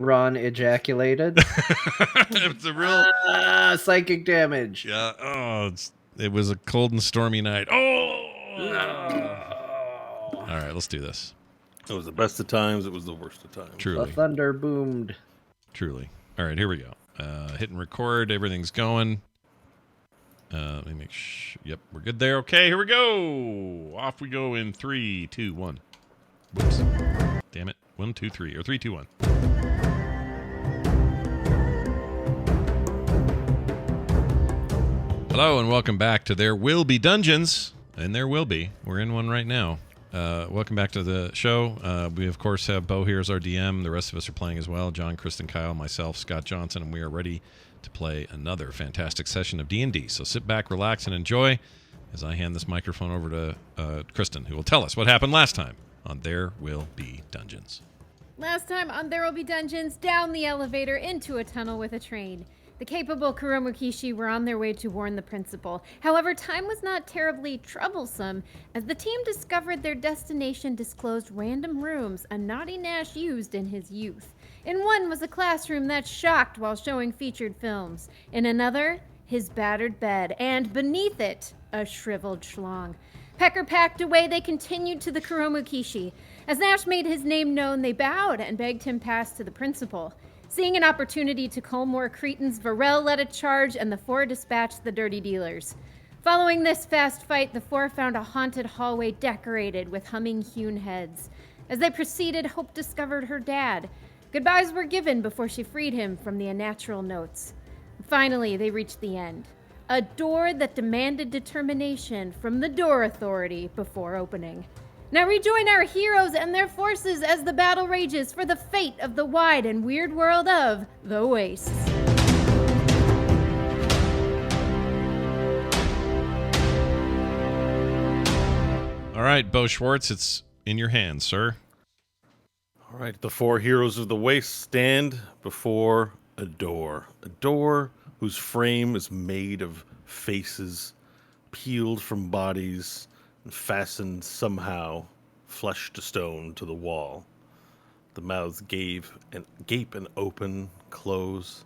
Ron ejaculated. It's a real psychic damage. Yeah. Oh, it was a cold and stormy night. Oh. No. All right, let's do this. It was the best of times. It was the worst of times. Truly. The thunder boomed. Truly. All right, here we go. Hit and record. Everything's going. Let me make sure. Yep, we're good there. Okay, here we go. Off we go in 3, 2, 1. Whoops. Damn it. 1, 2, 3. Or 3, 2, 1. Hello, and welcome back to There Will Be Dungeons. And there will be. We're in one right now. Welcome back to the show. We, of course, have Bo here as our DM. The rest of us are playing as well. John, Kristen, Kyle, myself, Scott Johnson, and we are ready to play another fantastic session of D&D. So sit back, relax, and enjoy as I hand this microphone over to Kristen, who will tell us what happened last time on There Will Be Dungeons. Last time on There Will Be Dungeons, down the elevator into a tunnel with a train. The capable Kuromukishi were on their way to warn the principal. However, time was not terribly troublesome, as the team discovered their destination disclosed random rooms a naughty Nash used in his youth. In one was a classroom that shocked while showing featured films. In another, his battered bed, and beneath it, a shriveled schlong. Pecker packed away, they continued to the Kuromukishi. As Nash made his name known, they bowed and begged him pass to the principal. Seeing an opportunity to cull more cretins, Varel led a charge and the four dispatched the dirty dealers. Following this fast fight, the four found a haunted hallway decorated with humming hewn heads. As they proceeded, Hope discovered her dad. Goodbyes were given before she freed him from the unnatural notes. Finally, they reached the end. A door that demanded determination from the Door Authority before opening. Now rejoin our heroes and their forces as the battle rages for the fate of the wide and weird world of the Wastes. All right, Bo Schwartz, it's in your hands, sir. All right, the four heroes of the Waste stand before a door whose frame is made of faces peeled from bodies and fastened somehow, flesh to stone, to the wall. The mouths gape and open, close.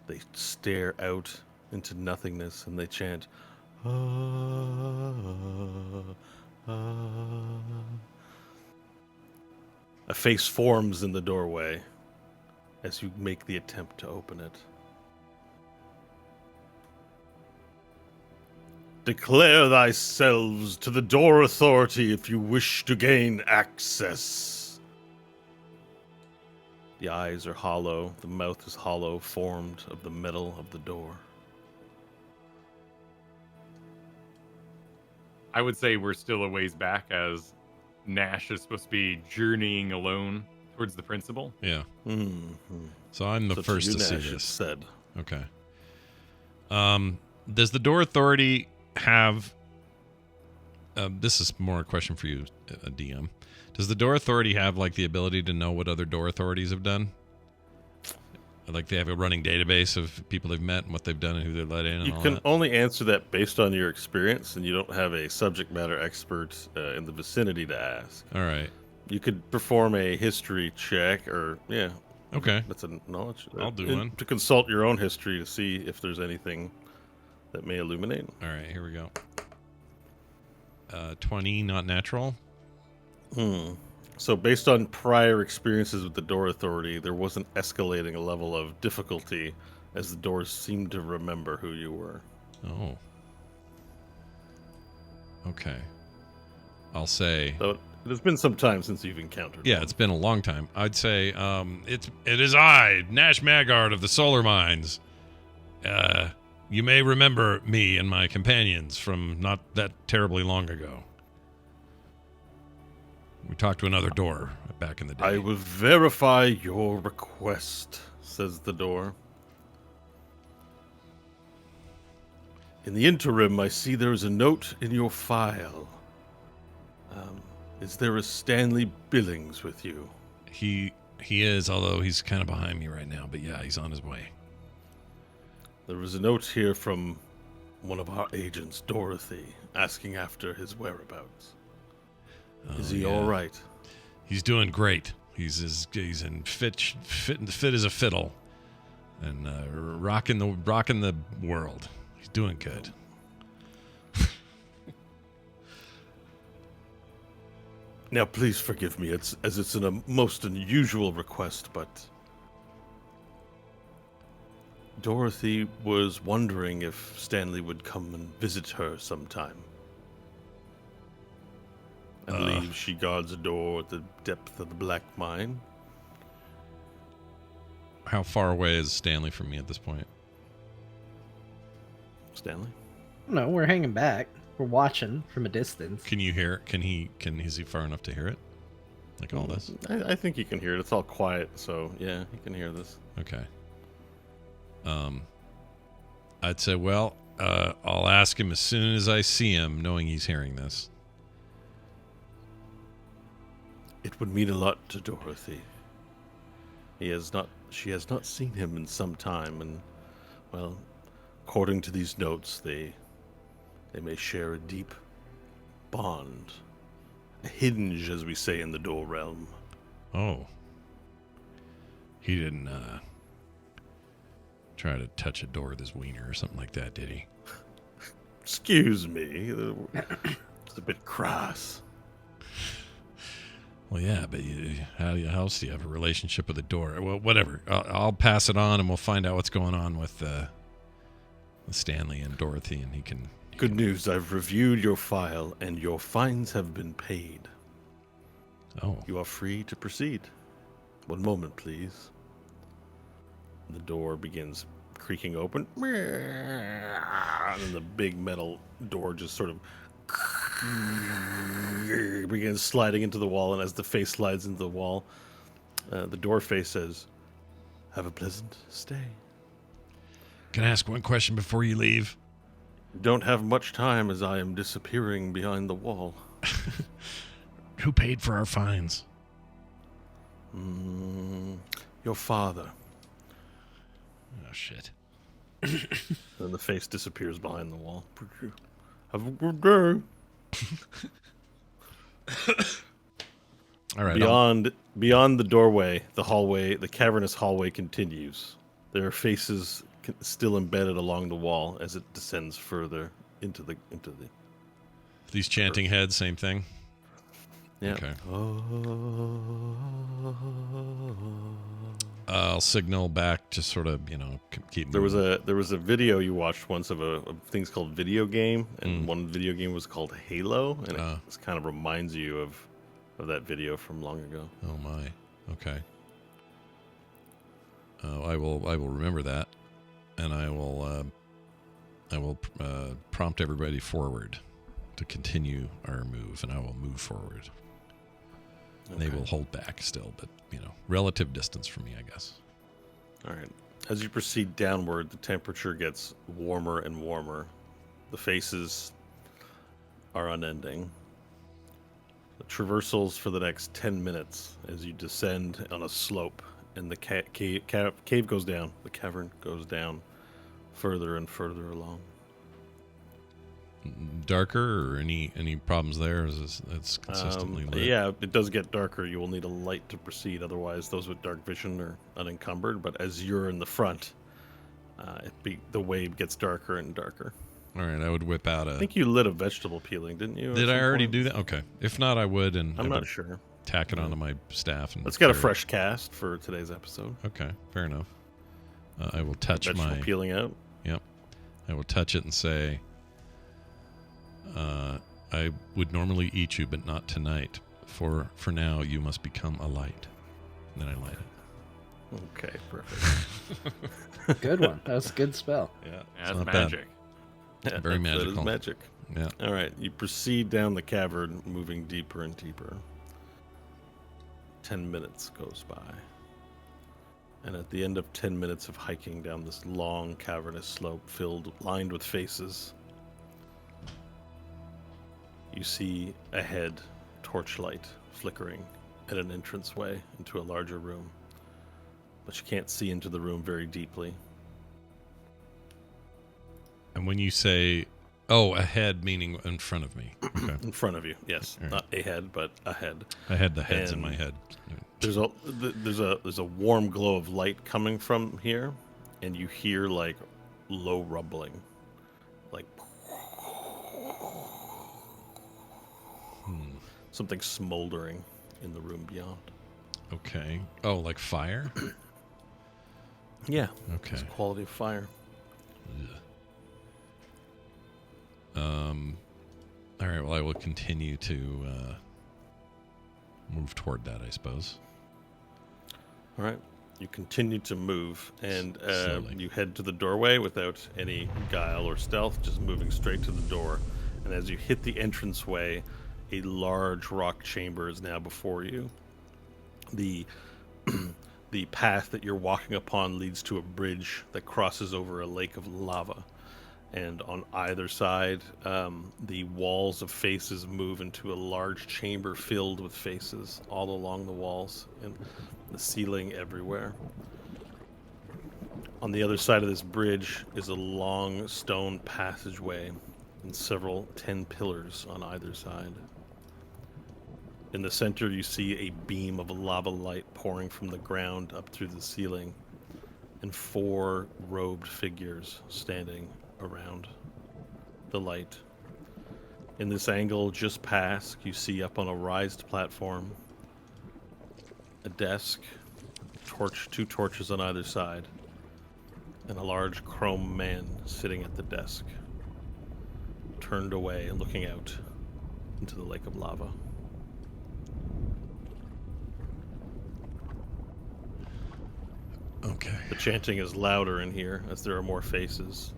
They stare out into nothingness and they chant, "Ah, ah." A face forms in the doorway as you make the attempt to open it. Declare thyselves to the Door Authority if you wish to gain access. The eyes are hollow, the mouth is hollow, formed of the metal of the door. I would say we're still a ways back, as Nash is supposed to be journeying alone towards the principal. Yeah. Mm-hmm. So I'm the first to see Nash, this. it's said. Okay. Does the Door Authority have... this is more a question for you, DM. Does the Door Authority have, like, the ability to know what other Door Authorities have done? Like, they have a running database of people they've met and what they've done and who they've let in and You all can that? only answer that based on your experience, and you don't have a subject matter expert in the vicinity to ask. All right. You could perform a history check, or, yeah. Okay. That's a knowledge. I'll do one. To consult your own history to see if there's anything that may illuminate. All right, here we go. 20, not natural. So based on prior experiences with the Door Authority, there wasn't escalating a level of difficulty as the doors seemed to remember who you were. Oh. Okay. I'll say... So it has been some time since you've encountered Yeah, them. it's been a long time. I'd say it is I, Nash Maggard of the Solar Mines. You may remember me and my companions from not that terribly long ago. We talked to another door back in the day. I will verify your request, says the door. In the interim, I see there is a note in your file. Is there a Stanley Billings with you? He is, although he's kind of behind me right now. But yeah, he's on his way. There was a note here from one of our agents, Dorothy, asking after his whereabouts. Is he all right? He's doing great. He's in fit as a fiddle, and rocking the world. He's doing good. Now, please forgive me. It's a most unusual request, but Dorothy was wondering if Stanley would come and visit her sometime. I believe she guards a door at the depth of the Black Mine. How far away is Stanley from me at this point? Stanley? No, we're hanging back. We're watching from a distance. Can you hear it? Is he far enough to hear it? Like all this? I think you can hear it. It's all quiet, so yeah, you can hear this. Okay. I'd say, well, I'll ask him as soon as I see him, knowing he's hearing this. It would mean a lot to Dorothy. She has not seen him in some time, and, well, according to these notes, they may share a deep bond. A hinge, as we say in the door realm. Oh. He didn't, try to touch a door with his wiener or something like that, did he? Excuse me. It's a bit crass. Well, yeah, but how else do you have a relationship with a door? Well, whatever. I'll pass it on, and we'll find out what's going on with Stanley and Dorothy, and he can... Good news, I've reviewed your file, and your fines have been paid. Oh. You are free to proceed. One moment, please. The door begins creaking open. And then the big metal door just sort of begins sliding into the wall, and as the face slides into the wall, the door face says, "Have a pleasant stay." Can I ask one question before you leave? Don't have much time as I am disappearing behind the wall. Who paid for our fines? Your father. Oh, shit. Then the face disappears behind the wall. Have a good day. All right. Beyond the doorway, the hallway, the cavernous hallway continues. There are faces still embedded along the wall as it descends further into the. These chanting heads, same thing. Yeah. Okay. I'll signal back to sort of, keep moving. There was a video you watched once of a things called video game, and one video game was called Halo, and it just kind of reminds you of that video from long ago. Oh my. Okay. I will remember that, and I will prompt everybody forward to continue our move, and I will move forward. Okay. They will hold back still, but relative distance for me, I guess. All right. As you proceed downward, the temperature gets warmer and warmer. The faces are unending. The traversals for the next 10 minutes as you descend on a slope, and the cave goes down. The cavern goes down further and further along. Darker, or any problems there? It's consistently lit? Yeah, it does get darker. You will need a light to proceed. Otherwise, those with dark vision are unencumbered. But as you're in the front, the wave gets darker and darker. All right, I would whip out I think you lit a vegetable peeling, didn't you? Did I already do that? Okay. If not, I would. And I'm not sure. Tack it onto my staff. And let's get a fresh cast for today's episode. Okay, fair enough. I will touch vegetable peeling out. Yep. I will touch it and say, I would normally eat you, but not tonight. For now, you must become a light. And then I light it. Okay, perfect. Good one. That was a good spell. Yeah, that's magic. Yeah, very magical. That is magic. Yeah. All right, you proceed down the cavern, moving deeper and deeper. 10 minutes goes by. And at the end of 10 minutes of hiking down this long cavernous slope lined with faces, you see ahead torchlight flickering at an entranceway into a larger room. But you can't see into the room very deeply. And when you say, ahead, meaning in front of me. Okay. In front of you, yes. Right. Not ahead, but ahead. I had the heads in my head. There's a warm glow of light coming from here, and you hear like low rumbling, like something smoldering in the room beyond. Okay. Oh, like fire? Yeah. Okay. It's quality of fire. All right. Well, I will continue to move toward that, I suppose. All right. You continue to move, and Slowly. you head to the doorway without any guile or stealth, just moving straight to the door. And as you hit the entranceway, a large rock chamber is now before you. The the path that you're walking upon leads to a bridge that crosses over a lake of lava. And on either side, the walls of faces move into a large chamber filled with faces all along the walls and the ceiling everywhere. On the other side of this bridge is a long stone passageway and several 10 pillars on either side. In the center, you see a beam of lava light pouring from the ground up through the ceiling, and 4 robed figures standing around the light. In this angle, just past, you see up on a raised platform a desk, torch, 2 torches on either side, and a large chrome man sitting at the desk, turned away and looking out into the lake of lava. Okay. The chanting is louder in here as there are more faces,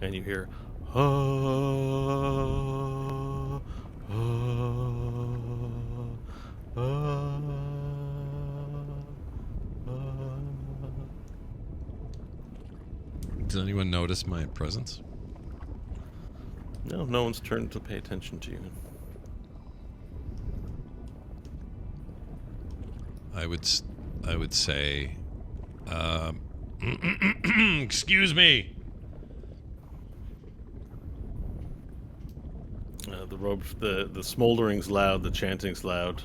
and you hear ah, ah, ah, ah. Does anyone notice my presence? No one's turned to pay attention to you. I would say, excuse me. The smoldering's loud, the chanting's loud,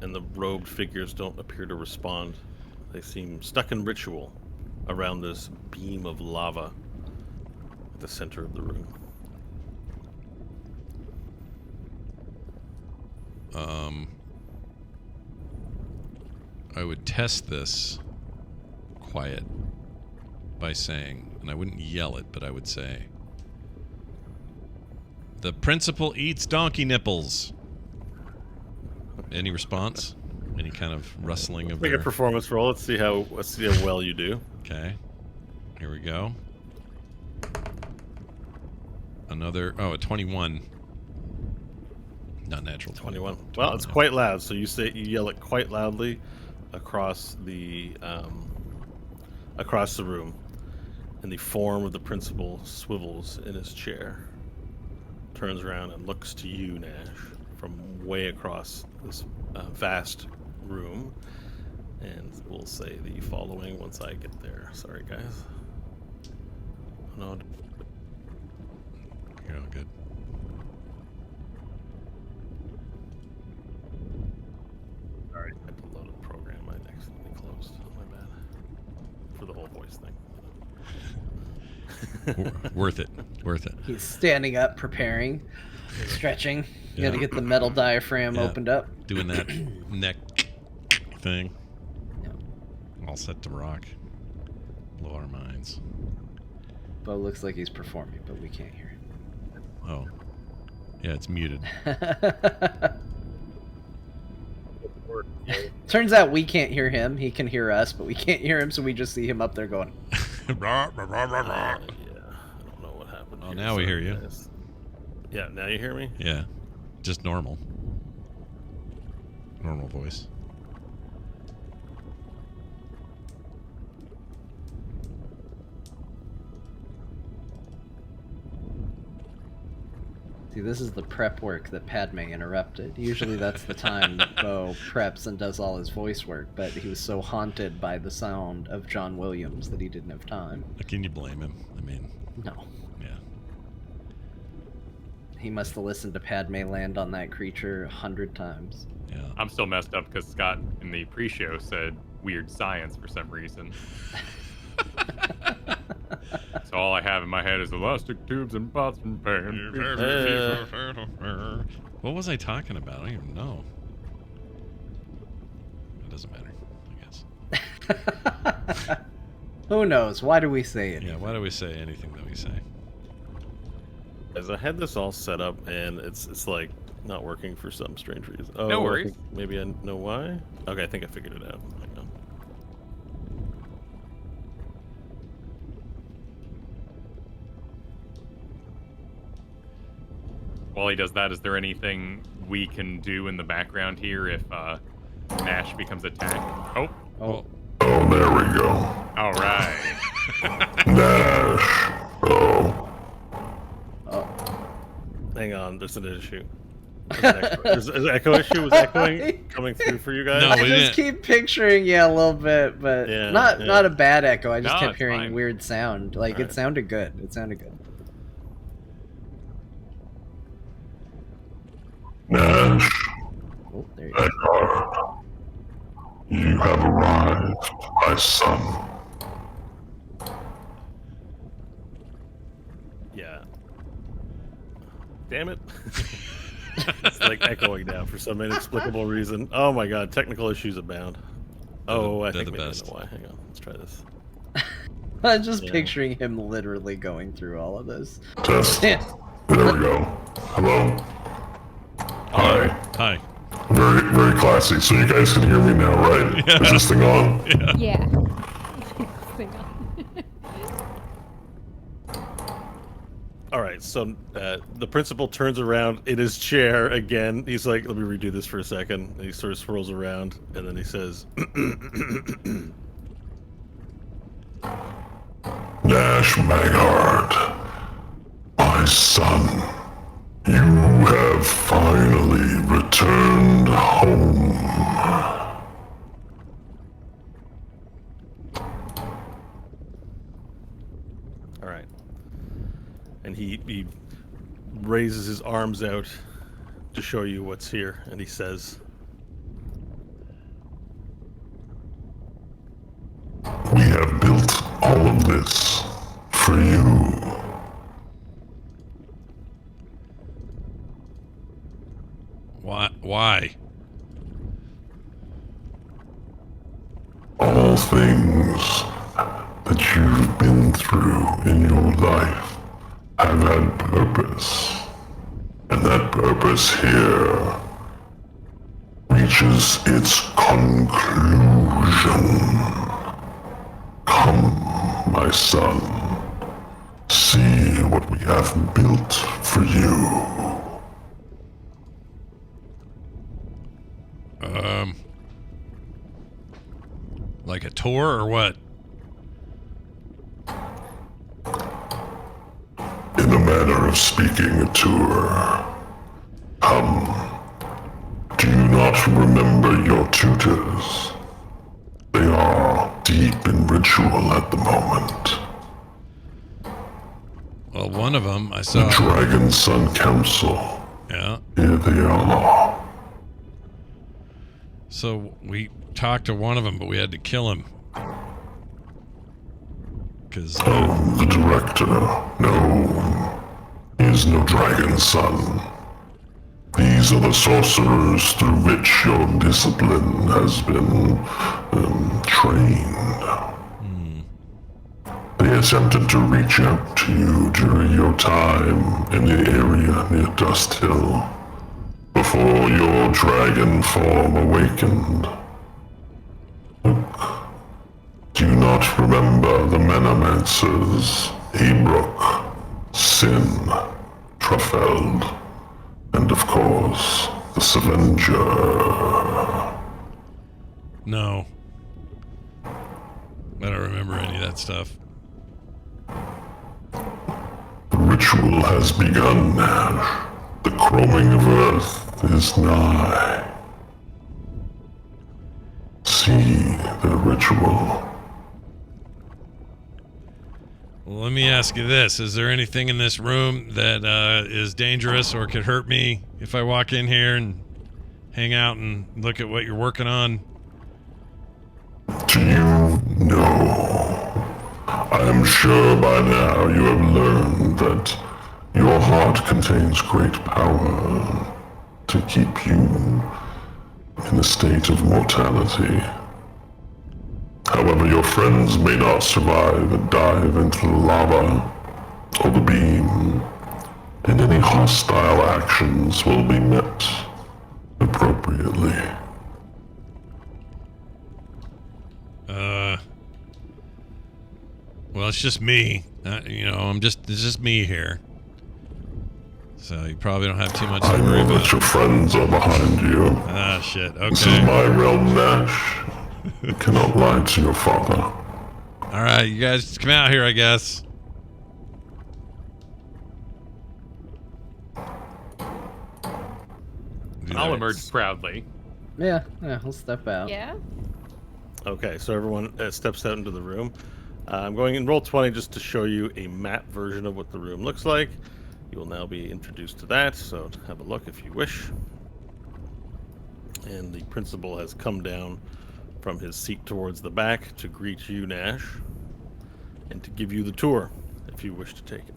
and the robed figures don't appear to respond. They seem stuck in ritual around this beam of lava at the center of the room. I would test this quiet by saying, and I wouldn't yell it, but I would say, the principal eats donkey nipples. Any response? Any kind of rustling of Make their... a performance roll. Let's see how well you do. Okay. Here we go. Another... Oh, a 21. Not natural 21. Well, it's quite loud, so you yell it quite loudly across the room, and the form of the principal swivels in his chair, turns around and looks to you, Nash, from way across this vast room, and we'll say the following once I get there. Sorry, guys. No. You're all good. Sorry, I had to load a program. I accidentally closed. My bad. For the whole voice thing. Worth it. Worth it. He's standing up, preparing, stretching. You Yeah. got to get the metal diaphragm Yeah. opened up. Doing that neck thing. Yeah. All set to rock. Blow our minds. Bo looks like he's performing, but we can't hear Oh. Yeah, it's muted. him. Turns out we can't hear him. He can hear us, but we can't hear him, so we just see him up there going. Yeah, I don't know what happened. Oh, here. now we Sorry, hear you. guys. Yeah, now you hear me? Yeah. Just normal. Normal voice. See, this is the prep work that Padme interrupted. Usually that's the time Bo preps and does all his voice work, but he was so haunted by the sound of John Williams that he didn't have time. Can you blame him? I mean, No. yeah. He must have listened to Padme land on that creature 100 times. Yeah. I'm still messed up because Scott in the pre-show said weird science for some reason. So all I have in my head is elastic tubes and pots and pans. What was I talking about? I don't even know. It doesn't matter, I guess. Who knows? Why do we say it? Yeah, why do we say anything that we say? As I had this all set up, and it's like not working for some strange reason. Oh, No I worries. think maybe I know why. Okay, I think I figured it out. Hang on. While he does that, is there anything we can do in the background here if Nash becomes attacked? Oh, Oh, Oh, there we go. all right. Nash. Oh, Hang on, there's an issue. There's an echo issue. Was echoing coming through for you guys? No, I we just didn't. keep picturing a little bit, but Yeah, not yeah. not a bad echo. I just No, kept it's hearing fine. weird sound. Like Alright. it sounded good. It sounded good. Nash. Oh, there you go. Eckhart. You have arrived, my son. Yeah. Damn it. It's like echoing now for some inexplicable reason. Oh my god, technical issues abound. Oh, I They're think the maybe I best. know why. Hang on, let's try this. I'm just Yeah. picturing him literally going through all of this. Test. There we go. Hello. Hi. Hi. Very, very classy. So you guys can hear me now, right? Yeah. Is this thing on? Yeah. All right, so the principal turns around in his chair again. He's like, "Let me redo this for a second." And he sort of swirls around, and then he says, Nash Maghart, my son, you have finally returned home. "All right," and he raises his arms out to show you what's here, and he says, We have built all of this for you. Why? All things that you've been through in your life have had purpose. And that purpose here reaches its conclusion. Come, my son. See what we have built for you. Like a tour or what? In a manner of speaking, a tour. Come. Do you not remember your tutors? They are deep in ritual at the moment. Well, one of them I The saw. Dragon Sun Council. Yeah. Here they are. So we talked to one of them, but we had to kill him. Because Oh, the director. No. He is no Dragon Son. These are the sorcerers through which your discipline has been trained. They attempted to reach out to you during your time in the area near Dust Hill, before your dragon form awakened. Look, do you not remember the Menamancers, Ebrook, Sin, Trafeld, and of course, the Scavenger? no. I don't remember any of that stuff. The ritual has begun, Nash. The chroming of Earth is nigh. See the ritual. Well, let me ask you this. Is there anything in this room that is dangerous or could hurt me if I walk in here and hang out and look at what you're working on? Do you know? I am sure by now you have learned that your heart contains great power to keep you in a state of mortality. However, your friends may not survive a dive into the lava or the beam, and any hostile actions will be met appropriately. Well, it's just me. It's just me here. So you probably don't have too much to I worry know about. that your friends are behind you. Ah, shit. This is Okay. my realm, Nash. You cannot lie to your father. All right, you guys come out here, I guess. I'll emerge proudly. Yeah, I'll step out. Yeah? Okay, so everyone steps out into the room. I'm going in roll 20 just to show you a map version of what the room looks like. You will now be introduced to that, so have a look if you wish. And the principal has come down from his seat towards the back to greet you, Nash, and to give you the tour if you wish to take it.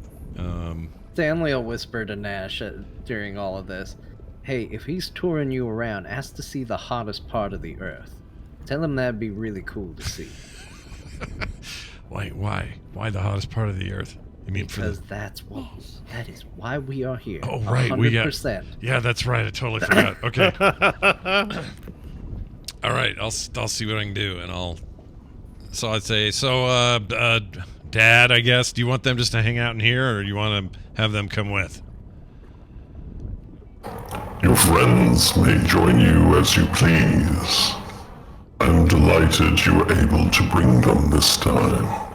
Stanley will whisper to Nash during all of this, "Hey, if he's touring you around, ask to see the hottest part of the Earth. Tell him that'd be really cool to see." Wait, why? Why the hottest part of the Earth? You mean for Because the... that is why we are here. Oh, right, we got... 100%. Yeah, that's right. I totally forgot. Okay. All right, I'll see what I can do, and I'll... So I'd say, Dad, I guess, do you want them just to hang out in here, or do you want to have them come with? Your friends may join you as you please. I'm delighted you were able to bring them this time.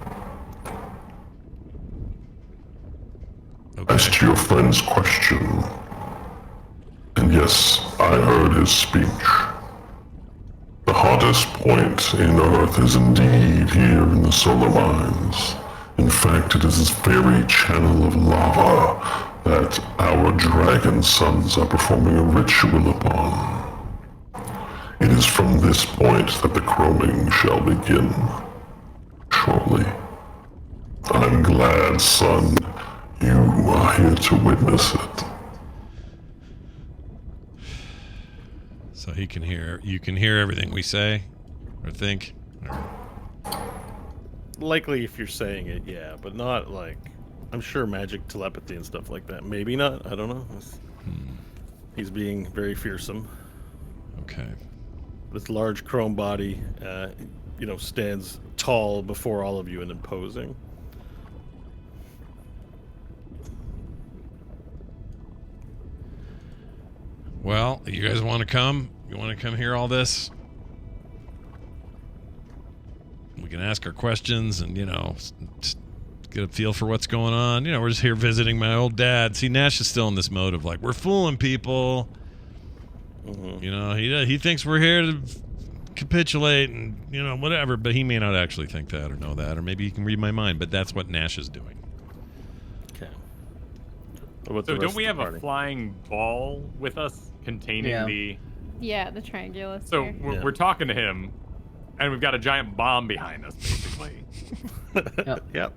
Okay. As to your friend's question, and yes, I heard his speech. The hottest point in Earth is indeed here in the solar mines. In fact, it is this very channel of lava that our dragon sons are performing a ritual upon. It is from this point that the chroming shall begin. Shortly. I'm glad, son, you are here to witness it. So you can hear everything we say, or think, or... Likely if you're saying it, yeah, but not like... I'm sure magic telepathy and stuff like that. Maybe not, I don't know. He's being very fearsome. Okay. This large chrome body, stands tall before all of you and imposing. Well, you guys want to come? You want to come hear all this? We can ask our questions and, just get a feel for what's going on. We're just here visiting my old dad. See, Nash is still in this mode of like, we're fooling people. Mm-hmm. He thinks we're here to capitulate and, whatever, but he may not actually think that or know that, or maybe he can read my mind, but that's what Nash is doing. Okay. So don't we have a flying ball with us containing the... Yeah, the triangular. So we're talking to him, and we've got a giant bomb behind us, basically. Yep.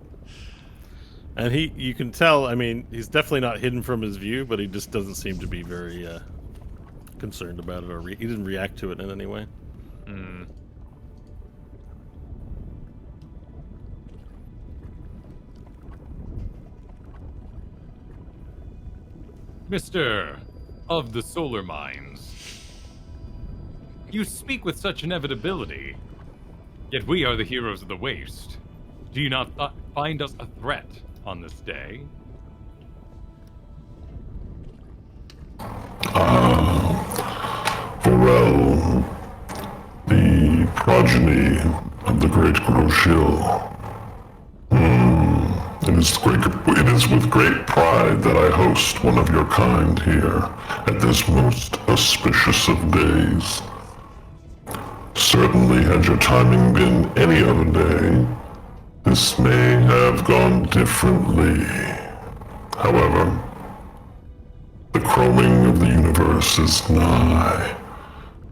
And you can tell, he's definitely not hidden from his view, but he just doesn't seem to be very concerned about it, or he didn't react to it in any way. Mr. of the Solar Mines, you speak with such inevitability, yet we are the heroes of the waste. Do you not find us a threat on this day? Pharrell, the progeny of the great Groshil. It is with great pride that I host one of your kind here at this most auspicious of days. Certainly, had your timing been any other day, this This may have gone differently. However, the chroming of the universe is nigh,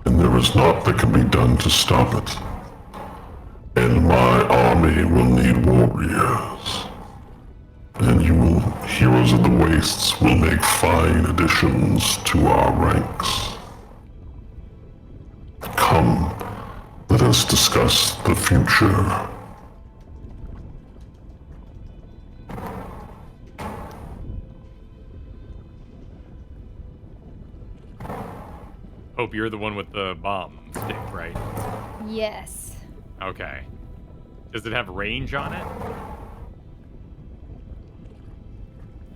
and there is naught that can be done to stop it. And my army will need warriors. And you, heroes of the wastes, will make fine additions to our ranks. Come, let us discuss the future. Hope you're the one with the bomb stick, right? Yes. Okay. Does it have range on it?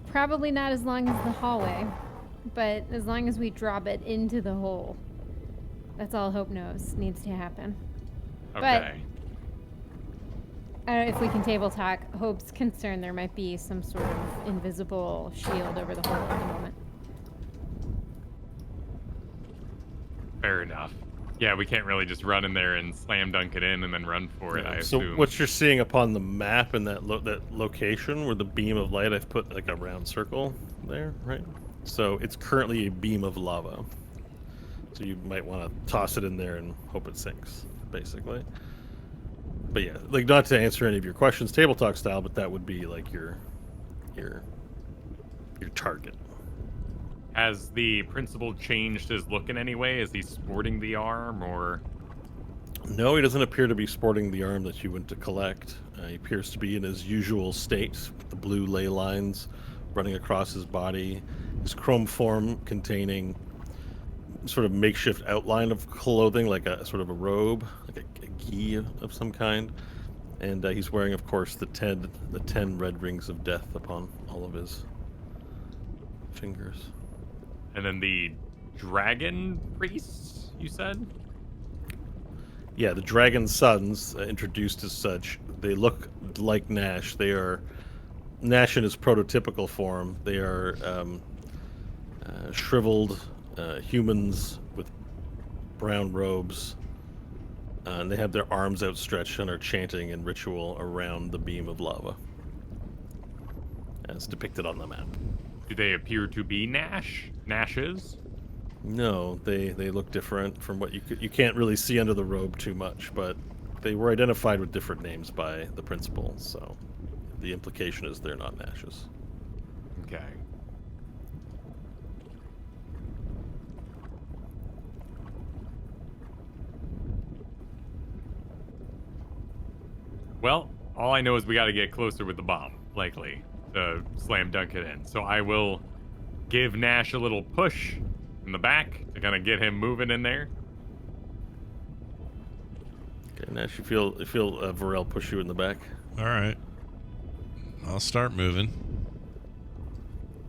Probably not as long as the hallway, but as long as we drop it into the hole. That's all Hope knows needs to happen. Okay. I don't know if we can table talk. Hope's concerned there might be some sort of invisible shield over the hole at the moment. Fair enough. Yeah, we can't really just run in there and slam dunk it in and then run for it, I So assume. what you're seeing upon the map in that location where the beam of light, I've put like a round circle there, right? So it's currently a beam of lava. So you might want to toss it in there and hope it sinks, basically. But yeah, like not to answer any of your questions table talk style, but that would be like your target. Has the principal changed his look in any way? Is he sporting the arm or? No, he doesn't appear to be sporting the arm that you went to collect. He appears to be in his usual state, with the blue ley lines running across his body, his chrome form containing sort of makeshift outline of clothing, like a sort of a robe, like a gi of some kind. And he's wearing, of course, the 10 red rings of death upon all of his fingers. And then the dragon priests, you said? Yeah, the Dragon Sons, introduced as such, they look like Nash. They are Nash in his prototypical form. They are shriveled humans with brown robes, and they have their arms outstretched and are chanting in ritual around the beam of lava, as depicted on the map. Do they appear to be Nashes? No, they look different from what you can't really see under the robe too much, but they were identified with different names by the principal, so the implication is they're not Nashes. Okay. Well, all I know is we got to get closer with the bomb, likely, to slam dunk it in. So I will give Nash a little push in the back to kind of get him moving in there. Okay, Nash, you feel Varel push you in the back? All right. I'll start moving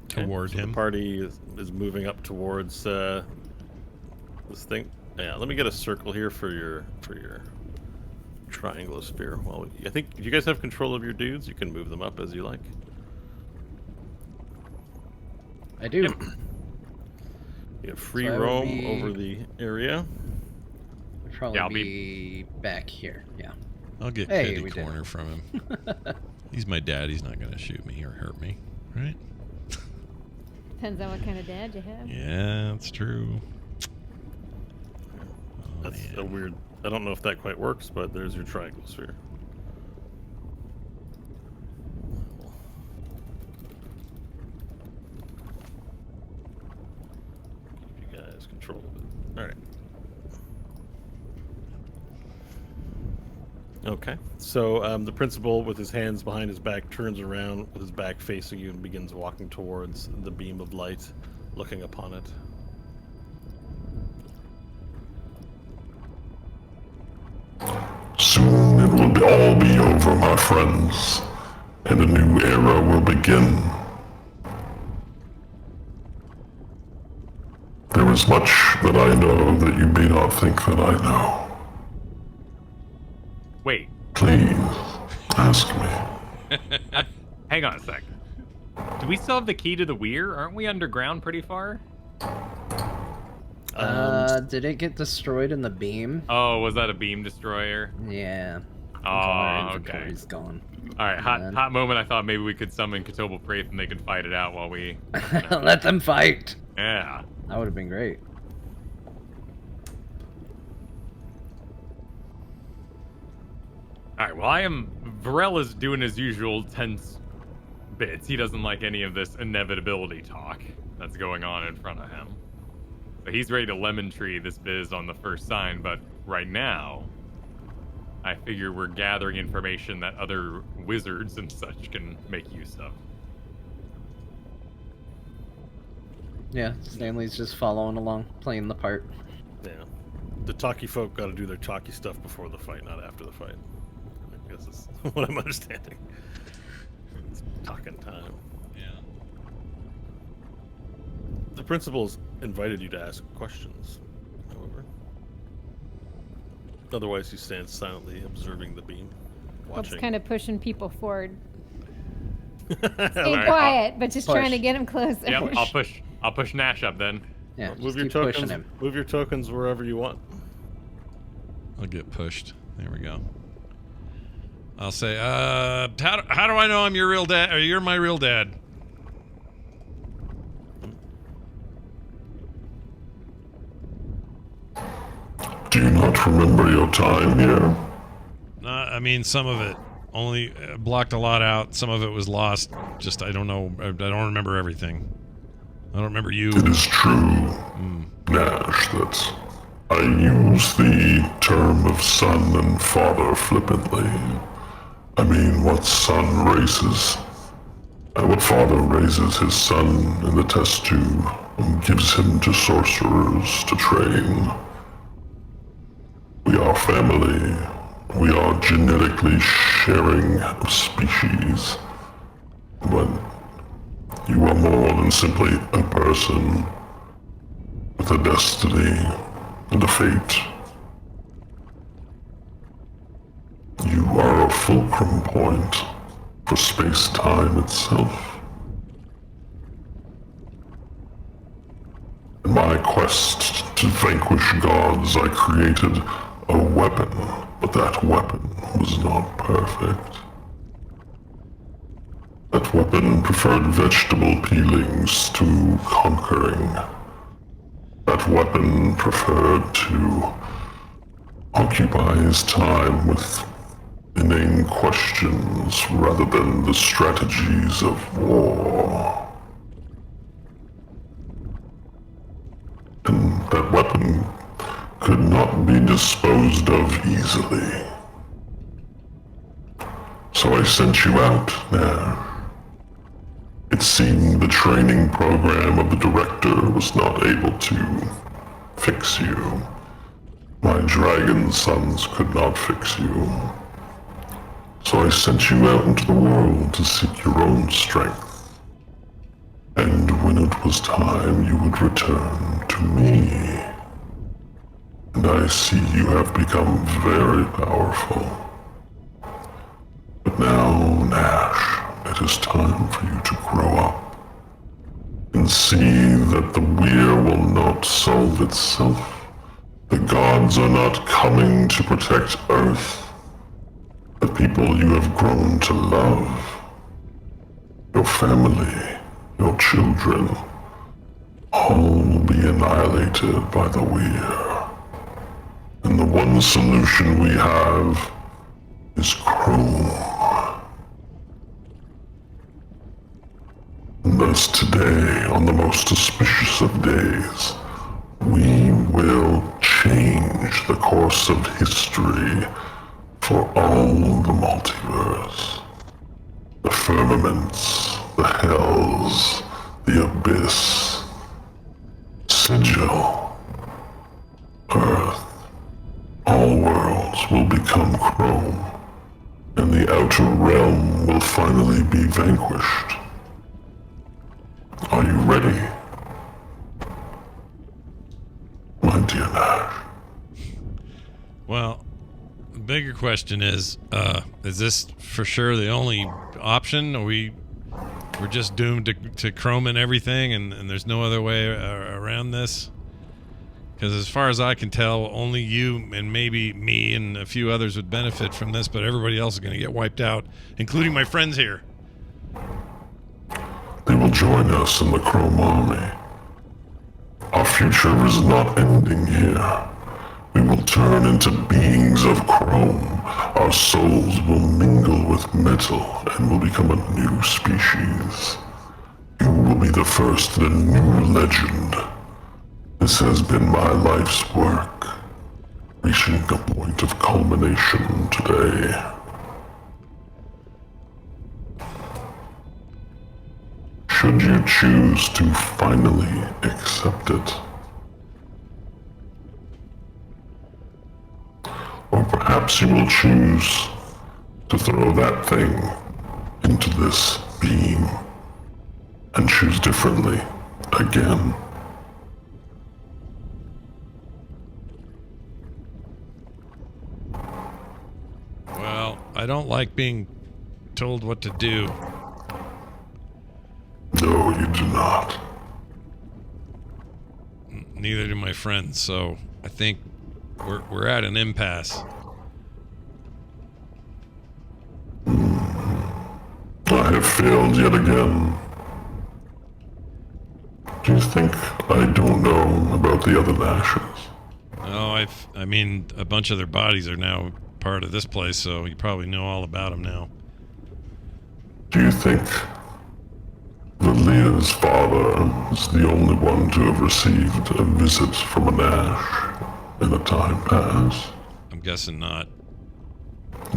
Okay, toward so him. The party is moving up towards this thing. Yeah, let me get a circle here for your trianglosphere. Well, I think if you guys have control of your dudes, you can move them up as you like. I do. You have free So I would roam be- over the area. Probably Yeah, I'll be back here. Yeah. I'll get Hey, kitty we did corner it. from him. He's my dad. He's not going to shoot me or hurt me, right? Depends on what kind of dad you have. Yeah, that's true. Oh, That's man. a weird. I don't know if that quite works, but there's your trianglosphere. Give you guys control of it. All right. Okay, so the principal, with his hands behind his back, turns around with his back facing you and begins walking towards the beam of light, looking upon it. Soon it will all be over, my friends, and a new era will begin. There is much that I know that you may not think that I know. Wait, Please, ask me. hang on a sec. Do we still have the key to the weir? Aren't we underground pretty far? Did it get destroyed in the beam? Oh, was that a beam destroyer? Yeah. Oh, okay. Inventory's gone. All right, Man. hot moment. I thought maybe we could summon Ketobal Praith and they could fight it out while we. Let them fight. Yeah. That would have been great. All right. Well, Varel is doing his usual tense bits. He doesn't like any of this inevitability talk that's going on in front of him. So he's ready to lemon tree this biz on the first sign. But right now, I figure we're gathering information that other wizards and such can make use of. Yeah, Stanley's just following along, playing the part. Yeah. The talkie folk got to do their talkie stuff before the fight, not after the fight. I guess is what I'm understanding. It's talking time. Yeah. The principal's invited you to ask questions, however. Otherwise, he stands silently observing the beam, Hope's watching. kind of pushing people forward. All Stay right, quiet, but just push. trying to get him closer. Yep, I'll push Nash up then. Yeah, Move just your keep pushing tokens. him. Move your tokens wherever you want. I'll get pushed. There we go. I'll say, how do I know I'm your real dad, or you're my real dad? Do you not remember your time here? I mean, some of it. Only blocked a lot out. Some of it was lost. Just, I don't know. I don't remember everything. I don't remember you. It is true, Nash, that I use the term of son and father flippantly. I mean, what son raises, what father raises his son in the test tube and gives him to sorcerers to train. We are family. We are genetically sharing species. But you are more than simply a person with a destiny and a fate. You are a fulcrum point for space-time itself. In my quest to vanquish gods, I created a weapon, but that weapon was not perfect. That weapon preferred vegetable peelings to conquering. That weapon preferred to occupy his time with inane questions rather than the strategies of war. And that weapon could not be disposed of easily. So I sent you out there. It seemed the training program of the director was not able to fix you. My dragon sons could not fix you. So I sent you out into the world to seek your own strength. And when it was time, you would return to me. And I see you have become very powerful. But now, Nash, it is time for you to grow up and see that the weir will not solve itself. The gods are not coming to protect Earth. The people you have grown to love, your family, your children, all will be annihilated by the weir. And the one solution we have is Chrome. And thus today, on the most auspicious of days, we will change the course of history for all the multiverse. The firmaments, the hells, the abyss, Sigil, Earth, all worlds will become Chrome, and the outer realm will finally be vanquished. Are you ready? My dear Nash. Well, the bigger question is this for sure the only option? Are we're just doomed to chrome and everything, and there's no other way around this? Because as far as I can tell, only you and maybe me and a few others would benefit from this, but everybody else is going to get wiped out, including my friends here. They will join us in the Chrome Army. Our future is not ending here. We will turn into beings of chrome. Our souls will mingle with metal and will become a new species. You will be the first in a new legend. This has been my life's work, reaching a point of culmination today. Should you choose to finally accept it, or perhaps you will choose to throw that thing into this beam and choose differently again. Well, I don't like being told what to do. No, you do not. Neither do my friends, so I think we're at an impasse. I have failed yet again. Do you think I don't know about the other Nashes? No, I mean, a bunch of their bodies are now part of this place, so you probably know all about them now. Do you think that Leah's father is the only one to have received a visit from a Nash in a time past? I'm guessing not.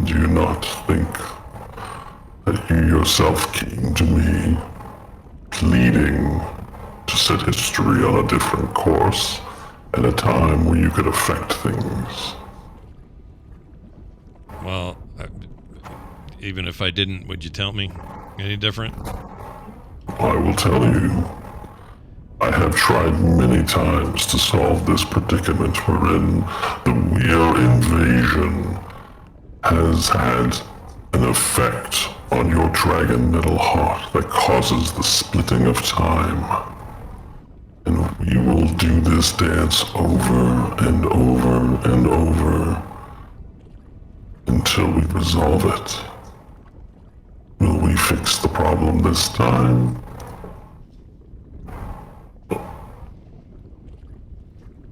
Do you not think that you yourself came to me pleading to set history on a different course at a time where you could affect things? Well, even if I didn't, would you tell me any different? I will tell you. I have tried many times to solve this predicament wherein the Weir invasion has had an effect on your dragon metal heart that causes the splitting of time. And we will do this dance over and over and over until we resolve it. Will we fix the problem this time?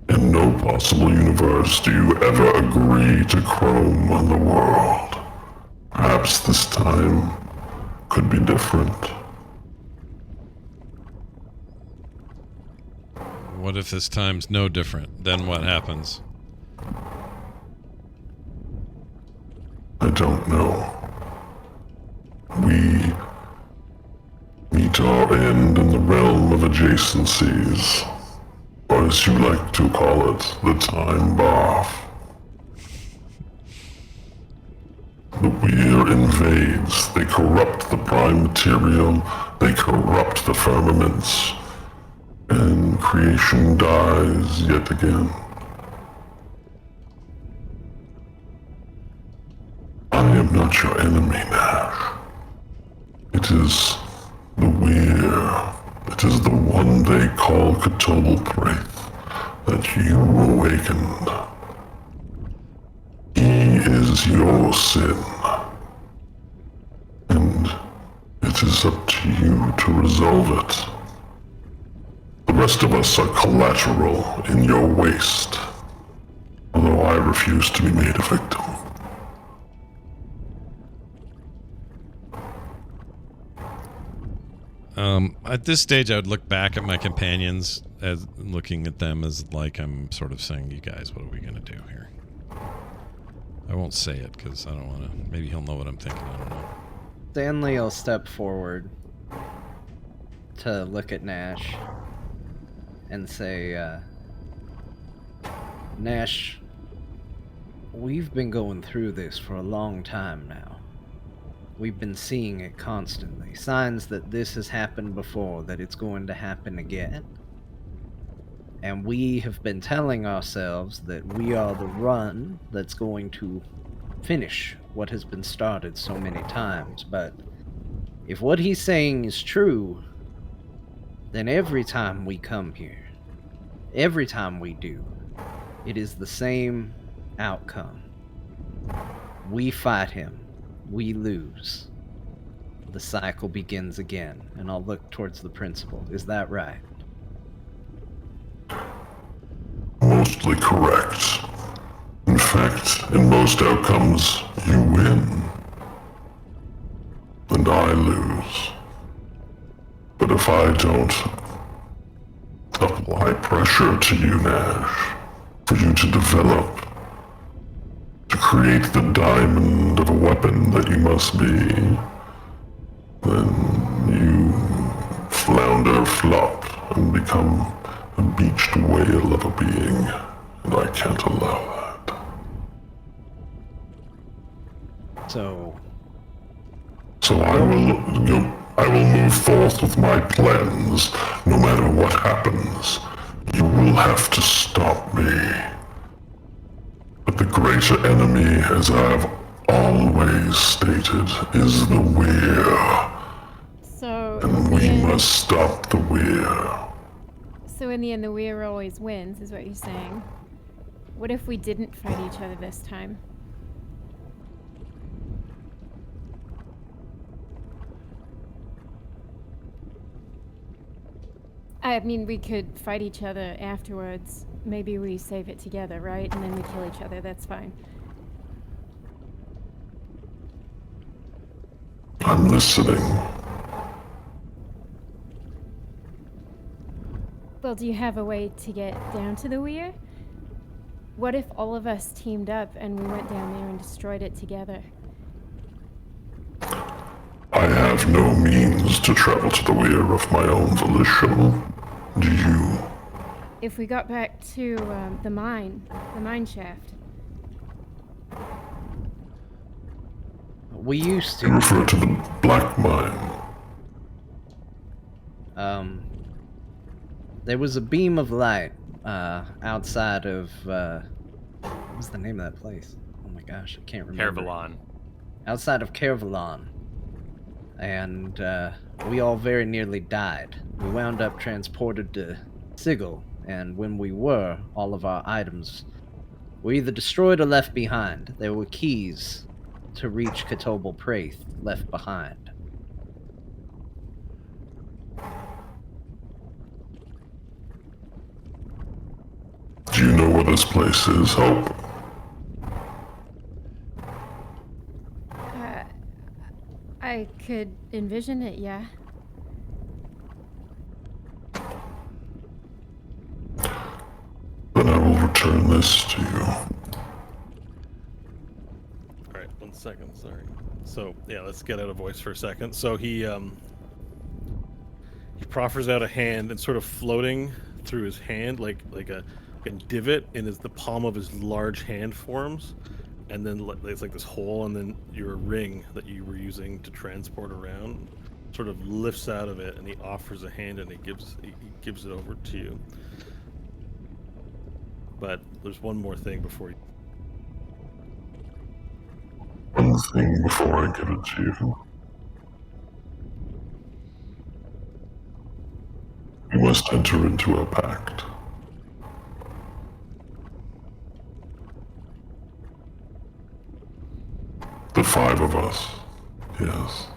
In no possible universe do you ever agree to chrome on the world. Perhaps this time could be different. What if this time's no different? Then what happens? I don't know. We meet our end in the realm of adjacencies, or as you like to call it, the time bath. The Weir invades, they corrupt the prime material, they corrupt the firmaments, and creation dies yet again. I am not your enemy, Nash. It is the Weir. It is the one they call TWBD that you awakened. He is your sin. And it is up to you to resolve it. The rest of us are collateral in your waste, although I refuse to be made a victim. At this stage, I would look back at my companions as looking at them as like I'm sort of saying, you guys, what are we going to do here? I won't say it because I don't want to. Maybe he'll know what I'm thinking. I don't know. Stanley will step forward to look at Nash and say, Nash, we've been going through this for a long time now. We've been seeing it constantly. Signs that this has happened before, that it's going to happen again. And we have been telling ourselves that we are the run that's going to finish what has been started so many times. But if what he's saying is true, then every time we come here, every time we do, It is the same outcome. We fight him. We lose. The cycle begins again, and I'll look towards the principal. Is that right? Mostly correct. In fact, in most outcomes, you win. And I lose. But if I don't apply pressure to you, Nash, for you to develop, to create the diamond of a weapon that you must be, then you flounder, flop, and become a beached whale of a being, and I can't allow that. So I will move forth with my plans, no matter what happens. You will have to stop me. But the greater enemy, as I have always stated, is the weir. So, And we must stop the weir. so in the end, the weir always wins, is what you're saying. What if we didn't fight each other this time? I mean, we could fight each other afterwards. Maybe we save it together, right? And then we kill each other. That's fine. I'm listening. Well, do you have a way to get down to the weir? What if all of us teamed up and we went down there and destroyed it together? I have no means to travel to the weir of my own volition. Do you? If we got back to the mine shaft. we used You to. refer to the Black Mine. There was a beam of light outside of what was the name of that place? Oh my gosh, I can't remember. Kervalon. Outside of Kervalon. And we all very nearly died. We wound up transported to Sigil, and when we were, all of our items were either destroyed or left behind. There were keys to reach Katobal Praith left behind. Do you know where this place is, Hope? I could envision it, yeah. Then I will return this to you. Alright, 1 second, sorry. So, yeah, let's get out of voice for a second. So he proffers out a hand, and sort of floating through his hand, like a divot in the palm of his large hand forms, and then it's like this hole, and then your ring that you were using to transport around sort of lifts out of it, and he offers a hand, and he gives it over to you. But there's one more thing before you. One thing before I give it to you. We must enter into a pact. The 5 of us, yes.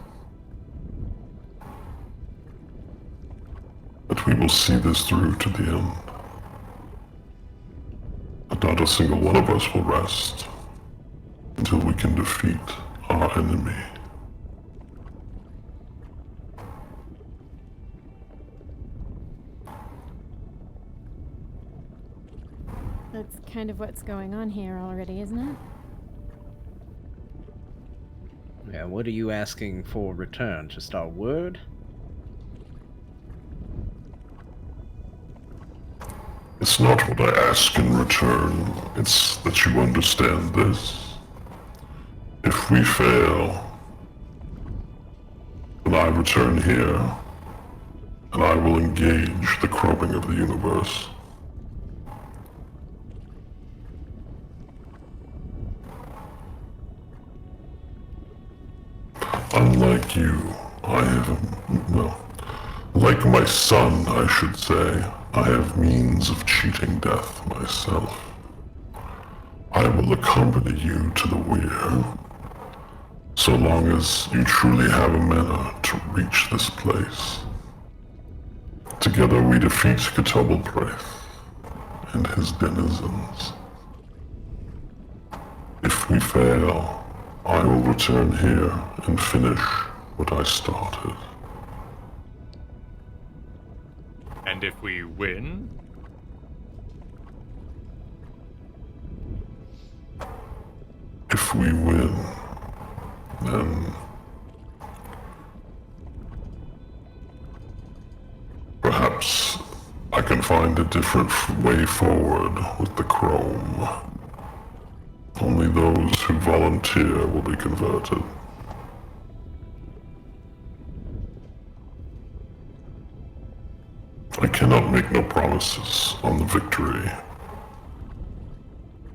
But we will see this through to the end. But not a single one of us will rest until we can defeat our enemy. That's kind of what's going on here already, isn't it? Yeah, what are you asking for return? Just our word? It's not what I ask in return, it's that you understand this. If we fail, then I return here, and I will engage the chroming of the universe. Unlike you, I have, well, like my son, I should say, I have means of cheating death myself. I will accompany you to the weir, so long as you truly have a manner to reach this place. Together we defeat TWBD and his denizens. If we fail, I will return here and finish what I started. And if we win? If we win, then perhaps I can find a different way forward with the chrome. Only those who volunteer will be converted. I cannot make no promises on the victory.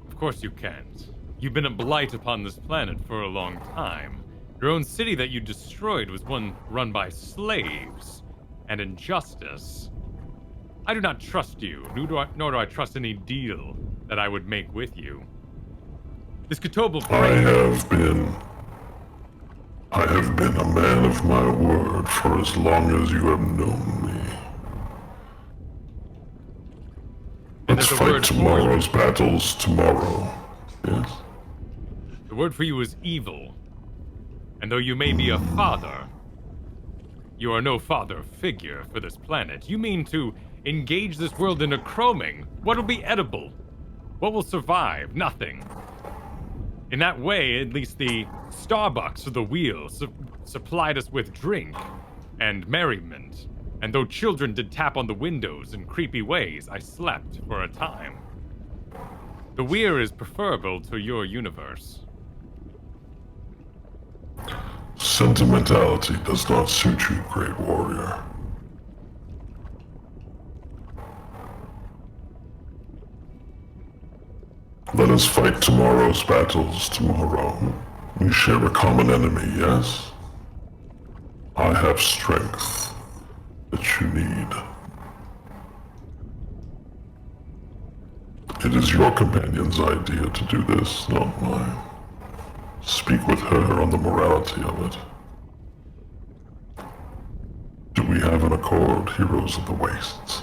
Of course you can't. You've been a blight upon this planet for a long time. Your own city that you destroyed was one run by slaves and injustice. I do not trust you, nor do I trust any deal that I would make with you. This TWBD I have been a man of my word for as long as you have known me. Let's there's a fight word for tomorrow's battles tomorrow. Yes? The word for you is evil. And though you may be a father, you are no father figure for this planet. You mean to engage this world in a chroming? What will be edible? What will survive? Nothing. In that way, at least the Starbucks or the wheel supplied us with drink and merriment. And though children did tap on the windows in creepy ways, I slept for a time. The weir is preferable to your universe. Sentimentality does not suit you, great warrior. Let us fight tomorrow's battles tomorrow. We share a common enemy, yes? I have strength that you need. It is your companion's idea to do this, not mine. Speak with her on the morality of it. Do we have an accord, heroes of the wastes?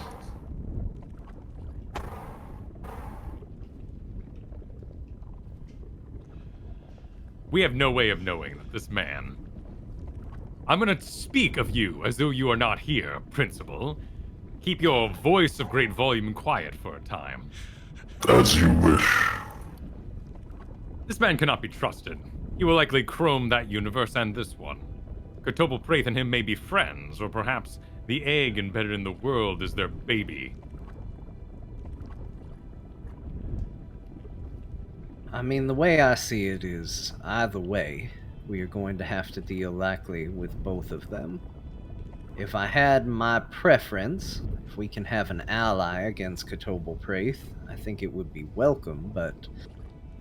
We have no way of knowing that this man. I'm gonna speak of you as though you are not here, Principal. Keep your voice of great volume quiet for a time. As you wish. This man cannot be trusted. He will likely chrome that universe and this one. TWBD and him may be friends, or perhaps the egg embedded in the world is their baby. I mean, the way I see it is, either way, we are going to have to deal likely with both of them. If I had my preference, if we can have an ally against TWBD, I think it would be welcome, but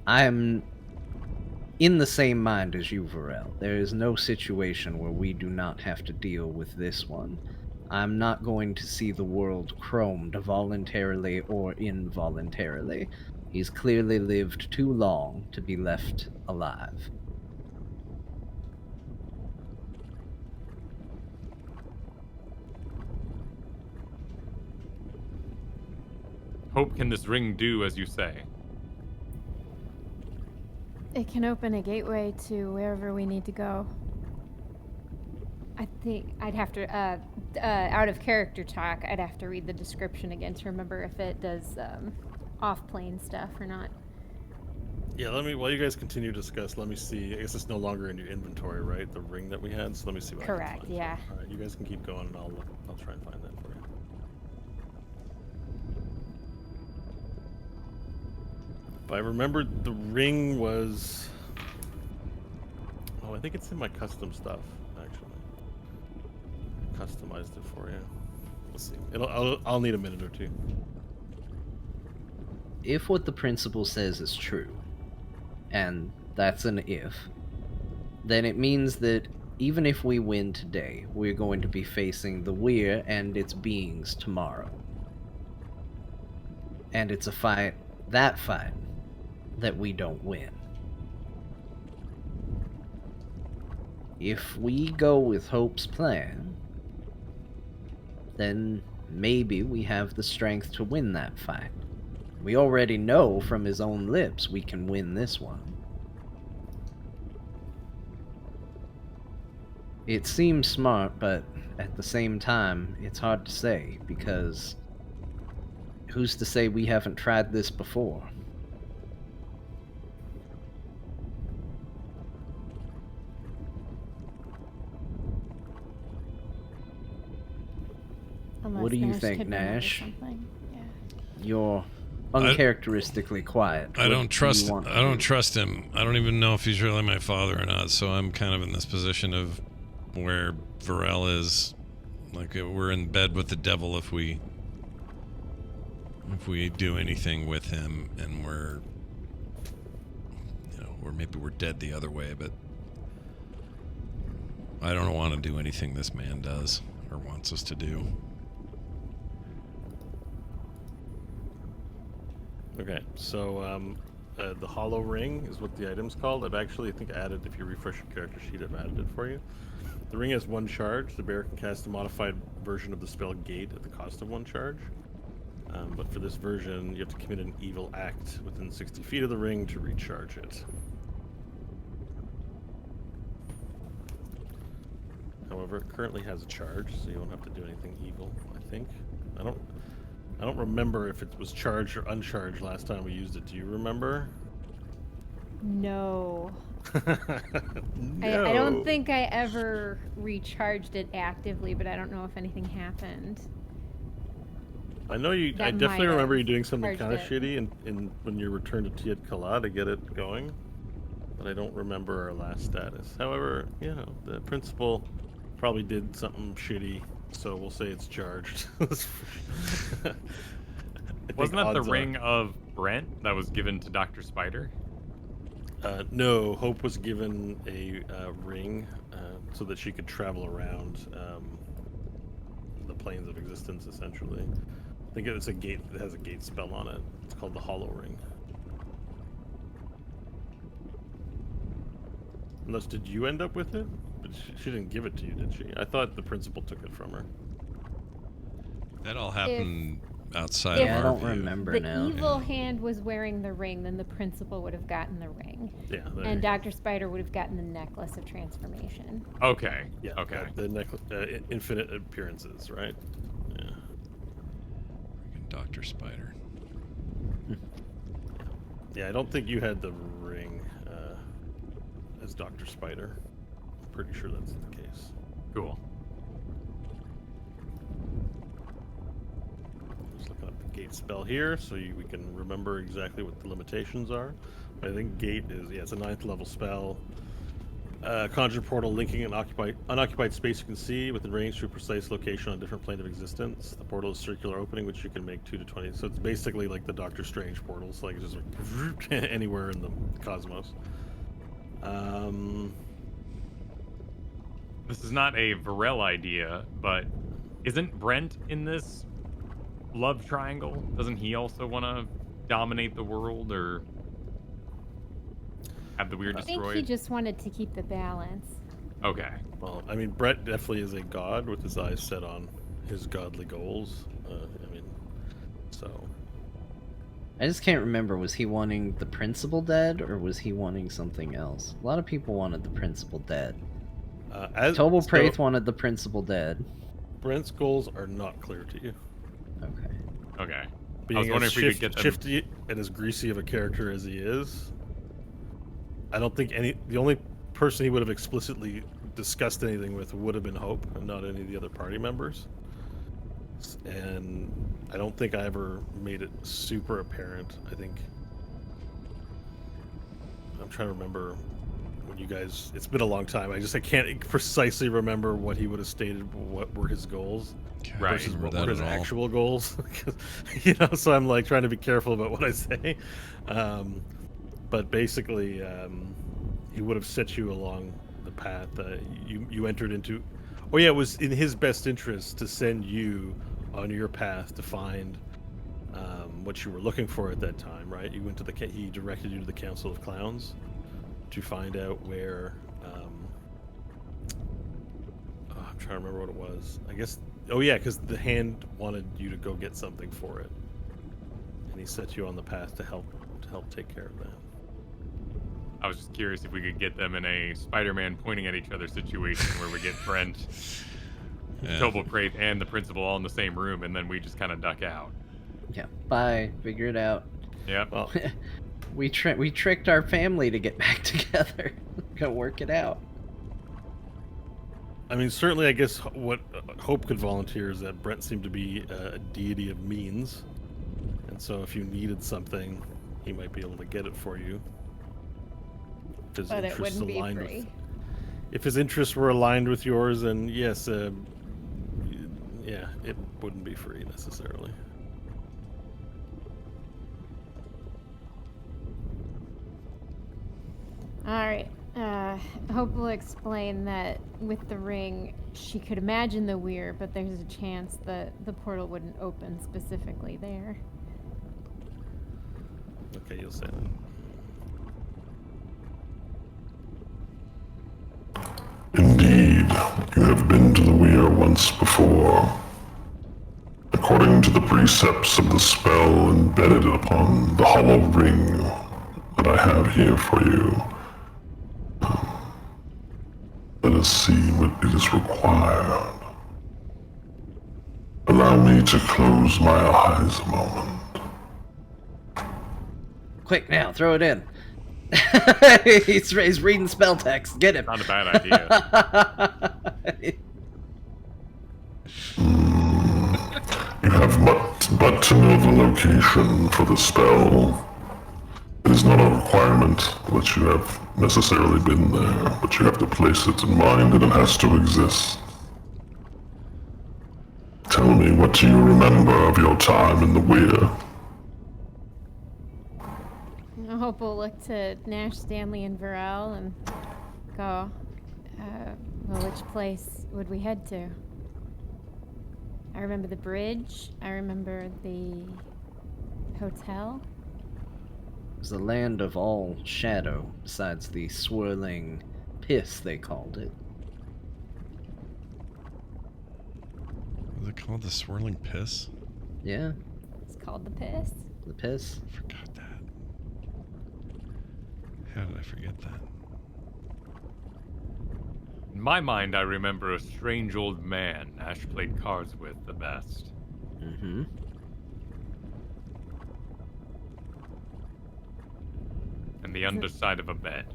I am in the same mind as you, Varel. There is no situation where we do not have to deal with this one. I'm not going to see the world chromed voluntarily or involuntarily. He's clearly lived too long to be left alive. Hope can this ring do as you say? It can open a gateway to wherever we need to go. I think I'd have to, out of character talk, I'd have to read the description again to remember if it does off-plane stuff or not. Yeah, while you guys continue to discuss, let me see. I guess it's no longer in your inventory, right? The ring that we had, so let me see what I Correct, can find. yeah. All right, you guys can keep going, and I'll try and find that for you. If I remember, the ring was... Oh, I think it's in my custom stuff, actually. I customized it for you. We'll see. I'll need a minute or two. If what the principal says is true, and that's an if, then it means that even if we win today, we're going to be facing the weir and its beings tomorrow. And it's a fight, that fight, that we don't win. If we go with Hope's plan, then maybe we have the strength to win that fight. We already know from his own lips we can win this one. It seems smart, but at the same time, it's hard to say, because who's to say we haven't tried this before? Unless What do you Nash think, could remember Nash? something. Yeah. You're uncharacteristically quiet. I don't What do trust. you want to I don't do? trust him. I don't even know if he's really my father or not. So I'm kind of in this position of where Varel is. Like we're in bed with the devil if we do anything with him, and we're, or maybe we're dead the other way. But I don't want to do anything this man does or wants us to do. Okay, so the hollow ring is what the item's called. I've actually, I think, added, if you refresh your character sheet, I've added it for you. The ring has 1 charge. The bearer can cast a modified version of the spell Gate at the cost of 1 charge. But for this version, you have to commit an evil act within 60 feet of the ring to recharge it. However, it currently has a charge, so you won't have to do anything evil, I think. I don't remember if it was charged or uncharged last time we used it. Do you remember? No. No. I don't think I ever recharged it actively, but I don't know if anything happened. I know you. I That definitely might remember have you doing something charged kind of it. shitty in when you returned to Tiet Kala to get it going, but I don't remember our last status. However, the principal probably did something shitty, so we'll say it's charged. I think Wasn't that the odds are- ring of Brent that was given to Dr. Spider? No, Hope was given a ring so that she could travel around the planes of existence, essentially. I think it's a gate that has a gate spell on it. It's called the Hollow Ring. Unless, did you end up with it? But she didn't give it to you, did she? I thought the principal took it from her. That all happened outside if of I our don't view. remember The now. evil hand was wearing the ring, then the principal would have gotten the ring. Yeah. There And you go. Dr. Spider would have gotten the necklace of transformation. Okay. Yeah. Okay. The necklace, infinite appearances, right? Yeah. Dr. Spider. Yeah, I don't think you had the ring as Dr. Spider. I'm pretty sure that's the case. Cool. Just looking up the gate spell here so we can remember exactly what the limitations are. I think gate is, it's a 9th level spell. Conjure portal linking an unoccupied space you can see within range to a precise location on a different plane of existence. The portal is circular opening, which you can make 2 to 20. So it's basically like the Doctor Strange portals, like just like anywhere in the cosmos. This is not a Varel idea, but isn't Brent in this love triangle? Doesn't he also want to dominate the world or have the weird I think destroyed? he just wanted to keep the balance. Okay. Well, I mean, Brett definitely is a god with his eyes set on his godly goals. So. I just can't remember, was he wanting the principal dead, or was he wanting something else? A lot of people wanted the principal dead. Tobal Praith wanted the principal dead. Brent's goals are not clear to you. Okay. Okay. I was Being wondering as if we could get them. shifty and as greasy of a character as he is, I don't think the only person he would have explicitly discussed anything with would have been Hope, and not any of the other party members. And I don't think I ever made it super apparent. I'm trying to remember when you guys. It's been a long time. I can't precisely remember what he would have stated. What were his goals? Right. Versus what Remember were that his at all. actual goals? So I'm like trying to be careful about what I say. But basically, he would have set you along the path you entered into. Oh yeah, it was in his best interest to send you on your path to find what you were looking for at that time, right? You went to he directed you to the Council of Clowns to find out where. I'm trying to remember what it was. I guess. Oh yeah, because the hand wanted you to go get something for it, and he set you on the path to help take care of that. I was just curious if we could get them in a Spider-Man pointing at each other situation where we get Brent, Tobelpraith, and the principal all in the same room, and then we just kind of duck out. Yeah, bye. Figure it out. Yeah. Well, we tricked our family to get back together. Go work it out. I mean, certainly, I guess what Hope could volunteer is that Brent seemed to be a deity of means, and so if you needed something, he might be able to get it for you. But it wouldn't be free. If his interests were aligned with yours, then yes, yeah, it wouldn't be free necessarily. All right. Hope will explain that with the ring, she could imagine the weir, but there's a chance that the portal wouldn't open specifically there. Okay, you'll say that. Indeed, you have been to the weir once before. According to the precepts of the spell embedded upon the hollow ring that I have here for you, let us see what it is required. Allow me to close my eyes a moment. Quick now, throw it in. he's reading spell text. Get him. Not a bad idea. You have but to know the location for the spell. It is not a requirement that you have necessarily been there, but you have to place it in mind and it has to exist. Tell me, what do you remember of your time in the weir? I hope we'll look to Nash, Stanley, and Varel and go, well, which place would we head to? I remember the bridge. I remember the hotel. It was the land of all shadow, besides the swirling piss, they called it. Was it called the swirling piss? Yeah, It's called the Piss. the piss. I forgot that. How did I forget that? In my mind, I remember a strange old man Ash played cards with the best. Mm-hmm. And the underside of a bed.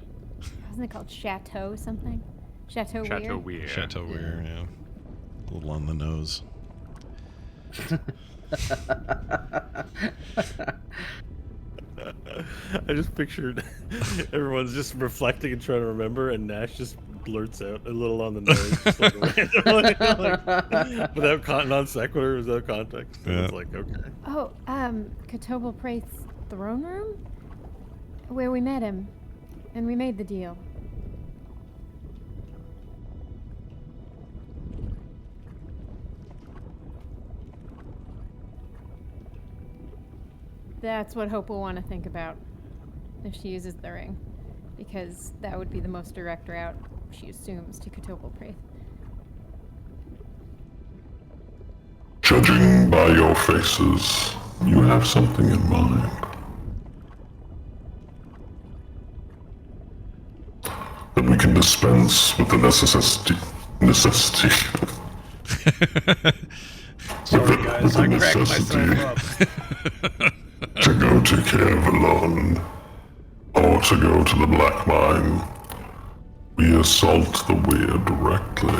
Wasn't it called Chateau something? Chateau Chateau Weir? Weir. Chateau Weir, yeah. A little on the nose. I just pictured everyone's just reflecting and trying to remember, and Nash just blurts out a little on the nose, just like randomly, like, without non sequitur, without context. And it's like, okay. Oh, Tobelpraith's throne room? Where we met him. And we made the deal. That's what Hope will want to think about if she uses the ring, because that would be the most direct route, she assumes, to Tobelpraith. Judging by your faces, you have something in mind. That we can dispense with the necessity. Sorry guys, I cracked myself up. To go to Kervalon, or to go to the Black Mine. We assault the weir directly.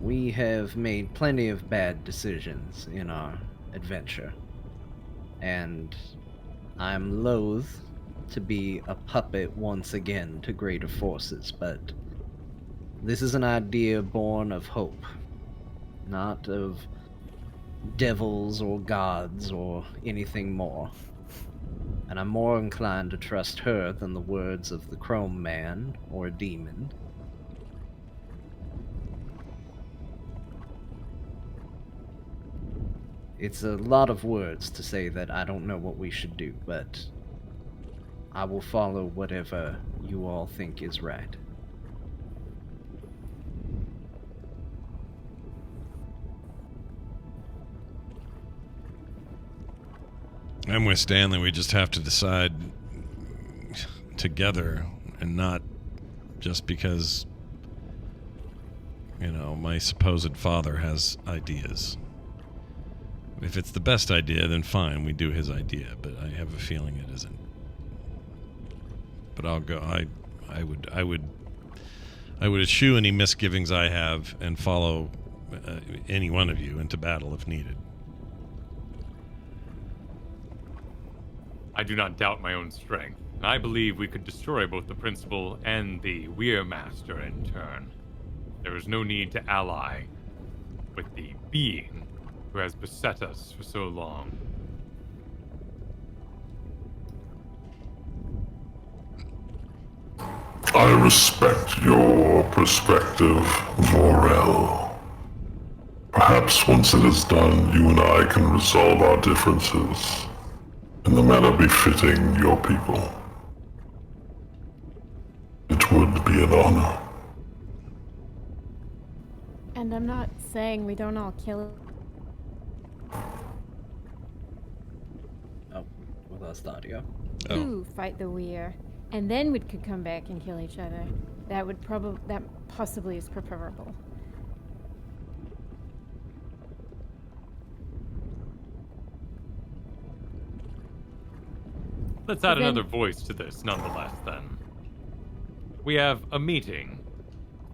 We have made plenty of bad decisions in our adventure, and I'm loath to be a puppet once again to greater forces, but this is an idea born of hope, not of devils or gods or anything more. and I'm more inclined to trust her than the words of the Chrome Man or a demon. It's a lot of words to say that I don't know what we should do, but I will follow whatever you all think is right. I'm with Stanley. We just have to decide together and not just because, my supposed father has ideas. If it's the best idea, then fine, we do his idea, but I have a feeling it isn't. But I'll go. I would eschew any misgivings I have and follow any one of you into battle if needed. I do not doubt my own strength, and I believe we could destroy both the principal and the Weir Master in turn. There is no need to ally with the being who has beset us for so long. I respect your perspective, Vorel. Perhaps once it is done, you and I can resolve our differences in the manner befitting your people. It would be an honor. And I'm not saying we don't all kill. Oh, we lost audio. To fight the Weir, and then we could come back and kill each other. That possibly is preferable. Let's add another voice to this, nonetheless, then. We have a meeting,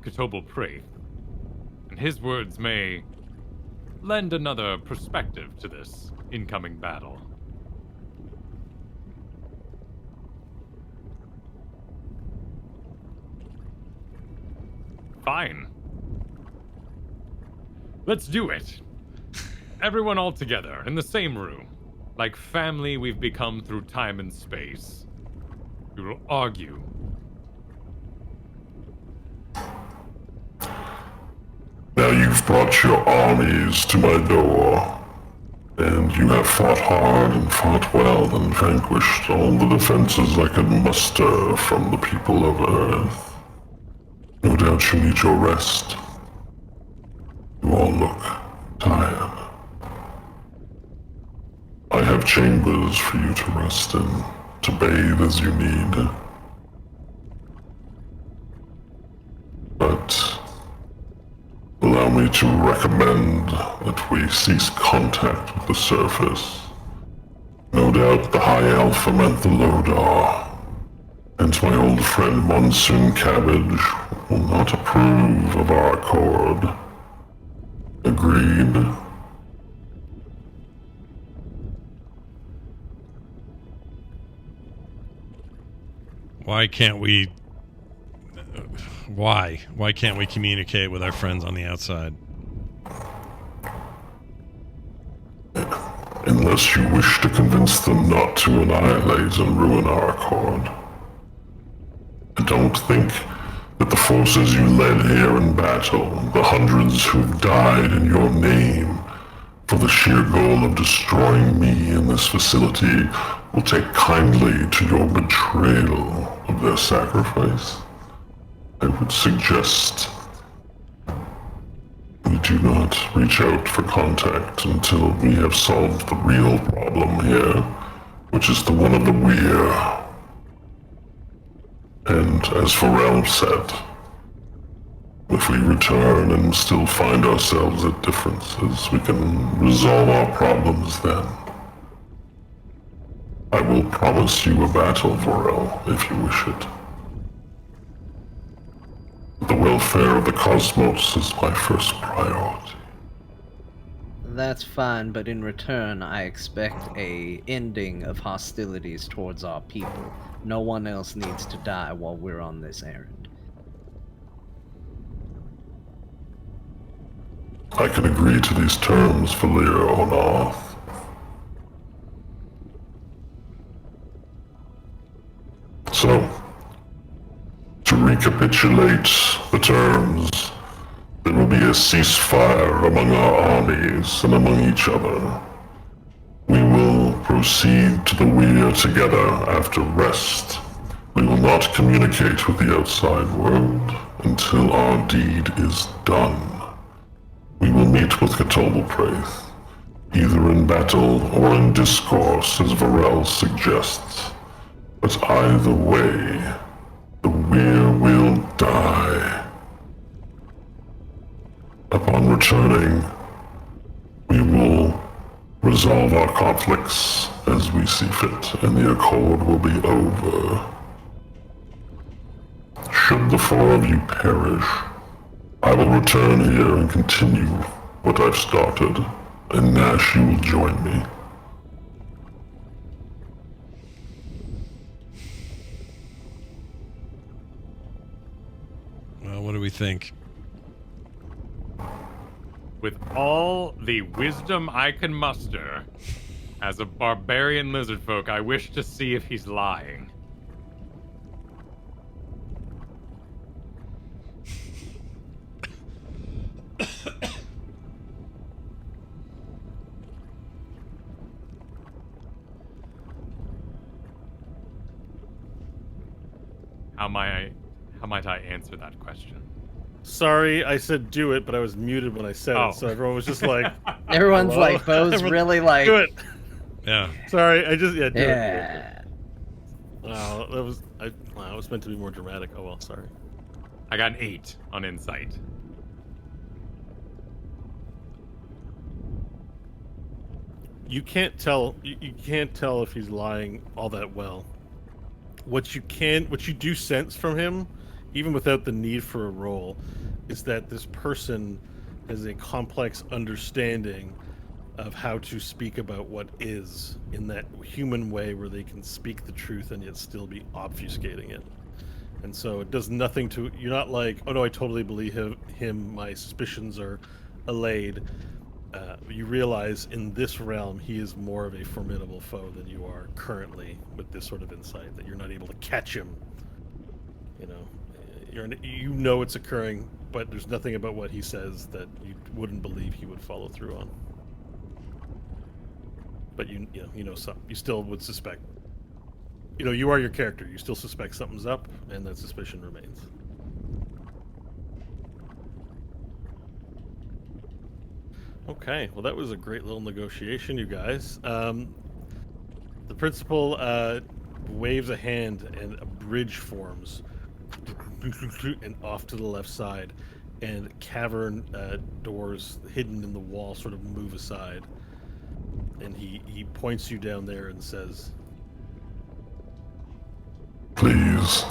Katobal Praith, and his words may lend another perspective to this incoming battle. Fine. Let's do it. Everyone all together, in the same room. Like family we've become through time and space. We will argue. Now you've brought your armies to my door, and you have fought hard and fought well and vanquished all the defenses I could muster from the people of Earth. No doubt you need your rest. You all look tired. I have chambers for you to rest in, to bathe as you need. But allow me to recommend that we cease contact with the surface. No doubt the High Alpha meant the Lodar, and my old friend Monsoon Cabbage will not approve of our accord. Agreed? Why can't we... Why? Why can't we communicate with our friends on the outside? Unless you wish to convince them not to annihilate and ruin our accord. I don't think that the forces you led here in battle, the hundreds who've died in your name, for the sheer goal of destroying me in this facility, will take kindly to your betrayal of their sacrifice. I would suggest we do not reach out for contact until we have solved the real problem here, which is the one of the Weir. And as Pharrell said, if we return and still find ourselves at differences, we can resolve our problems then. I will promise you a battle, Vorel, if you wish it. The welfare of the cosmos is my first priority. That's fine, but in return, I expect a ending of hostilities towards our people. No one else needs to die while we're on this errand. I can agree to these terms, Valir Onoth. So, to recapitulate the terms, there will be a ceasefire among our armies and among each other. We will proceed to the weir together after rest. We will not communicate with the outside world until our deed is done. We will meet with TWBD, either in battle or in discourse, as Varel suggests. But either way, the weir will die. Upon returning, we will resolve our conflicts as we see fit, and the accord will be over. Should the four of you perish, I will return here and continue what I've started, and Nash, you will join me. Well, what do we think? With all the wisdom I can muster, as a barbarian lizard folk, I wish to see if he's lying. How might I answer that question? Sorry, I said do it, but I was muted when I said Oh. it, so everyone was just like, Everyone's hello? like, Bo's Everyone, really like, do it. Yeah. Sorry, I just, yeah, do it. yeah. Wow, that was, wow, it was meant to be more dramatic. Oh well, sorry. I got an 8 on insight. You can't tell, you can't tell if he's lying all that well. What you do sense from him, even without the need for a roll, is that this person has a complex understanding of how to speak about what is in that human way where they can speak the truth and yet still be obfuscating it. And so it does nothing to, you're not like, oh no, I totally believe him, my suspicions are allayed. You realize in this realm he is more of a formidable foe than you are currently with this sort of insight, that you're not able to catch him. You know it's occurring, but there's nothing about what he says that you wouldn't believe he would follow through on. But you know something. You still would suspect. You are your character. You still suspect something's up, and that suspicion remains. Okay, well that was a great little negotiation, you guys. The principal waves a hand, and a bridge forms, and off to the left side, and cavern doors hidden in the wall sort of move aside, and he points you down there and says, Please,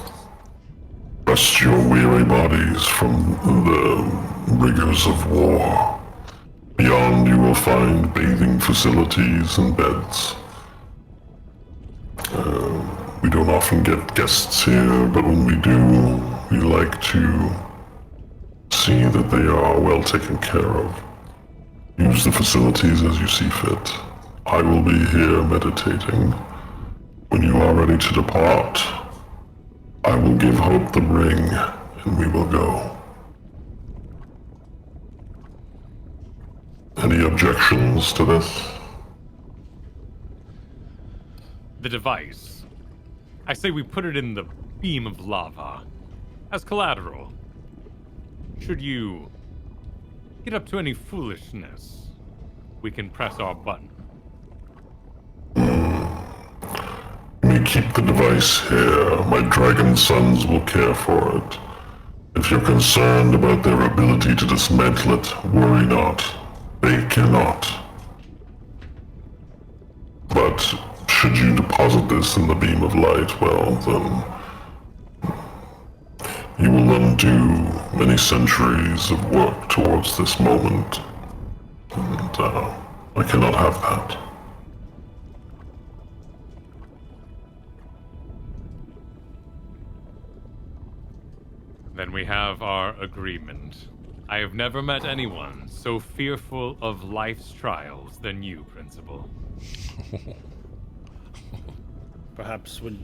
rest your weary bodies from the rigors of war. Beyond, you will find bathing facilities and beds. We don't often get guests here, but when we do, we like to see that they are well taken care of. Use the facilities as you see fit. I will be here meditating. When you are ready to depart, I will give Hope the ring, and we will go. Any objections to this? The device. I say we put it in the beam of lava as collateral. Should you get up to any foolishness, we can press our button. You may keep the device here. My dragon sons will care for it. If you're concerned about their ability to dismantle it, worry not. They cannot. But should you deposit this in the beam of light, well, then you will undo many centuries of work towards this moment. And I cannot have that. Then we have our agreement. I have never met anyone so fearful of life's trials than you, Principal. perhaps when...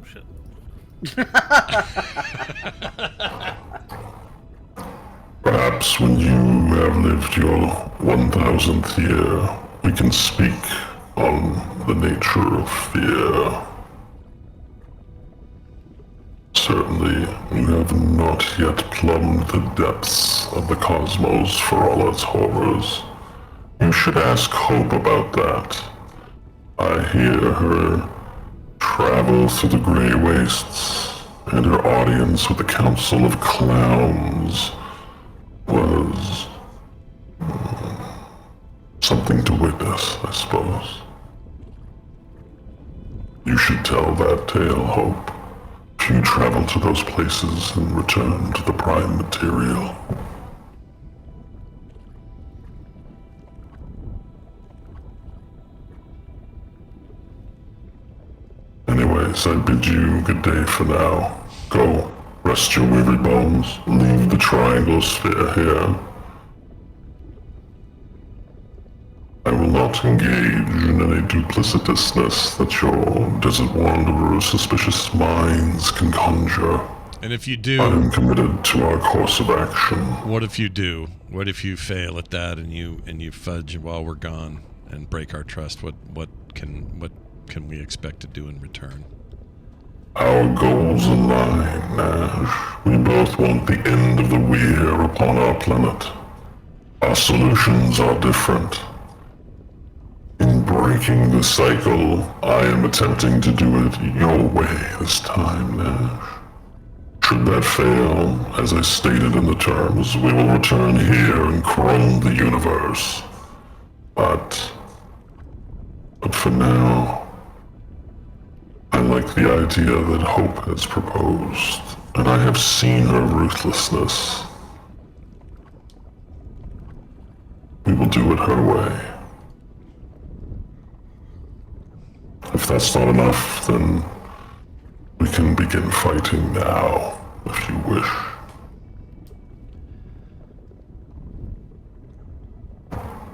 Shit. Perhaps when you have lived your 1000th year, we can speak on the nature of fear. Certainly, you have not yet plumbed the depths of the cosmos for all its horrors. You should ask Hope about that. I hear her travel through the gray wastes, and her audience with the Council of Clowns was something to witness, I suppose. You should tell that tale, Hope. If you travel to those places and return to the prime material. Anyways, I bid you good day for now. Go, rest your weary bones, leave the triangle sphere here. I will not engage in any duplicitousness that your desert wanderer's suspicious minds can conjure. And if you I do, am committed to our course of action. what if you do? What if you fail at that and you fudge while we're gone and break our trust? What can we expect to do in return? Our goals align, Nash. We both want the end of the weir upon our planet. Our solutions are different. In breaking the cycle, I am attempting to do it your way this time, Nash. Should that fail, as I stated in the terms, we will return here and chrome the universe. But for now, I like the idea that Hope has proposed, and I have seen her ruthlessness. We will do it her way. If that's not enough, then we can begin fighting now, if you wish.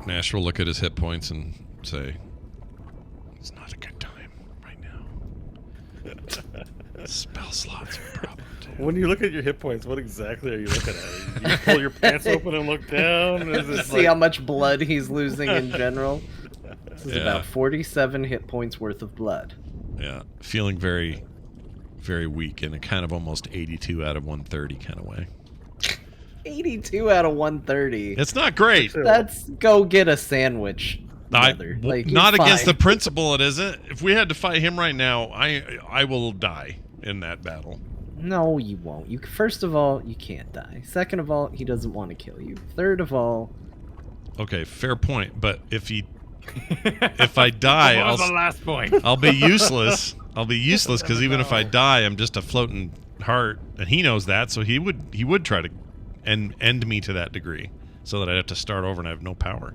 Nash will look at his hit points and say, "It's not a good time right now. Spell slots are a problem too." When you look at your hit points, what exactly are you looking at? Do you pull your pants open and look down? Is it See how much blood he's losing in general? This is Yeah. about 47 hit points worth of blood. Yeah, feeling very, very weak in a kind of almost 82 out of 130 kind of way. 82 out of 130. It's not great. That's go get a sandwich. brother. Like, you're not against the fine. principle, it isn't. If we had to fight him right now, I will die in that battle. No, you won't. You first of all, you can't die. Second of all, he doesn't want to kill you. Third of all, Okay, fair point. But if I die, What was the last point? I'll be useless. I'll be useless because even if I die, I'm just a floating heart, and he knows that, so he would try to end me to that degree, so that I'd have to start over and I have no power.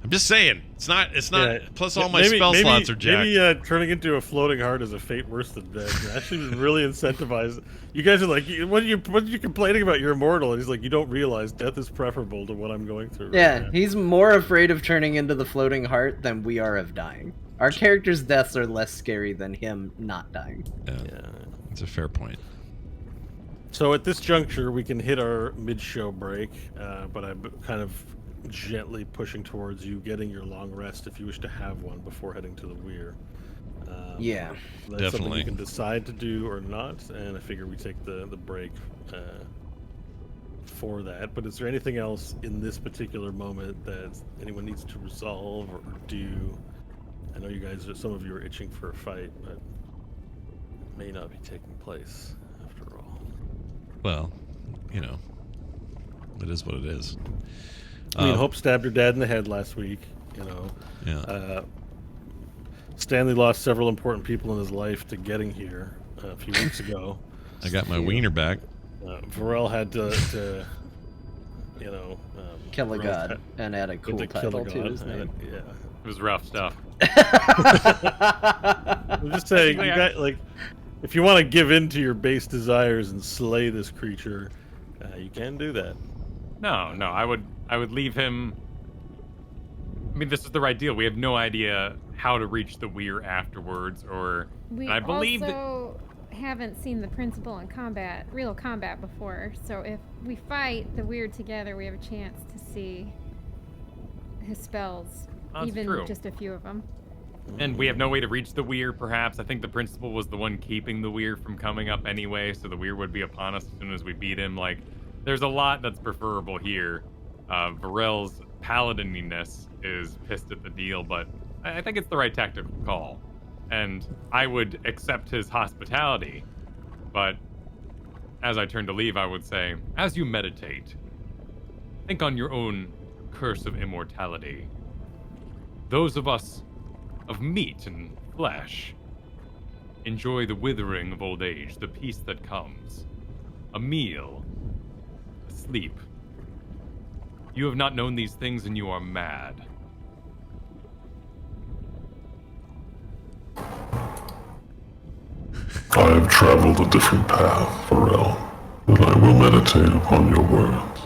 I'm just saying, it's not. Yeah. Plus, all my spell slots are jacked. Maybe turning into a floating heart is a fate worse than death. Actually, really incentivized. You guys are like, what are you complaining about? You're immortal, and he's like, you don't realize death is preferable to what I'm going through. Right yeah, now. he's more afraid of turning into the floating heart than we are of dying. Our characters' deaths are less scary than him not dying. Yeah, it's a fair point. So at this juncture, we can hit our mid-show break, but I'm kind of gently pushing towards you getting your long rest if you wish to have one before heading to the weir. Yeah, That's something definitely. you can decide to do or not, and I figure we take the break for that. But is there anything else in this particular moment that anyone needs to resolve or do? I know you guys, some of you are itching for a fight, but it may not be taking place after all. Well, it is what it is. I mean, Hope stabbed her dad in the head last week, Yeah. Stanley lost several important people in his life to getting here a few weeks ago. I got my wiener back. Varel had to kill a Varel god had- and add a had cool to kill title a to god, his name. yeah. It was rough stuff. I'm just saying, you Basically, got if you want to give in to your base desires and slay this creature, you can do that. No, I would leave him. I mean, this is the right deal. We have no idea how to reach the weir afterwards, or We and I believe that. also haven't seen the principal in combat, real combat before, so if we fight the weird together, we have a chance to see his spells, That's even true. just a few of them. And we have no way to reach the weir, perhaps. I think the principal was the one keeping the weir from coming up anyway, so the weir would be upon us as soon as we beat him. Like, there's a lot that's preferable here. Varel's paladininess is pissed at the deal, but I think it's the right tactical call. And I would accept his hospitality, but as I turn to leave, I would say, as you meditate, think on your own curse of immortality. Those of us of meat and flesh enjoy the withering of old age, the peace that comes, a meal, a sleep. You have not known these things and you are mad. I have traveled a different path, Pharrell, and I will meditate upon your words.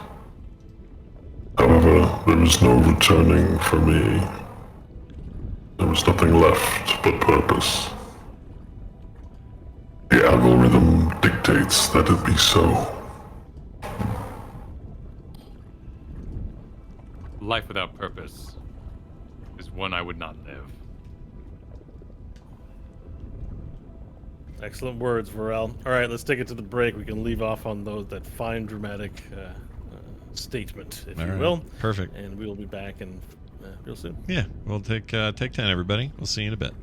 However, there is no returning for me. There is nothing left but purpose. The algorithm dictates that it be so. Life without purpose is one I would not live. Excellent words, Varel. All right, let's take it to the break. We can leave off on that fine dramatic statement, if All you right. will. Perfect. And we'll be back in real soon. Yeah, we'll take 10, everybody. We'll see you in a bit.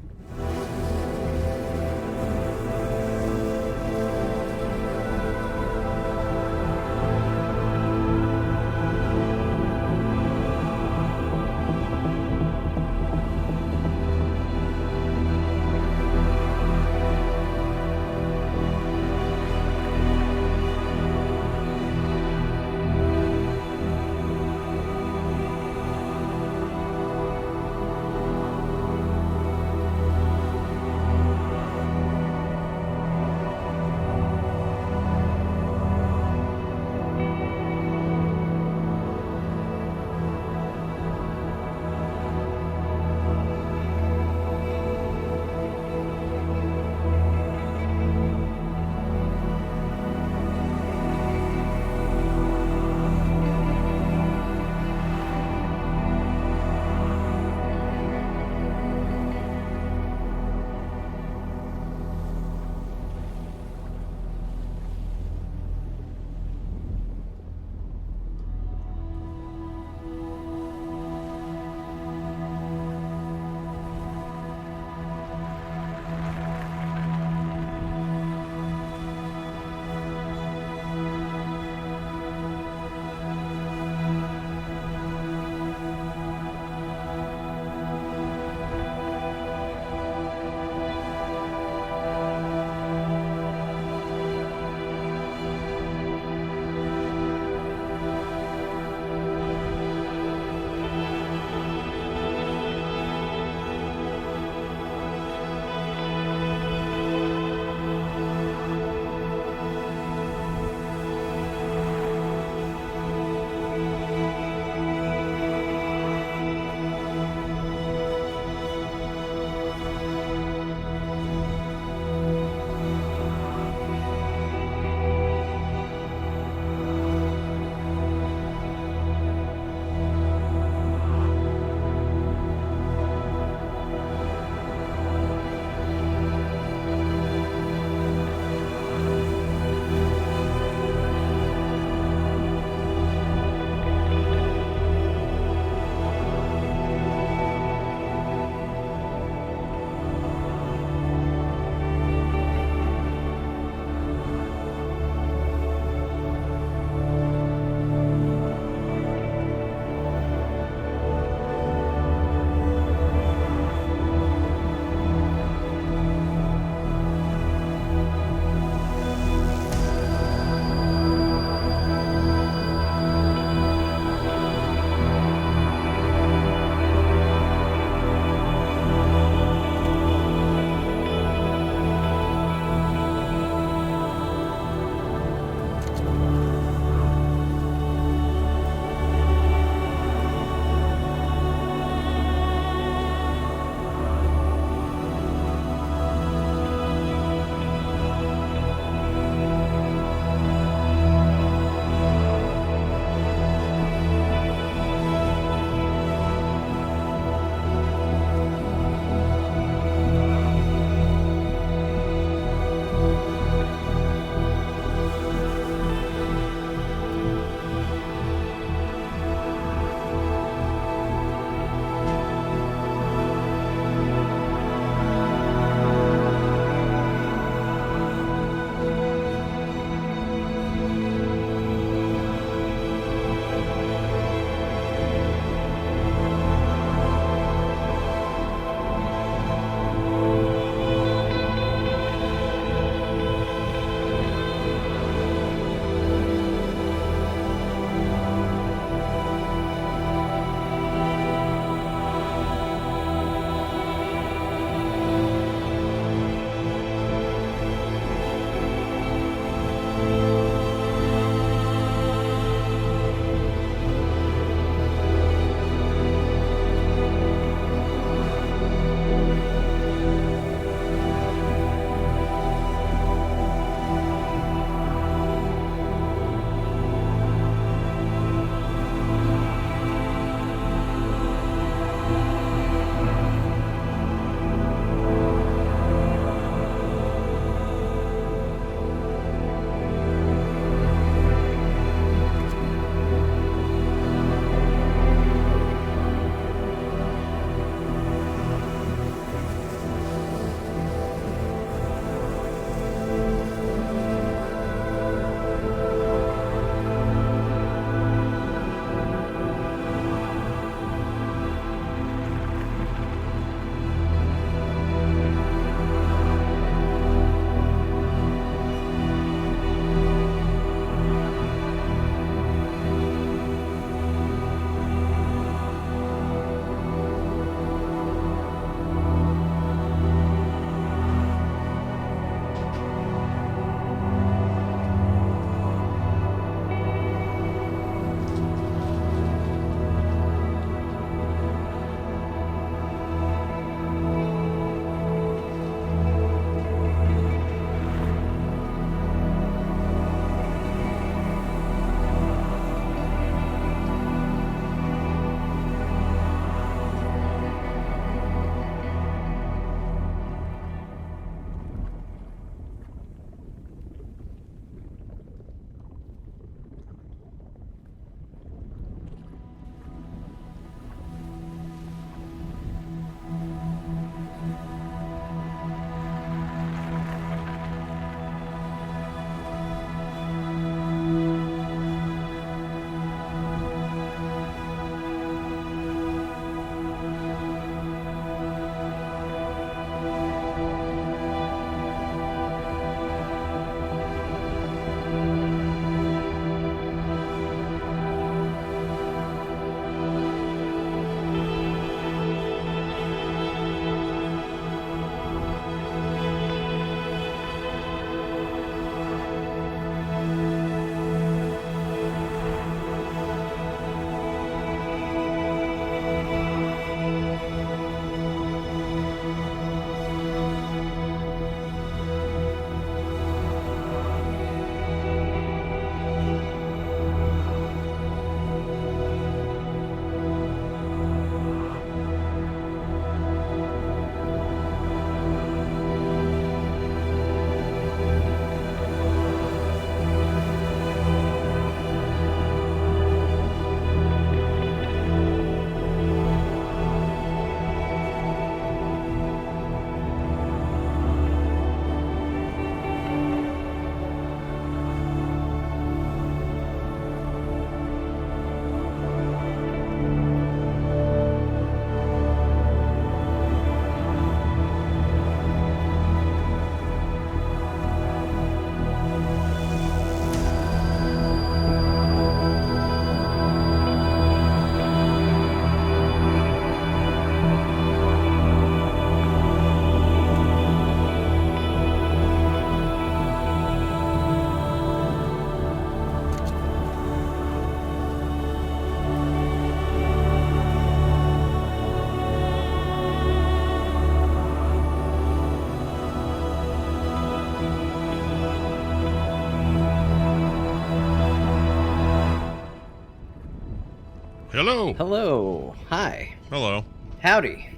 Hello. Hello. Hi. Hello. Howdy.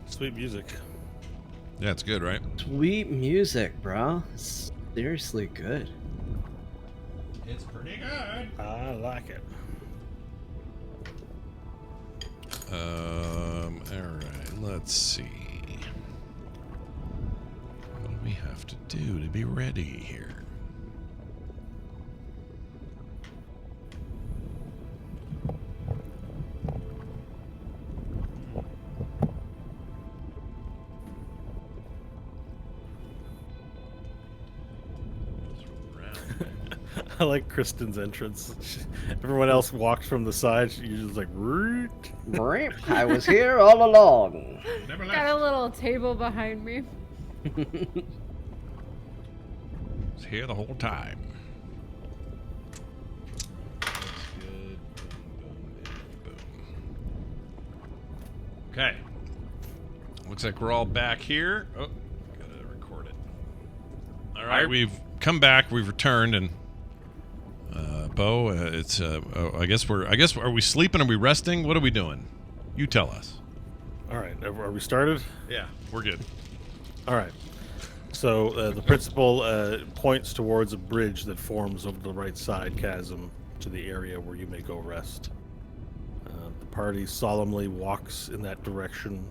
Sweet music. Yeah, it's good, right? Sweet music, bro. Seriously good. It's pretty good. I like it. All right. Let's see. What do we have to do to be ready here? I like Kristen's entrance. Everyone else walks from the side. She's just like, root. I was here all along. Never Got a little table behind me. It's here the whole time. That's good. Boom, boom, boom. Okay. Looks like we're all back here. Oh, gotta record it. All right, we've come back. We've returned, and Bo, it's. I guess are we sleeping? Are we resting? What are we doing? You tell us. All right, are we started? Yeah, we're good. All right. So the principal points towards a bridge that forms over the right side chasm to the area where you may go rest. The party solemnly walks in that direction,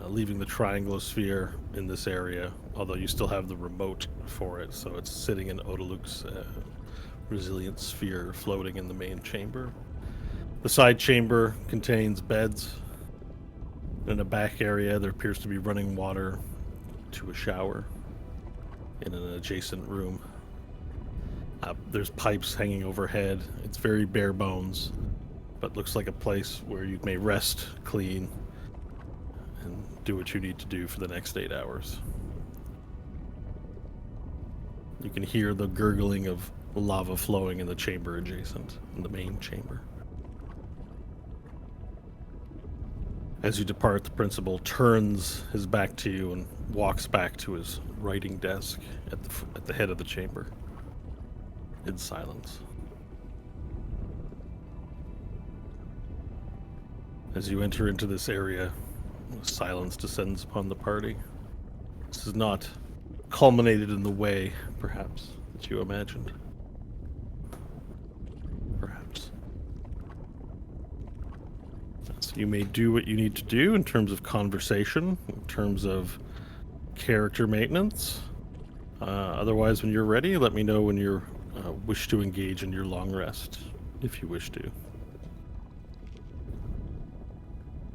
leaving the trianglosphere in this area, although you still have the remote for it, so it's sitting in Odaluk's resilient sphere floating in the main chamber. The side chamber contains beds. In the back area, there appears to be running water to a shower in an adjacent room. There's pipes hanging overhead. It's very bare bones, but looks like a place where you may rest, clean, and do what you need to do for the next 8 hours. You can hear the gurgling of lava flowing in the chamber adjacent, in the main chamber. As you depart, the principal turns his back to you and walks back to his writing desk at the head of the chamber, in silence. As you enter into this area, silence descends upon the party. This is not culminated in the way, perhaps, that you imagined. Perhaps. So you may do what you need to do in terms of conversation, in terms of character maintenance. Otherwise, when you're ready, let me know when you wish to engage in your long rest, if you wish to.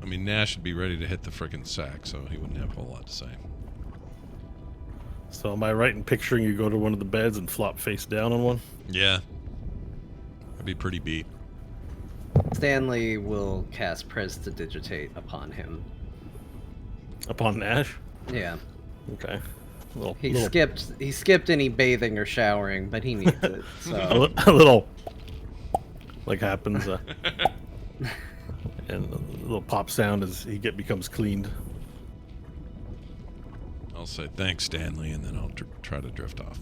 I mean, Nash would be ready to hit the frickin' sack, so he wouldn't have a whole lot to say. So am I right in picturing you go to one of the beds and flop face down on one? Yeah. I'd be pretty beat. Stanley will cast Prestidigitate upon him. Upon Nash? Yeah. Okay. He skipped any bathing or showering, but he needs it. So a little like happens and a little pop sound as he becomes cleaned. I'll say thanks, Stanley, and then I'll try to drift off.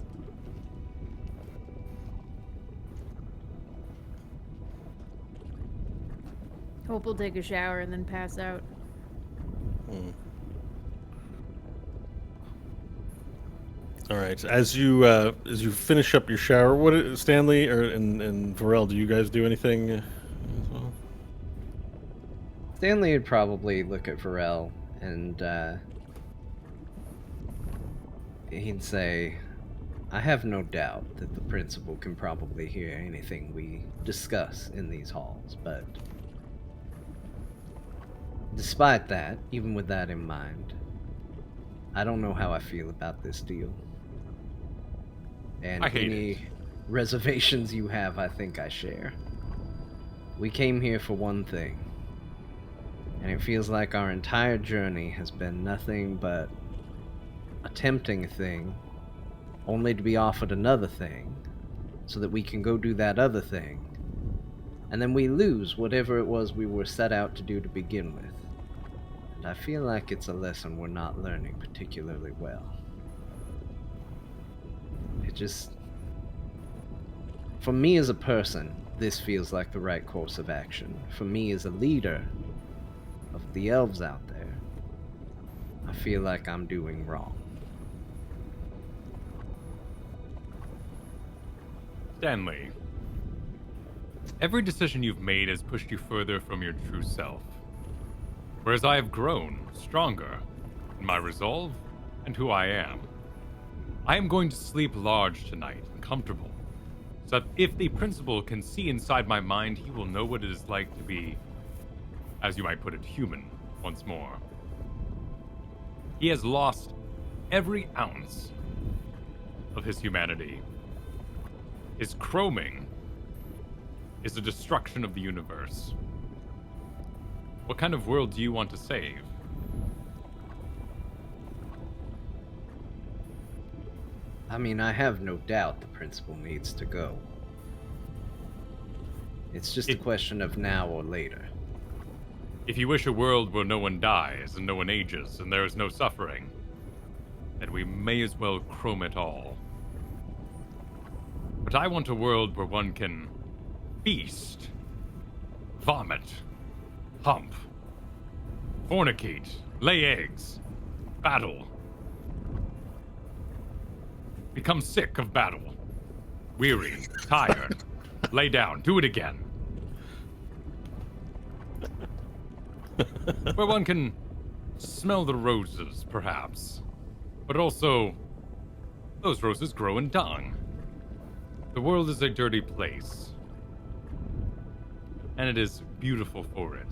Hope we'll take a shower and then pass out. All right. As you finish up your shower, what Stanley and Varel, do you guys do anything as well? Stanley would probably look at Varel and he'd say, I have no doubt that the principal can probably hear anything we discuss in these halls, but despite that, even with that in mind, I don't know how I feel about this deal. And I hate any reservations you have, I think I share. We came here for one thing, and it feels like our entire journey has been nothing but attempting a thing, only to be offered another thing, so that we can go do that other thing, and then we lose whatever it was we were set out to do to begin with. And I feel like it's a lesson we're not learning particularly well. It just... For me as a person, this feels like the right course of action. For me as a leader of the elves out there, I feel like I'm doing wrong. Stanley, every decision you've made has pushed you further from your true self. Whereas I have grown stronger in my resolve and who I am. I am going to sleep large tonight and comfortable, so that if the principal can see inside my mind, he will know what it is like to be, as you might put it, human once more. He has lost every ounce of his humanity. His chroming is the destruction of the universe. What kind of world do you want to save? I mean, I have no doubt the principal needs to go. It's just a question of now or later. If you wish a world where no one dies and no one ages and there is no suffering, then we may as well chrome it all. But I want a world where one can feast, vomit, hump, fornicate, lay eggs, battle, become sick of battle, weary, tired, lay down, do it again. Where one can smell the roses, perhaps, but also those roses grow in dung. The world is a dirty place, and it is beautiful for it.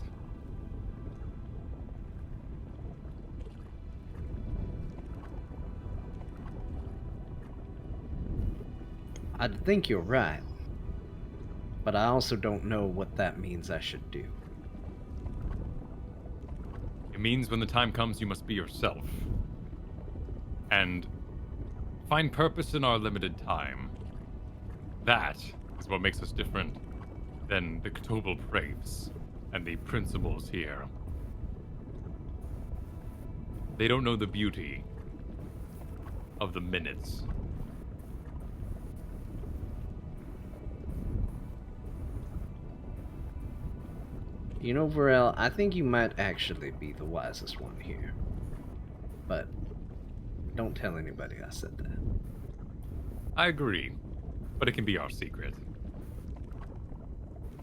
I think you're right, but I also don't know what that means I should do. It means when the time comes, you must be yourself. And find purpose in our limited time. That is what makes us different than the Ctobel Praves and the principals here. They don't know the beauty of the minutes. You know, Varel, I think you might actually be the wisest one here. But don't tell anybody I said that. I agree, but it can be our secret.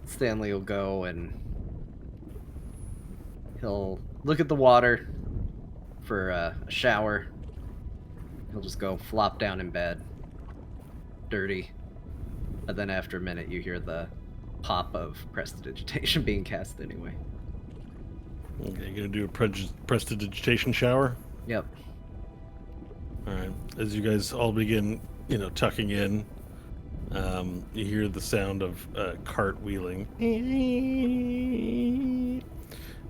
Stanley will go and he'll look at the water for a shower. He'll just go flop down in bed, dirty. And then after a minute you hear the pop of prestidigitation being cast anyway. Okay, you're gonna do a prestidigitation shower? Yep. Alright. As you guys all begin, tucking in, you hear the sound of cart wheeling.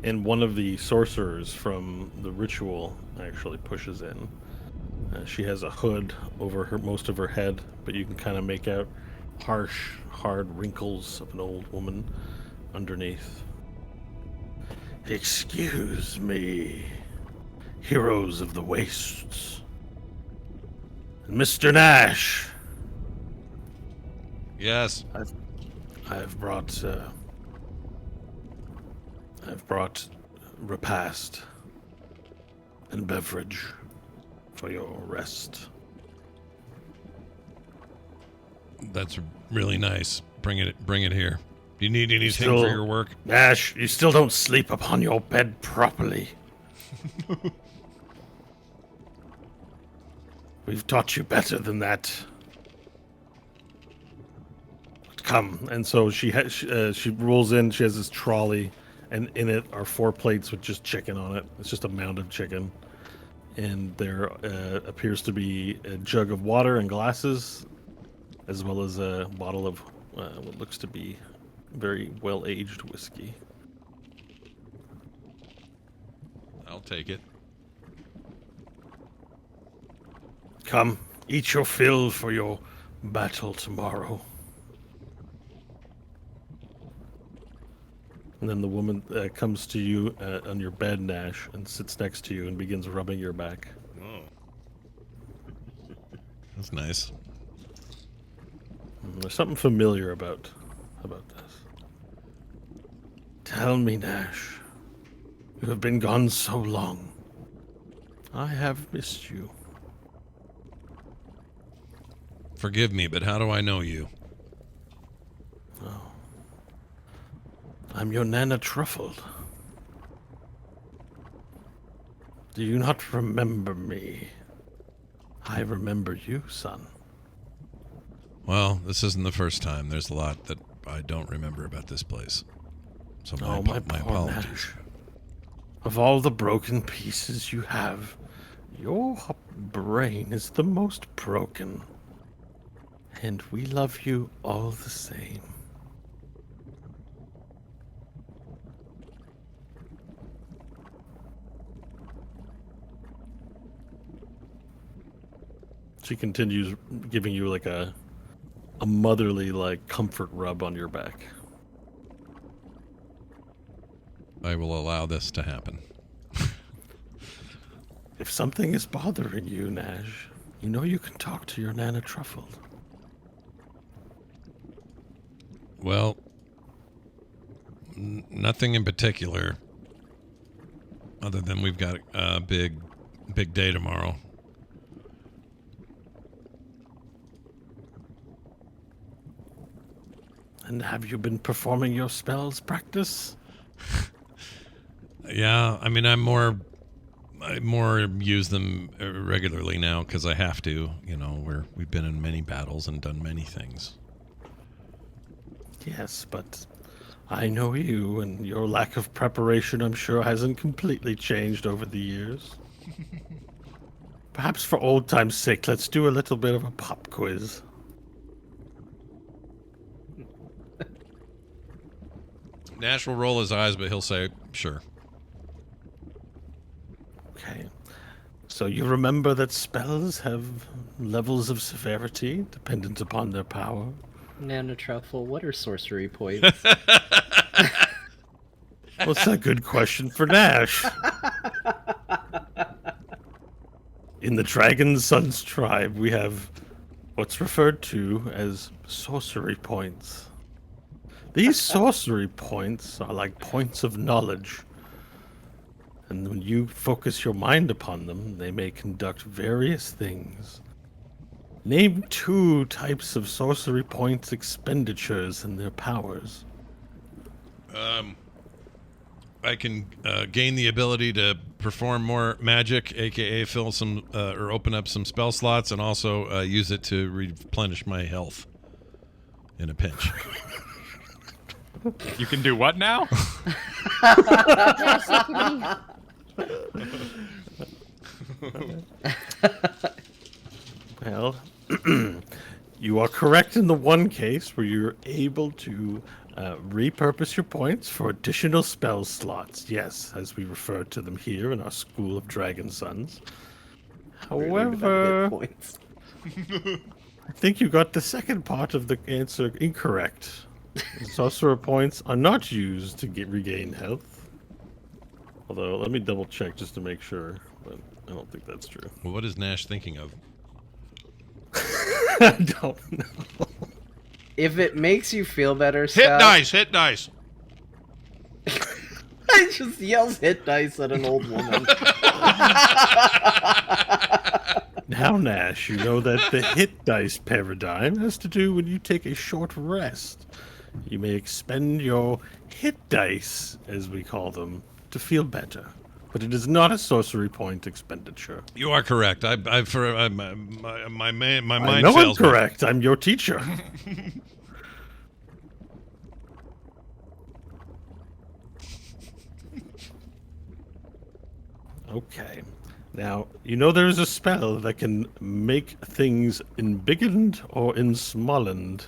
And one of the sorcerers from the ritual actually pushes in. She has a hood over most of her head, but you can kind of make out harsh, hard wrinkles of an old woman underneath. Excuse me, heroes of the wastes. Mr. Nash. Yes. I've brought repast and beverage for your rest. That's really nice. Bring it here. Do you need anything Still- for your work? Nash, you still don't sleep upon your bed properly. We've taught you better than that. Come. And so she rolls in. She has this trolley, and in it are 4 plates with just chicken on it. It's just a mound of chicken. And there appears to be a jug of water and glasses, as well as a bottle of what looks to be very well-aged whiskey. I'll take it. Come, eat your fill for your battle tomorrow. And then the woman comes to you on your bed, Nash, and sits next to you and begins rubbing your back. Oh. That's nice. There's something familiar about about this. Tell me, Nash. You have been gone so long. I have missed you. Forgive me, but how do I know you? Oh. I'm your Nana Truffled. Do you not remember me? I remember you, son. Well, this isn't the first time. There's a lot that I don't remember about this place. So my poor apologies. Nash. Of all the broken pieces you have, your brain is the most broken. And we love you all the same. She continues giving you like a motherly like comfort rub on your back. I will allow this to happen. If something is bothering you, Nash, you know you can talk to your Nana Truffled. Well, nothing in particular, other than we've got a big day tomorrow. And have you been performing your spells practice? Yeah, I mean, I more use them regularly now because I have to. You know, we've been in many battles and done many things. Yes, but I know you, and your lack of preparation, I'm sure, hasn't completely changed over the years. Perhaps for old time's sake, let's do a little bit of a pop quiz. Nash will roll his eyes, but he'll say, sure. Okay. So you remember that spells have levels of severity dependent upon their power? Nana Truffle, what are sorcery points? Well, it's a good question for Nash. In the Dragon Sons tribe, we have what's referred to as sorcery points. These sorcery points are like points of knowledge. And when you focus your mind upon them, they may conduct various things. Name 2 types of sorcery points expenditures and their powers. I can gain the ability to perform more magic, aka fill some or open up some spell slots, and also use it to replenish my health in a pinch. You can do what now? Yeah, she can Well, you are correct in the one case where you're able to repurpose your points for additional spell slots. Yes, as we refer to them here in our School of Dragon Sons. However, Points. I think you got the second part of the answer incorrect. Sorcerer points are not used to regain health. Although, let me double check just to make sure, but I don't think that's true. Well, what is Nash thinking of? I don't know. If it makes you feel better, Hit Scott, dice! Hit dice! I just yells hit dice at an old woman. Now, Nash, you know that the hit dice paradigm has to do when you take a short rest. You may expend your hit dice, as we call them, to feel better. But it is not a sorcery point expenditure. You are correct. My mind I know I'm fails me. correct. I'm your teacher. Okay. Now, you know there's a spell that can make things embiggened or ensmollened.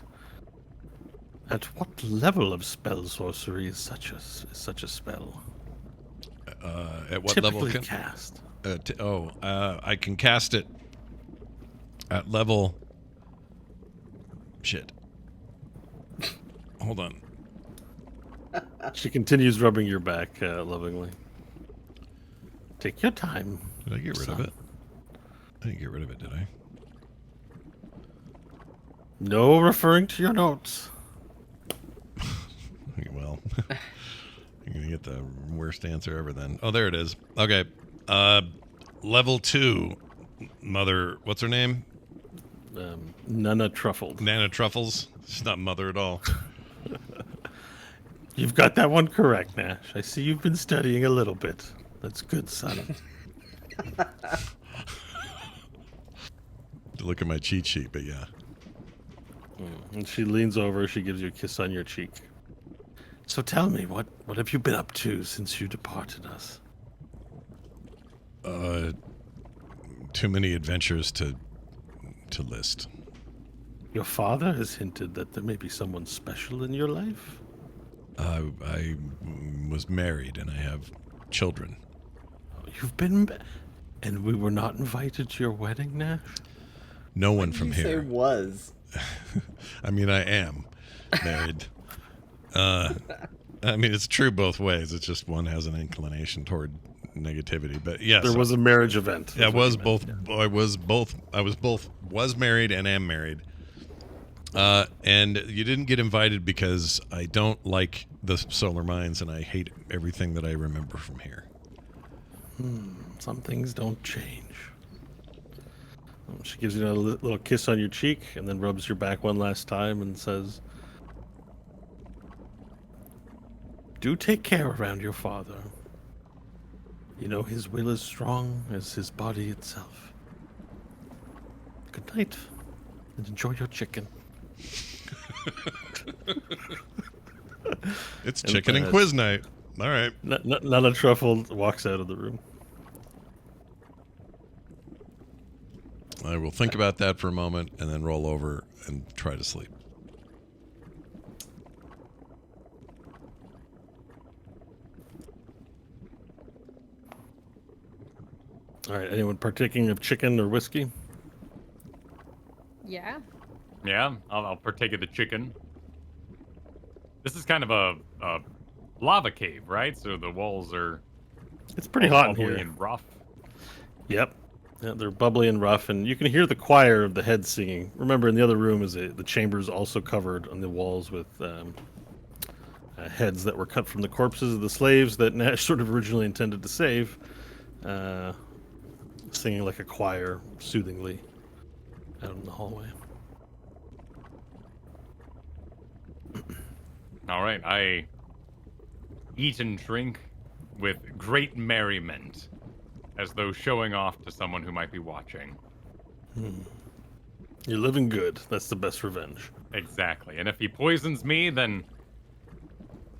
At what level of spell sorcery is such a spell? At what Typically level can cast? I can cast it at level. Shit. Hold on. She continues rubbing your back lovingly. Take your time. Did I get rid of son. it? I didn't get rid of it, did I? No referring to your notes. Well, you're gonna get the worst answer ever then. Oh, there it is. Okay. Level 2. Mother, what's her name? Nana Truffled. Nana Truffles. She's not Mother at all. You've got that one correct, Nash. I see you've been studying a little bit. That's good, son. Look at my cheat sheet, but yeah. And she leans over. She gives you a kiss on your cheek. So tell me, what have you been up to since you departed us? Too many adventures to list. Your father has hinted that there may be someone special in your life. I was married and I have children. You've been, and we were not invited to your wedding, Nash. No one from You here. say was. I mean, I am married. I mean, it's true both ways. It's just one has an inclination toward negativity. But yes, There was a marriage event. yeah, is what you meant, I was married and am married. And you didn't get invited because I don't like the solar mines and I hate everything that I remember from here. Some things don't change. She gives you a little kiss on your cheek and then rubs your back one last time and says, do take care around your father. You know his will is strong as his body itself. Good night, and enjoy your chicken. It's chicken and quiz night. All right. Nana Truffle walks out of the room. I will think about that for a moment and then roll over and try to sleep. All right, anyone partaking of chicken or whiskey? Yeah. Yeah, I'll partake of the chicken. This is kind of a lava cave, right? So the walls are It's pretty hot in bubbly here. and rough. Yep. Yeah, they're bubbly and rough, and you can hear the choir of the heads singing. Remember, in the other room is the chamber is also covered on the walls with heads that were cut from the corpses of the slaves that Nash sort of originally intended to save, singing like a choir soothingly out in the hallway. All right, I eat and drink with great merriment, as though showing off to someone who might be watching. You're living good. That's the best revenge. Exactly. And if he poisons me, then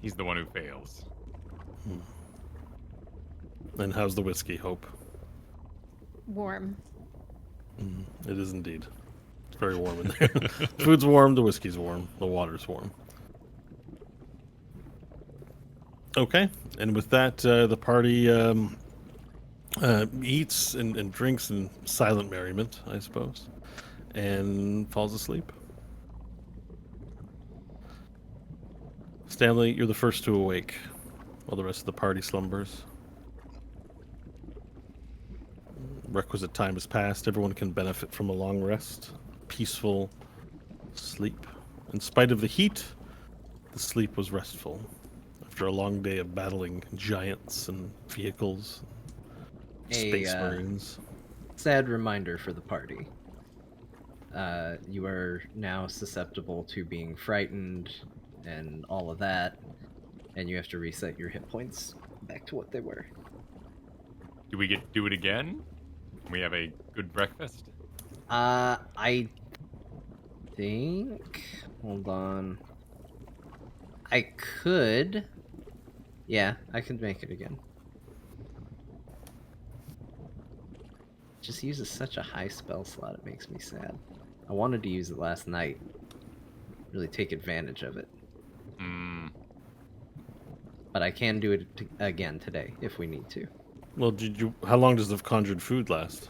he's the one who fails. And how's the whiskey, Hope? Warm. It is indeed. It's very warm in there. Food's warm, the whiskey's warm, the water's warm. Okay, and with that, the party eats and drinks in silent merriment, I suppose, and falls asleep. Stanley, you're the first to awake, while the rest of the party slumbers. Requisite time has passed. Everyone can benefit from a long rest, peaceful sleep. In spite of the heat, the sleep was restful. After a long day of battling giants and vehicles, space marines. Sad reminder for the party. You are now susceptible to being frightened and all of that, and you have to reset your hit points back to what they were. Do we get to do it again? Can we have a good breakfast? I think... Hold on. I could... Yeah, I could make it again. Just uses such a high spell slot, it makes me sad. I wanted to use it last night. Really take advantage of it. But I can do it again today, if we need to. Well, how long does the conjured food last?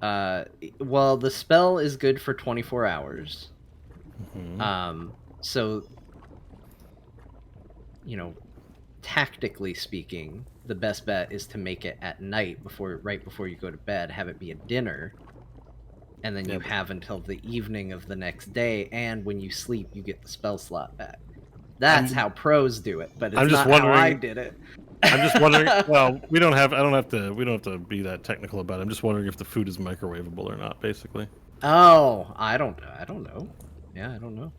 Well, the spell is good for 24 hours. So, you know, tactically speaking, the best bet is to make it at night right before you go to bed, have it be a dinner, and then you have until the evening of the next day, and when you sleep, you get the spell slot back. That's how pros do it, but it's I'm just not how I wondering- did it. I'm just wondering. Well, we don't have to be that technical about it. I'm just wondering if the food is microwavable or not. Basically, Oh, I don't know. Yeah, I don't know.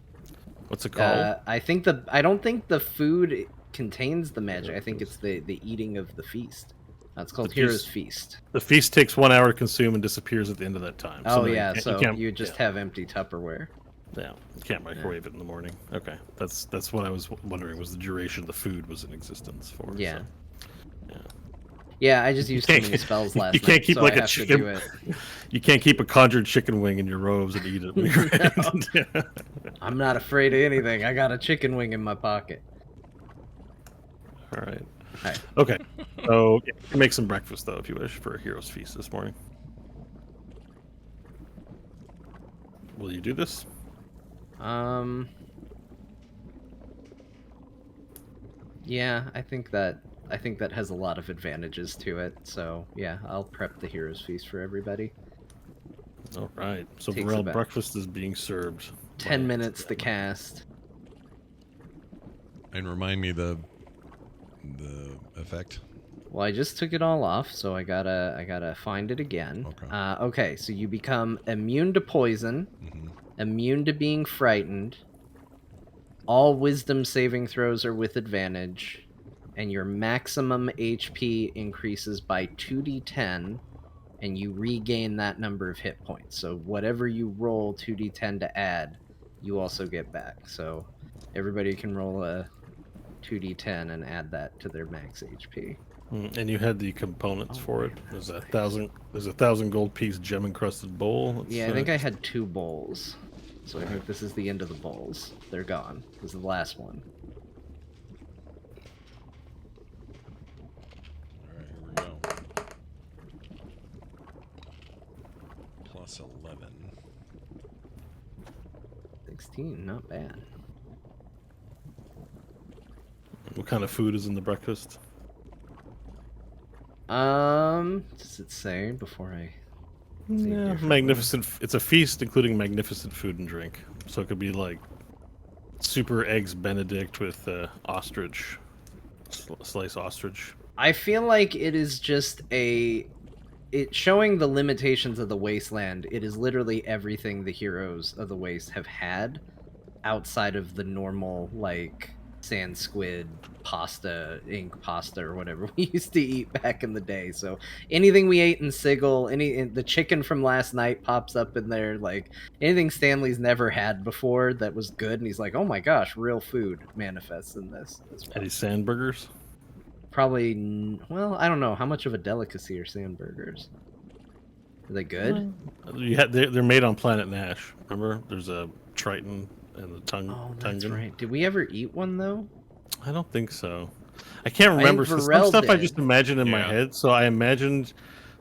what's it called? I don't think the food contains the magic. I think it's the eating of the feast. It's called The Hero's feast. Feast. The feast takes 1 hour to consume and disappears at the end of that time. Oh no, yeah, so can't- you just have empty Tupperware. Yeah, you can't microwave it in the morning. Okay, that's what I was wondering, was the duration the food was in existence for. Yeah. So, yeah. Yeah, I just used too can't- many spells last you can't night, keep so like I a have chicken. to do it. You can't keep a conjured chicken wing in your robes and eat it. I'm not afraid of anything. I got a chicken wing in my pocket. All right. Alright. Okay. So you can make some breakfast though, if you wish, for a hero's feast this morning. Will you do this? Yeah, I think that has a lot of advantages to it. So yeah, I'll prep the Hero's Feast for everybody. All right. So Takes Varel, about breakfast is being served. 10 by- minutes to cast. And remind me the effect. Well, I just took it all off, so I gotta find it again. Okay. Okay, so you become immune to poison, immune to being frightened. All wisdom saving throws are with advantage, and your maximum HP increases by 2d10, and you regain that number of hit points. So whatever you roll 2d10 to add, you also get back. So everybody can roll a 2d10 and add that to their max HP. And you had the components for it. There's a 1,000 gold piece gem encrusted bowl. Yeah, I think I had 2 bowls. So I think this is the end of the bowls. They're gone. This is the last one. Alright, here we go. Plus 11. 16, not bad. What kind of food is in the breakfast? Does it say before I... Yeah, magnificent. It's a feast including magnificent food and drink. So it could be like super eggs Benedict with ostrich, slice ostrich. I feel like it is just it showing the limitations of the wasteland. It is literally everything the heroes of the waste have had outside of the normal, like, sand squid pasta, ink pasta, or whatever we used to eat back in the day. So anything we ate in Sigil, the chicken from last night pops up in there, like anything Stanley's never had before that was good, and he's like, oh my gosh, real food manifests in this as well. Any sandburgers? Probably, well, I don't know. How much of a delicacy are sandburgers? Are they good? They're made on Planet Nash. Remember, there's a Triton and the tongue. Oh, that's Tungan. right. Did we ever eat one though? I don't think so. I can't remember. think Some Varel stuff I did. just imagined in my Yeah. head. So I imagined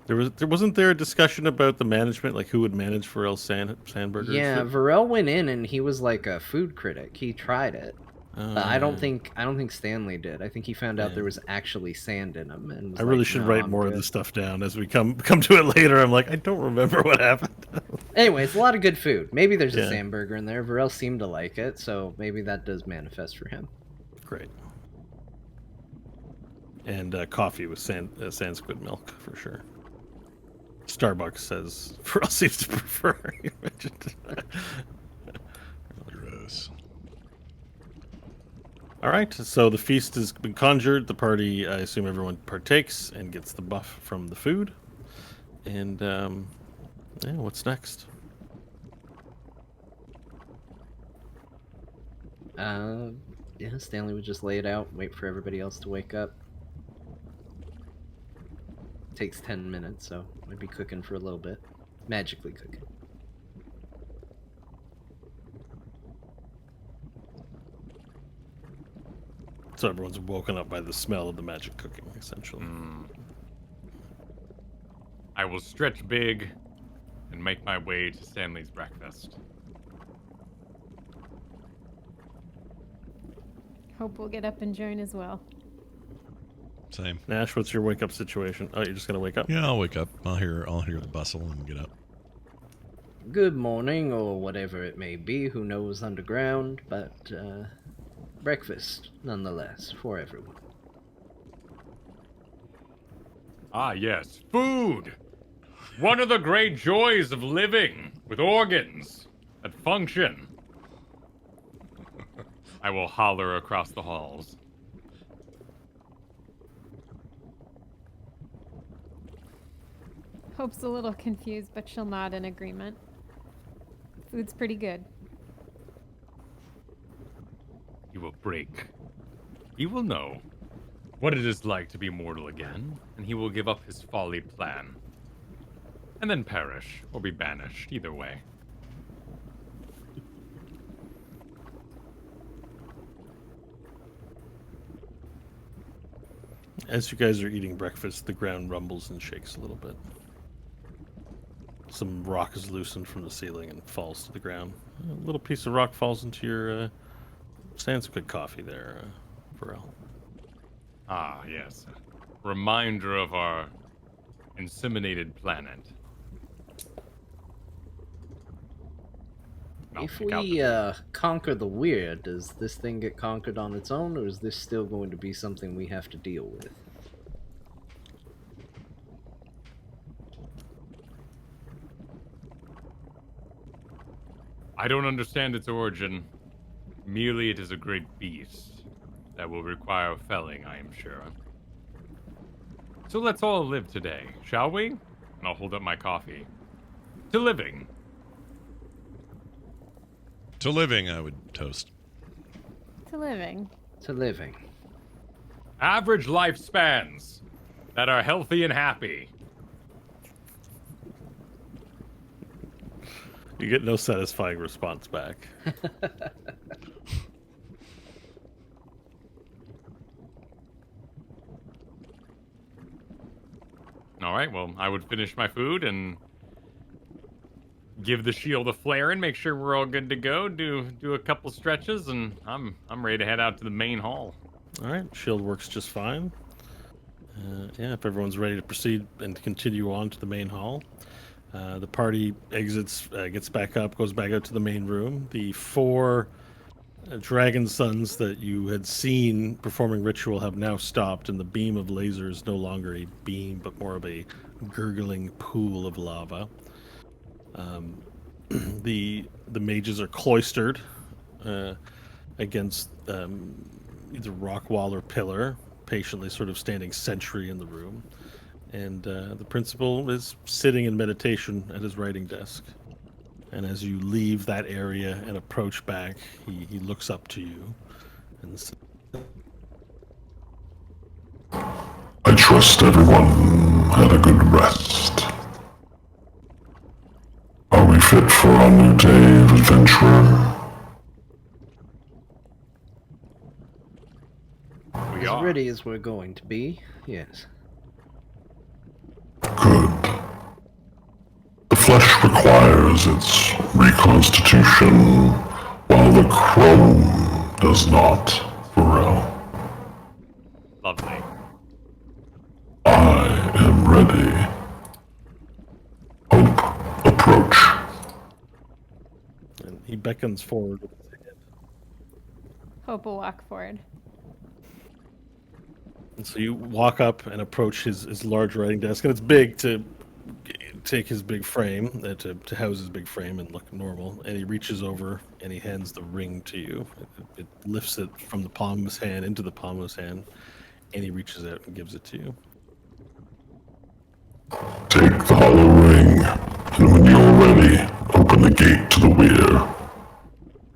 wasn't there a discussion about the management, like who would manage Varel's sandburgers? Yeah, Varel went in and he was like a food critic. He tried it. But I don't think Stanley did. I think he found out Yeah. there was actually sand in them. And was I really like, should "No, write I'm more of good." this stuff down as we come to it later. I'm like, I don't remember what happened. Anyway, it's a lot of good food. Maybe there's a Yeah. sand burger in there. Varel seemed to like it, so maybe that does manifest for him. Great. And coffee with sand squid milk for sure. Starbucks says Varel seems to prefer. You mentioned. Gross. All right, so the feast has been conjured. The party, I assume everyone partakes and gets the buff from the food. And yeah, what's next? Yeah, Stanley would just lay it out, wait for everybody else to wake up. Takes 10 minutes, so I'd be cooking for a little bit. Magically cooking. So everyone's woken up by the smell of the magic cooking, essentially. I will stretch big and make my way to Stanley's breakfast. Hope we'll get up and join as well. Same. Nash, what's your wake up situation? Oh, you're just gonna wake up? Yeah, I'll wake up. I'll hear the bustle and get up. Good morning, or whatever it may be, who knows underground, but breakfast, nonetheless, for everyone. Ah, yes, food! One of the great joys of living with organs that function. I will holler across the halls. Hope's a little confused, but she'll nod in agreement. Food's pretty good. He will break. He will know what it is like to be mortal again, and he will give up his folly plan. And then perish, or be banished, either way. As you guys are eating breakfast, the ground rumbles and shakes a little bit. Some rock is loosened from the ceiling and falls to the ground. A little piece of rock falls into your Sanskrit coffee there, Varel. Ah, yes. Reminder of our inseminated planet. I'll If pick out we the- conquer the weird, does this thing get conquered on its own, or is this still going to be something we have to deal with? I don't understand its origin. Merely it is a great beast that will require felling, I am sure. So let's all live today, shall we? And I'll hold up my coffee. To living. To living, I would toast. To living. To living. Average lifespans that are healthy and happy. You get no satisfying response back. All right, well, I would finish my food and give the shield a flare and make sure we're all good to go. Do a couple stretches, and I'm ready to head out to the main hall. All right, shield works just fine. Yeah, if everyone's ready to proceed and continue on to the main hall, the party exits, gets back up, goes back out to the main room. The four dragon sons that you had seen performing ritual have now stopped, and the beam of laser is no longer a beam, but more of a gurgling pool of lava. The mages are cloistered against either rock wall or pillar, patiently sort of standing sentry in the room. And the principal is sitting in meditation at his writing desk. And as you leave that area and approach back, he looks up to you and says, I trust everyone had a good rest. Are we fit for our new day of adventure? We As are. ready as we're going to be, yes. Good. The flesh requires its reconstitution, while the chrome does not, Varel. Lovely. I am ready. Hope, approach. and he beckons forward with his hand. Hope will walk forward. And so you walk up and approach his large writing desk, and it's big to take his big frame, to house his big frame and look normal. And he reaches over and he hands the ring to you. It lifts it from the palm of his hand into the palm of his hand, and he reaches out and gives it to you. Take the hollow ring, and when you're ready, open the gate to the weir.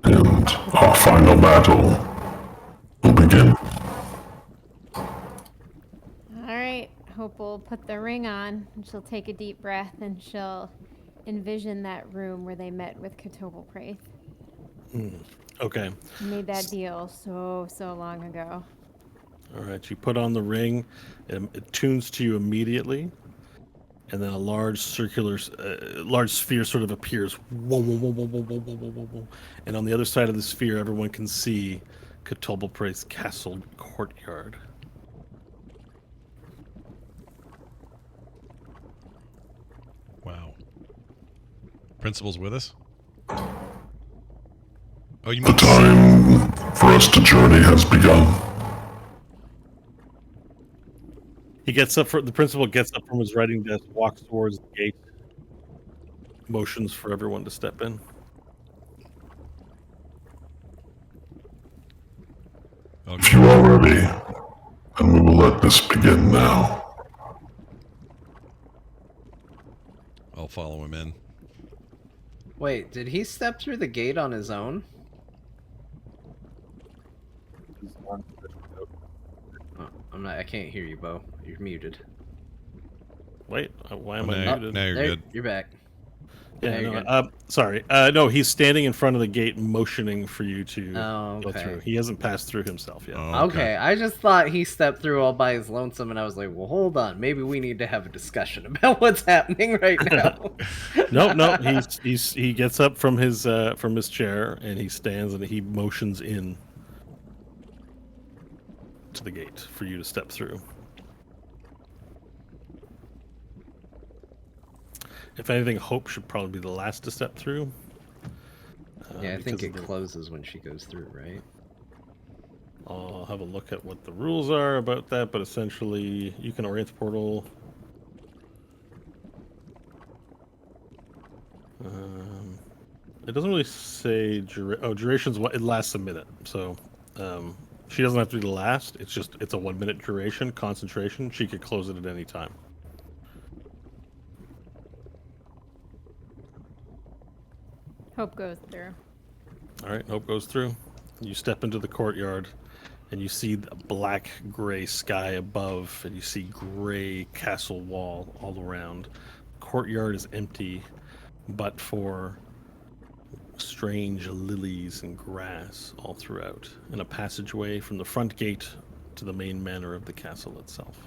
And our final battle will begin. All right. Hope will put the ring on, and she'll take a deep breath, and she'll envision that room where they met with TWBD. Okay. Made that deal so long ago. All right. You put on the ring, and it tunes to you immediately. And then a large circular, large sphere sort of appears. Whoa, whoa, whoa, whoa, whoa, whoa, whoa, whoa, whoa, whoa. And on the other side of the sphere, everyone can see TWBD's castle courtyard. Wow. Principal's with us? Oh, you The mean time for trust journey has begun. He gets up. The principal gets up from his writing desk, walks towards the gate, motions for everyone to step in. If you are ready, then we will let this begin now. I'll follow him in. Wait, did he step through the gate on his own? Oh, I can't hear you, Bo. You're muted. Wait, why am now, I muted? Now you're There, good. you're back. Yeah, you're no, good. sorry. No, he's standing in front of the gate, motioning for you to go okay. through. He hasn't passed through himself yet. Oh, Okay, I just thought he stepped through all by his lonesome, and I was like, well, hold on. Maybe we need to have a discussion about what's happening right now. No. He gets up from his chair and he stands and he motions in to the gate for you to step through. If anything, Hope should probably be the last to step through. Yeah, I think because it closes when she goes through, right? I'll have a look at what the rules are about that, but essentially, you can orient the portal. It doesn't really say duration's what it lasts a minute, so she doesn't have to be the last. It's a 1 minute duration, concentration. She could close it at any time. Hope goes through. All right, Hope goes through. You step into the courtyard, and you see the black gray sky above, and you see gray castle wall all around. Courtyard is empty, but for strange lilies and grass all throughout, and a passageway from the front gate to the main manor of the castle itself.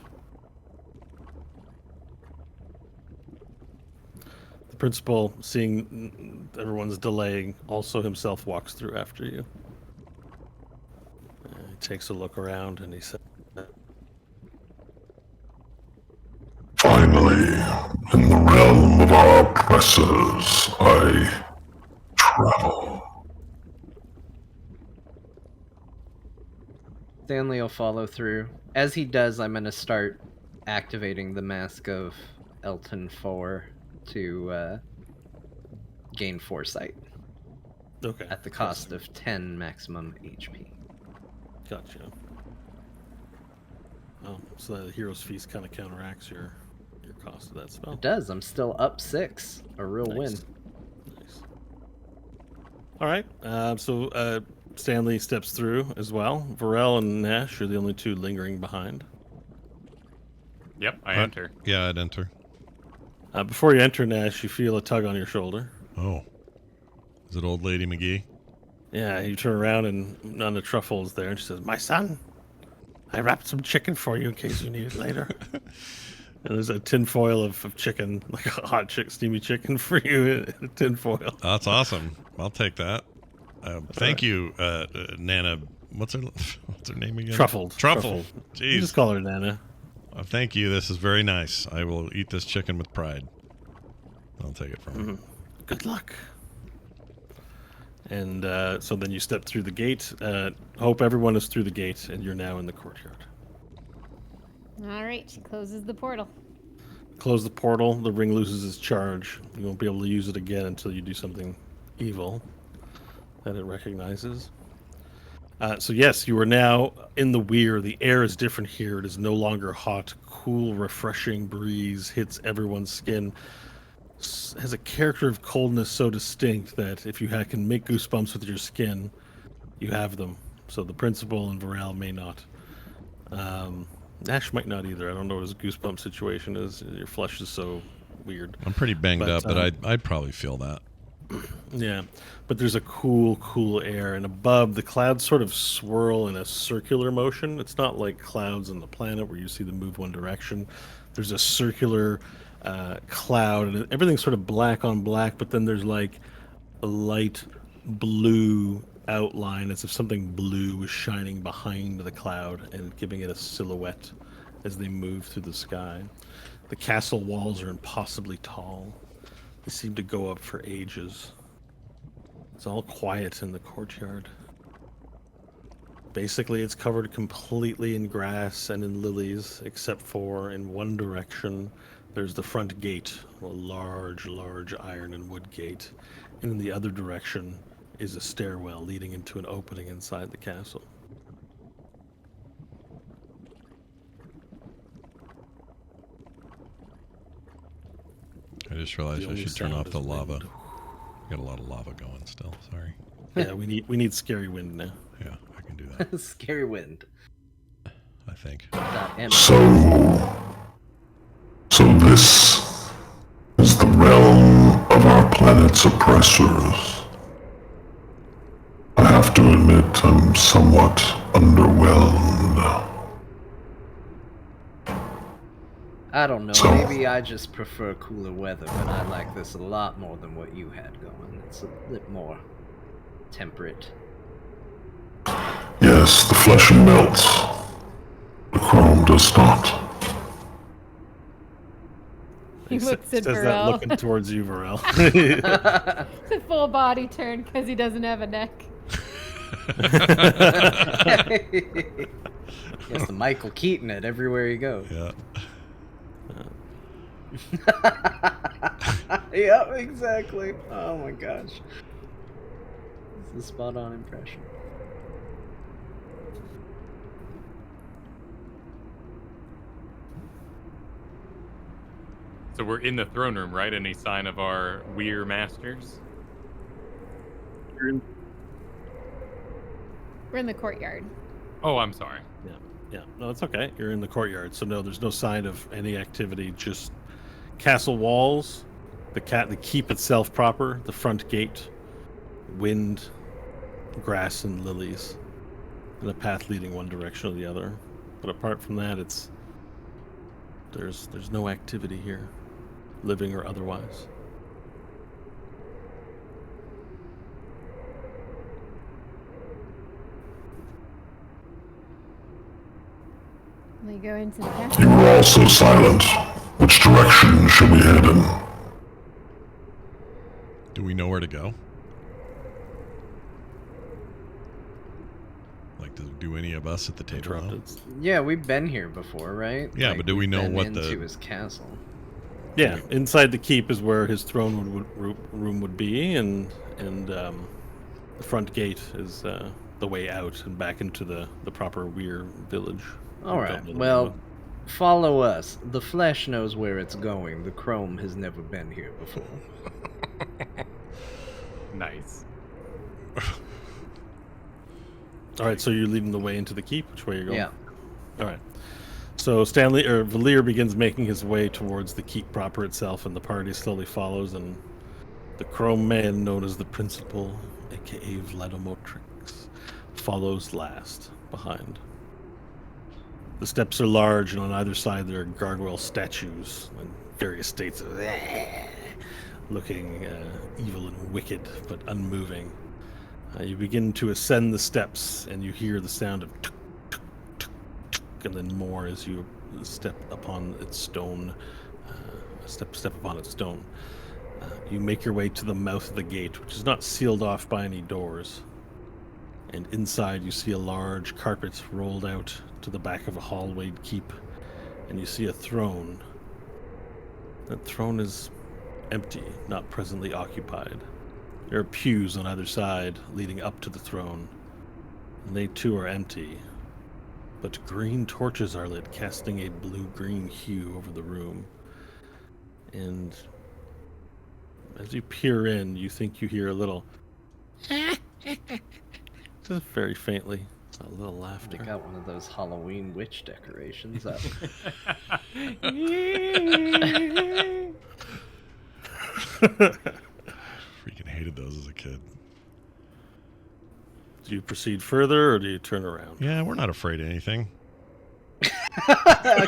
The principal, seeing everyone's delaying, also himself walks through after you. He takes a look around and he says, Finally, in the realm of our oppressors, I travel. Stanley will follow through. As he does, I'm going to start activating the Mask of Elton 4 to gain foresight. okay. At the cost of 10 maximum HP. Gotcha. Oh, so the Hero's Feast kind of counteracts your cost of that spell. It does. I'm still up 6. A real win. Nice. All right. So Stanley steps through as well. Varel and Nash are the only two lingering behind. Yep, I enter. Yeah, I'd enter. Before you enter, Nash, you feel a tug on your shoulder. Oh. Is it old lady McGee? Yeah, you turn around and Nana Truffle is there, and she says, "My son, I wrapped some chicken for you in case you need it later." And there's a tin foil of chicken, like a hot steamy chicken for you in a tin foil. That's awesome. I'll take that. Thank you, Nana. What's her name again? Truffle. Truffle. You Jeez. just call her Nana. Thank you. This is very nice. I will eat this chicken with pride. I'll take it from her. Good luck. And so then you step through the gate. Hope everyone is through the gate, and you're now in the courtyard. All right, she closes the portal. Close the portal. The ring loses its charge. You won't be able to use it again until you do something evil that it recognizes. So yes, you are now in the weir. The air is different here. It is no longer hot. Cool, refreshing breeze hits everyone's skin. Has a character of coldness so distinct that if you can make goosebumps with your skin, you have them. So the principal and Varel may not. Nash might not either. I don't know what his goosebump situation is. Your flesh is so weird. I'm pretty banged up, but I'd probably feel that. Yeah, but there's a cool air, and above the clouds sort of swirl in a circular motion. It's not like clouds on the planet where you see them move one direction. There's a circular cloud, and everything's sort of black on black, but then there's like a light blue outline as if something blue was shining behind the cloud and giving it a silhouette as they move through the sky. The castle walls are impossibly tall. They seem to go up for ages. It's all quiet in the courtyard. Basically, it's covered completely in grass and in lilies, except for in one direction, there's the front gate, a large, large iron and wood gate. And in the other direction is a stairwell leading into an opening inside the castle. I just realized The I only should turn sound off the is lava. wind. Got a lot of lava going still. Sorry. Yeah, we need scary wind now. Yeah, I can do that. Scary wind. I think. So this is the realm of our planet's oppressors. I have to admit I'm somewhat underwhelmed. I don't know. So- Maybe I just prefer cooler weather, but I like this a lot more than what you had going. It's a bit more temperate. Yes, the flesh melts. The chrome does not. He looks at Says that Varel. looking towards you, Varel. It's a full body turn because he doesn't have a neck. It's the Michael Keaton it everywhere he goes. Yeah. Yep, exactly. Oh my gosh. This is a spot on impression. So we're in the throne room, right? Any sign of our Weir masters? We're in the courtyard. Oh, I'm sorry. Yeah, no, it's okay. You're in the courtyard, so no, there's no sign of any activity. Just castle walls, the keep itself proper, the front gate, wind, grass, and lilies, and a path leading one direction or the other. But apart from that, there's no activity here, living or otherwise. We go into the castle. You were also silent. Which direction should we head in? Do we know where to go? Like, do any of us at the table know? Interrupted. Yeah, we've been here before, right? Yeah, Like, but do we we've know been what into the- his castle? Yeah, inside the keep is where his throne room would be, and the front gate is the way out and back into the proper Weir village. All You right. don't know the Well, way. follow us. The flesh knows where it's going. The chrome has never been here before. Nice. All right, so you're leading the way into the keep. Which way you're going? Yeah. All right. So Valir begins making his way towards the keep proper itself, and the party slowly follows. And the chrome man, known as the principal, aka Vladomotrix, follows last behind. The steps are large, and on either side there are gargoyle statues in various states of looking evil and wicked, but unmoving. You begin to ascend the steps, and you hear the sound of tuk, tuk, tuk, tuk, and then more as you step upon its stone. Step upon its stone. You make your way to the mouth of the gate, which is not sealed off by any doors. And inside you see a large carpet rolled out to the back of a hallwayed keep, and you see a throne. That throne is empty, not presently occupied. There are pews on either side leading up to the throne, and they too are empty. But green torches are lit, casting a blue-green hue over the room. And as you peer in, you think you hear a little just very faintly, a little They laughter. got one of those Halloween witch decorations up. Freaking hated those as a kid. Do you proceed further, or do you turn around? Yeah, we're not afraid of anything. Yeah,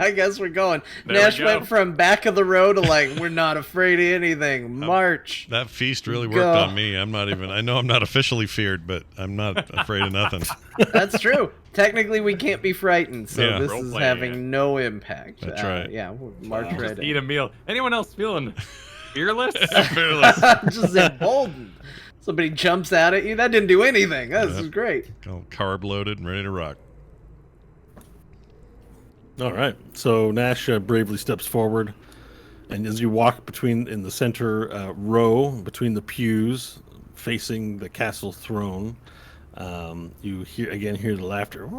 I guess we're going. There we Nash go. went from back of the road to like, we're not afraid of anything. March. That feast really worked Go. on me. I'm not even. I know I'm not officially feared, but I'm not afraid of nothing. That's true. Technically, we can't be frightened, so Yeah. this Role is playing having it. no impact. That's right. Yeah, we'll march Wow. right Eat in. a meal. Anyone else feeling fearless? Fearless. Just emboldened. Somebody jumps out at you. That didn't do anything. This is great. All carb loaded and ready to rock. All right. So Nash bravely steps forward, and as you walk in the center row between the pews facing the castle throne, you hear the laughter.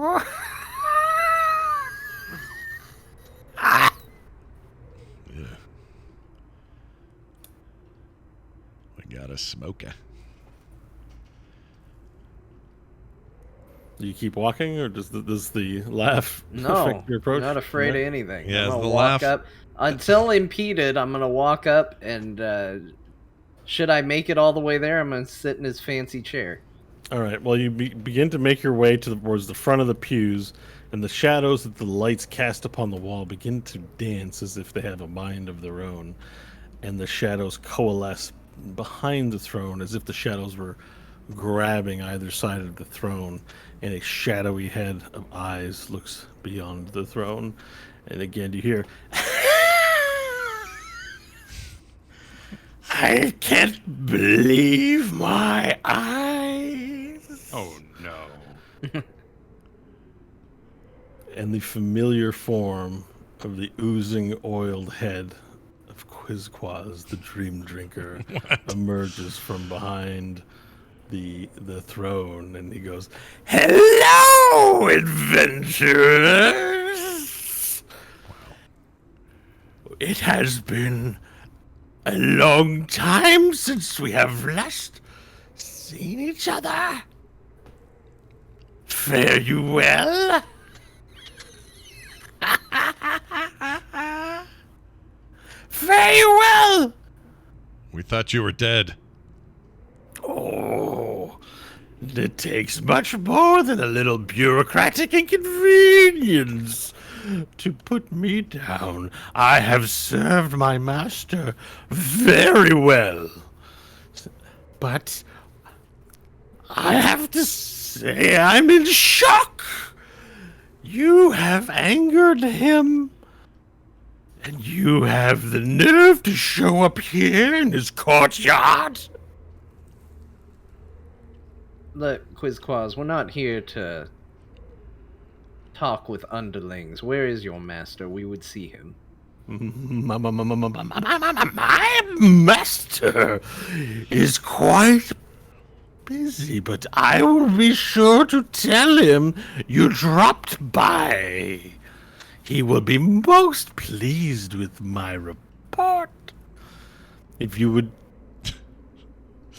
Yeah. We got a smoker. Do you keep walking, or does the laugh No, affect your approach? not afraid No? of anything. Yeah, I'm gonna the walk laugh- up until impeded. I'm gonna walk up, and should I make it all the way there, I'm gonna sit in his fancy chair. All right. Well, you begin to make your way towards the front of the pews, and the shadows that the lights cast upon the wall begin to dance as if they have a mind of their own, and the shadows coalesce behind the throne as if the shadows were grabbing either side of the throne, and a shadowy head of eyes looks beyond the throne. And again, you hear, I can't believe my eyes. Oh no. And the familiar form of the oozing oiled head of Quizquaz, the Dream Drinker, emerges from behind the throne, and he goes, "Hello, adventurers! It has been a long time since we have last seen each other. Fare you well?" Fare you well! We thought you were dead. Oh, it takes much more than a little bureaucratic inconvenience to put me down. I have served my master very well. But I have to say I'm in shock. You have angered him, and you have the nerve to show up here in his courtyard? Look, Quizquaz, we're not here to talk with underlings. Where is your master? We would see him. My master is quite busy, but I will be sure to tell him you dropped by. He will be most pleased with my report. If you would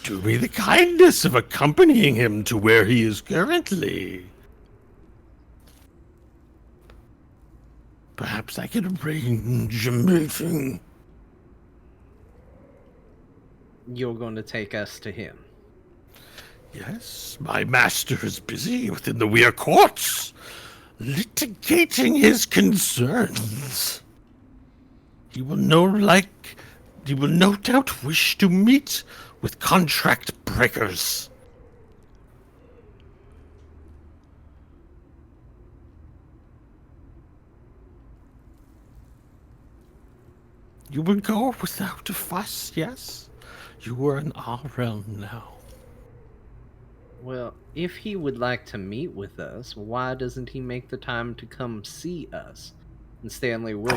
do me the kindness of accompanying him to where he is currently. Perhaps I can arrange a meeting. You're going to take us to him. Yes, my master is busy within the Weir courts, litigating his concerns. He will no doubt wish to meet with contract breakers. You will go without a fuss, yes? You are in our realm now. Well, if he would like to meet with us, why doesn't he make the time to come see us? And Stanley will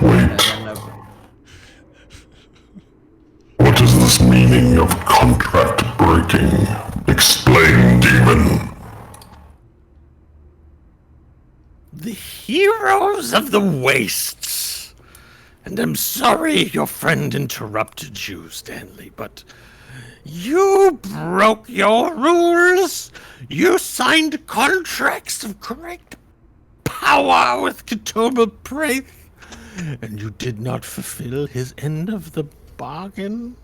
What is this meaning of contract breaking? Explain, demon. The heroes of the wastes. And I'm sorry your friend interrupted you, Stanley, but you broke your rules. You signed contracts of great power with TWBD, and you did not fulfill his end of the bargain.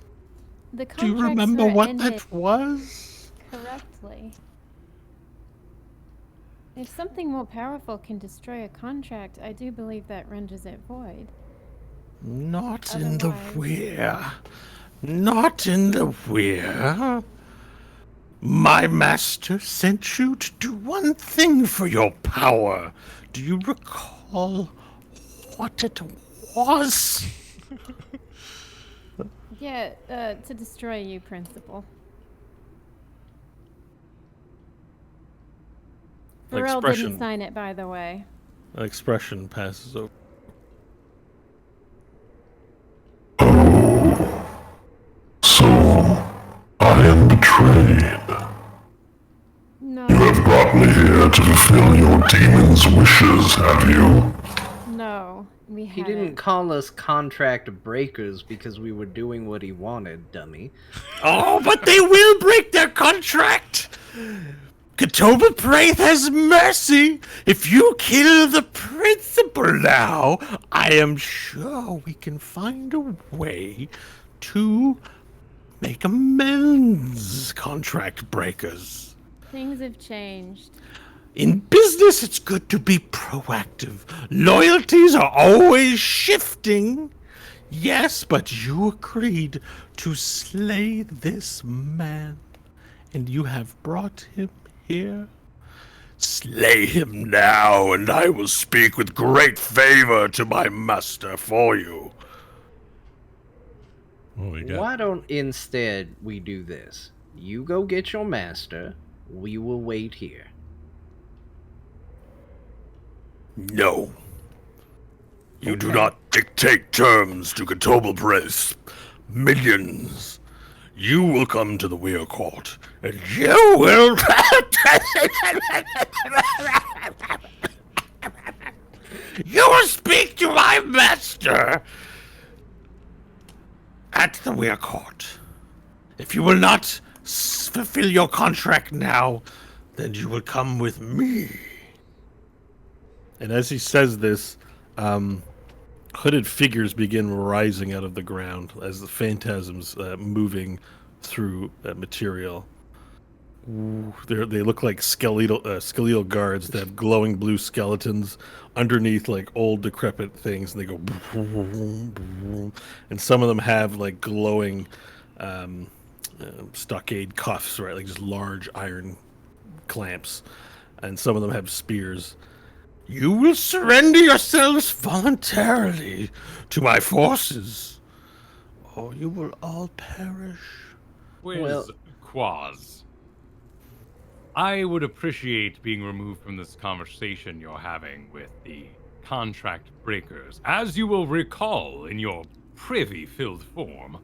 The Do you contracts remember were what ended that was? correctly. If something more powerful can destroy a contract, I do believe that renders it void. Not in the Otherwise- Weir. Not in the Weir. My master sent you to do one thing for your power. Do you recall what it was? Yeah, to destroy you, Principal. Burrell Expression. didn't sign it, by the way. An expression passes over. So, I am betrayed. No, You have brought me here to fulfill your demon's wishes, have you? no, we He haven't. didn't call us contract breakers because we were doing what he wanted, dummy. Oh, but they will break their contract! Katoba Praith has mercy! If you kill the principal now, I am sure we can find a way to make amends, contract breakers. Things have changed. In business, it's good to be proactive. Loyalties are always shifting. Yes, but you agreed to slay this man, and you have brought him here. Slay him now, and I will speak with great favor to my master for you. What we got? Why don't instead we do this? You go get your master. We will wait here. No. You do not dictate terms to Katoba Praith. Minions. You will come to the Weir Court, and you will... You will speak to my master at the Weir Court. If you will not fulfill your contract now, then you will come with me. And as he says this, hooded figures begin rising out of the ground as the phantasms moving through material. They look like skeletal guards that have glowing blue skeletons underneath like old decrepit things, and they go and some of them have like glowing stockade cuffs, right, like just large iron clamps, and some of them have spears. You will surrender yourselves voluntarily to my forces, or you will all perish. Where's Quaz? I would appreciate being removed from this conversation you're having with the contract breakers. As you will recall in your privy-filled form,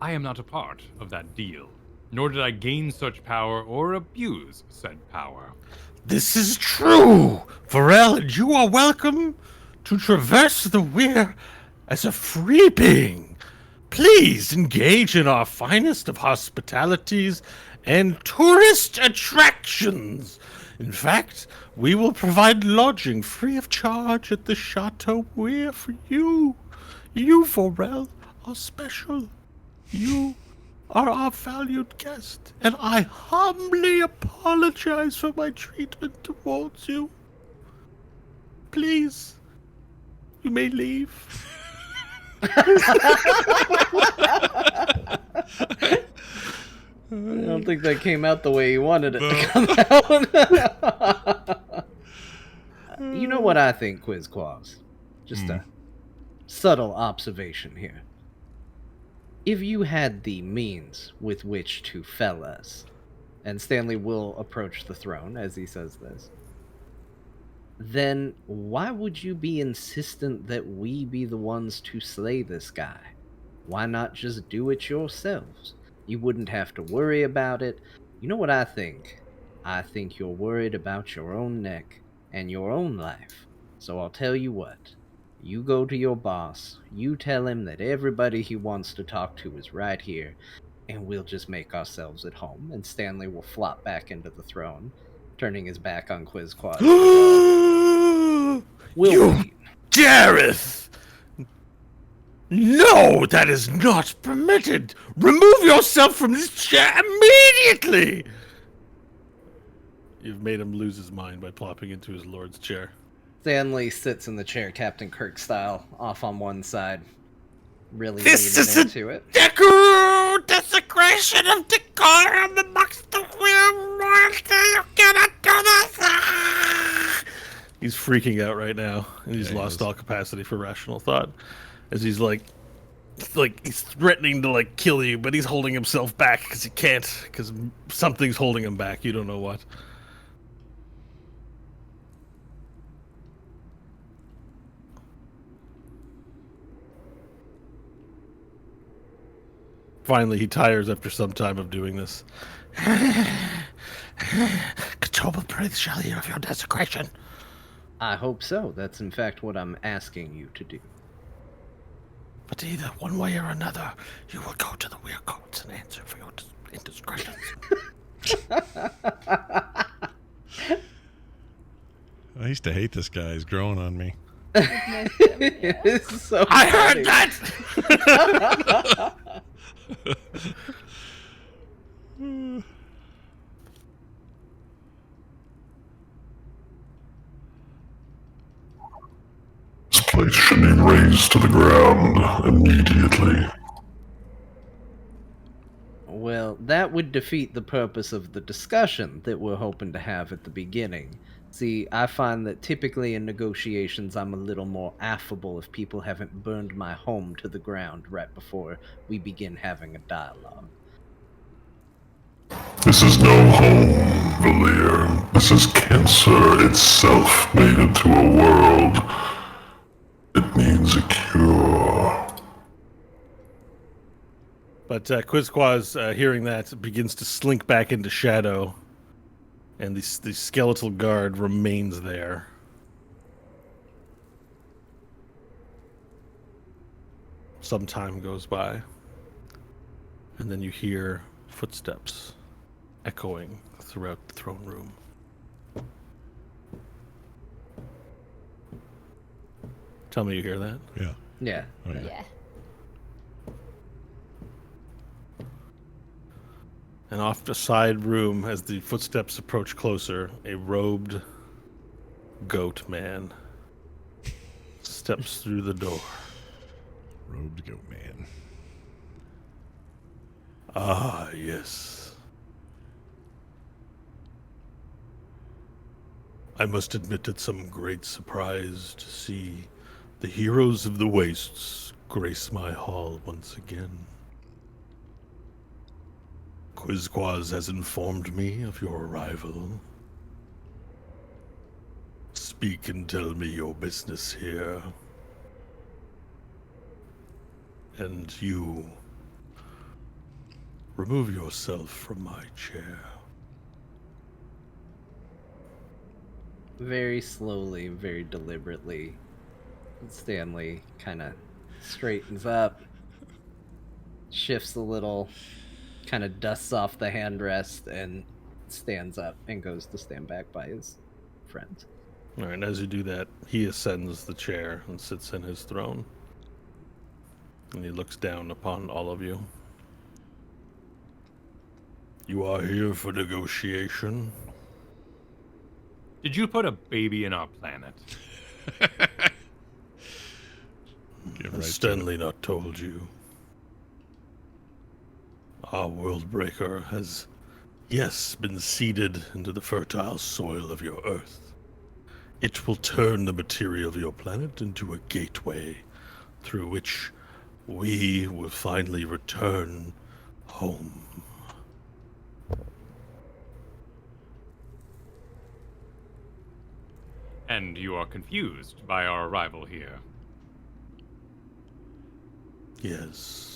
I am not a part of that deal, nor did I gain such power or abuse said power. This is true, Varel, and you are welcome to traverse the Weir as a free being. Please engage in our finest of hospitalities and tourist attractions. In fact, we will provide lodging free of charge at the Chateau Weir for you. You, Varel, are special. You are our valued guest, and I humbly apologize for my treatment towards you. Please, you may leave. I don't think that came out the way he wanted it to come out. You know what I think, Quizquaz? Just a subtle observation here. If you had the means with which to fell us, and Stanley will approach the throne as he says this, then why would you be insistent that we be the ones to slay this guy? Why not just do it yourselves? You wouldn't have to worry about it. You know what I think? I think you're worried about your own neck and your own life. So I'll tell you what. You go to your boss, you tell him that everybody he wants to talk to is right here, and we'll just make ourselves at home, and Stanley will flop back into the throne, turning his back on Quizquaz. You dareth! No, that is not permitted! Remove yourself from this chair immediately! You've made him lose his mind by plopping into his lord's chair. Stanley sits in the chair, Captain Kirk style, off on one side, really This leaning is into it. desecration of decorum amongst the Weir. You cannot do this! He's freaking out right now, and he's lost all capacity for rational thought. As he's like he's threatening to like kill you, but he's holding himself back because he can't, because something's holding him back. You don't know what. Finally, he tires after some time of doing this. Katoba breathe shall hear of your desecration. I hope so. That's in fact what I'm asking you to do. But either one way or another, you will go to the weird courts and answer for your indiscretions. I used to hate this guy. He's growing on me. It's so I funny. heard that! This place should be razed to the ground immediately. Well, that would defeat the purpose of the discussion that we're hoping to have at the beginning. See, I find that typically in negotiations I'm a little more affable if people haven't burned my home to the ground right before we begin having a dialogue. This is no home, Valir. This is cancer itself made into a world. It needs a cure. But Quizquaz, hearing that, begins to slink back into shadow, and the skeletal guard remains there. Some time goes by, and then you hear footsteps echoing throughout the throne room. Tell me you hear that. Yeah. Yeah. Oh, yeah. Yeah. And off the side room, as the footsteps approach closer, a robed goat man steps through the door. Robed goat man. Ah, yes. I must admit it's some great surprise to see the heroes of the wastes grace my hall once again. Quizquaz has informed me of your arrival. Speak and tell me your business here. And you, remove yourself from my chair. Very slowly, very deliberately, Stanley kind of straightens up, shifts a little, kind of dusts off the handrest, and stands up and goes to stand back by his friends. All right, as you do that, he ascends the chair and sits in his throne. And he looks down upon all of you. You are here for negotiation. Did you put a baby in our planet? Get Has right to Stanley not told you? Our world breaker has, yes, been seeded into the fertile soil of your earth. It will turn the material of your planet into a gateway through which we will finally return home. And you are confused by our arrival here. Yes.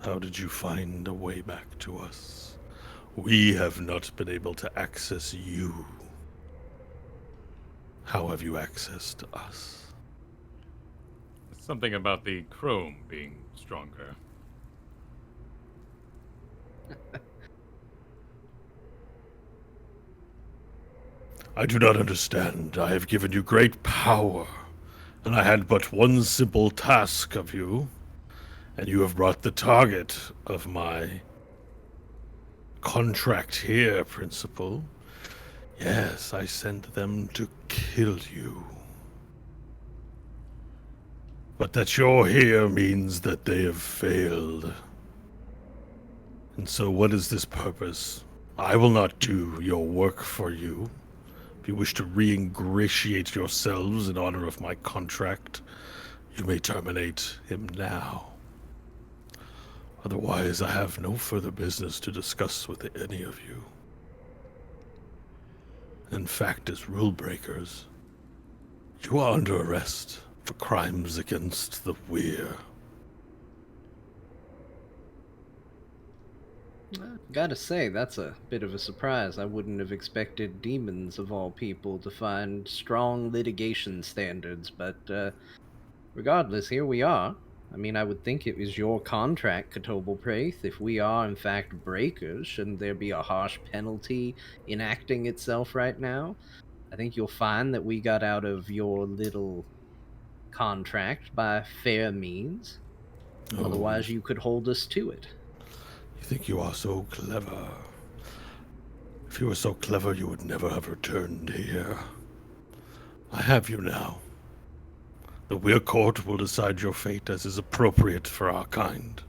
How did you find a way back to us? We have not been able to access you. How have you accessed us? Something about the chrome being stronger. I do not understand. I have given you great power, and I had but one simple task of you, and you have brought the target of my contract here, Principal. Yes, I sent them to kill you. But that you're here means that they have failed. And so what is this purpose? I will not do your work for you. If you wish to re-ingratiate yourselves in honor of my contract, you may terminate him now. Otherwise, I have no further business to discuss with any of you. In fact, as rule breakers, you are under arrest for crimes against the Weir. Gotta say, that's a bit of a surprise. I wouldn't have expected demons, of all people, to find strong litigation standards, but regardless, here we are. I mean, I would think it was your contract, Praith. If we are, in fact, breakers, shouldn't there be a harsh penalty enacting itself right now? I think you'll find that we got out of your little contract by fair means. Oh. Otherwise, you could hold us to it. You think you are so clever. If you were so clever, you would never have returned here. I have you now. The Weir Court will decide your fate as is appropriate for our kind.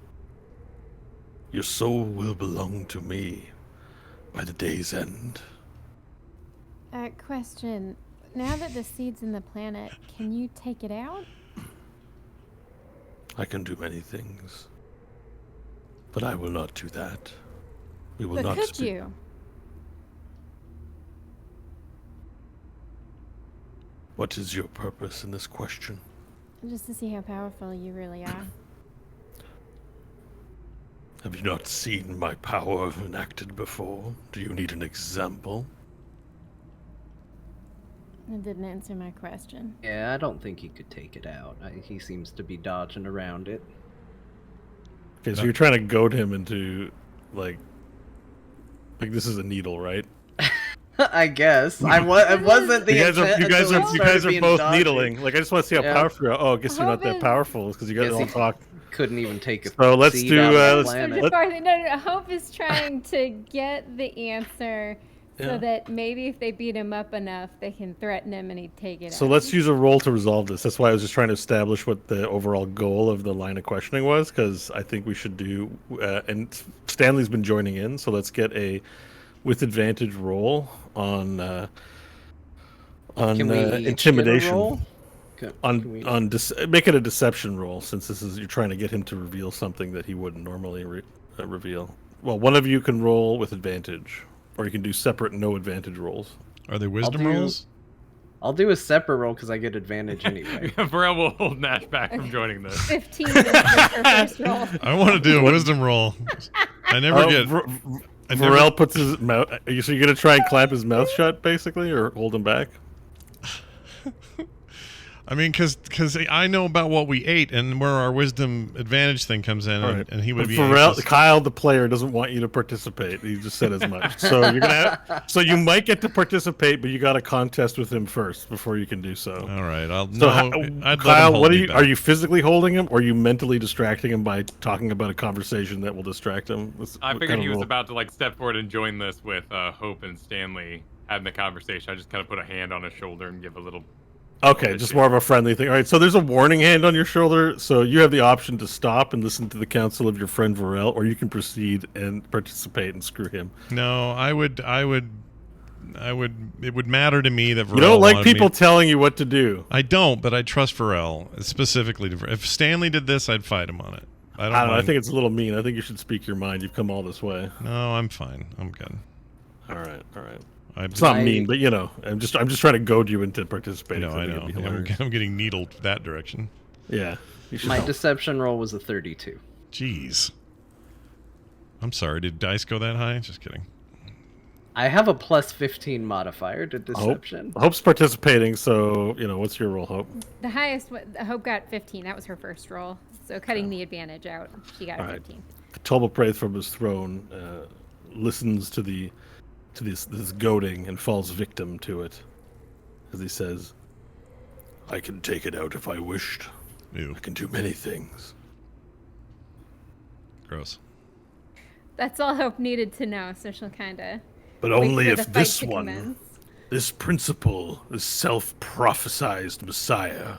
Your soul will belong to me by the day's end. Question. Now that the seed's in the planet, can you take it out? I can do many things, but I will not do that. We will But not could you? What is your purpose in this question? Just to see how powerful you really are. Have you not seen my power enacted before? Do you need an example? That didn't answer my question. Yeah, I don't think he could take it out. He seems to be dodging around it. Okay, so you're trying to goad him into, like this is a needle, right? I guess. It wasn't the You guys are being both dodgy. needling. Like, I just want to see how Yeah. powerful you are. Oh, I guess you're not that Hope powerful because you guys Guess all he- talk. Couldn't even take a So let's seed do, out of the let's- planet. No, Hope is trying to get the answer so Yeah. that maybe if they beat him up enough, they can threaten him and he'd take it So out. let's use a roll to resolve this. That's why I was just trying to establish what the overall goal of the line of questioning was, because I think we should do. And Stanley's been joining in, so let's get a with advantage roll on Can we each get a intimidation. roll? Make it a deception roll, since you're trying to get him to reveal something that he wouldn't normally reveal. Well, one of you can roll with advantage, or you can do separate no advantage rolls. Are they wisdom do- rolls? I'll do a separate roll because I get advantage anyway. Varel will hold Nash back from joining this. 15 is her first roll. I want to do a wisdom roll. I never get. I never- Varel puts his mouth. So you're gonna try and clamp his mouth shut, basically, or hold him back? I mean, because I know about what we ate and where our wisdom advantage thing comes in, All right. and he would But be. Varel, anxious. Kyle, the player, doesn't want you to participate. He just said as much. So you're gonna. So you might get to participate, but you got to contest with him first before you can do so. All right, I'll. So, No, how- I'd let Kyle, him hold what me back. are you physically holding him, or are you mentally distracting him by talking about a conversation that will distract him? I What figured kind he of was roll? about to like step forward and join this with Hope and Stanley having the conversation. I just kind of put a hand on his shoulder and give a little. Okay, just more of a friendly thing. All right, so there's a warning hand on your shoulder, so you have the option to stop and listen to the counsel of your friend Varel, or you can proceed and participate and screw him. No, I would. It would matter to me that Varel You don't like wanted people Me. telling you what to do. I don't, but I trust Varel specifically. If Stanley did this, I'd fight him on it. I don't. I don't know. I mind. think it's a little mean. I think you should speak your mind. You've come all this way. No, I'm fine. I'm good. All right, all right. I'm It's not I- mean, but I'm just trying to goad you into participating. No, I think know. it'd be I'm, hilarious. I'm getting needled that direction. Yeah, you should My help. deception roll was a 32. Jeez. I'm sorry. Did dice go that high? Just kidding. I have a plus 15 modifier to deception. Hope's participating, so what's your roll, Hope? The highest, Hope got 15. That was her first roll. So cutting the advantage out, she got a All right. 15. Tolba from his throne listens to this goading and falls victim to it, as he says, "I can take it out if I wished. Ew. I can do many things." Gross. That's all Hope needed to know, so she'll kind of. But only if this one, this principal, this self-prophesized Messiah,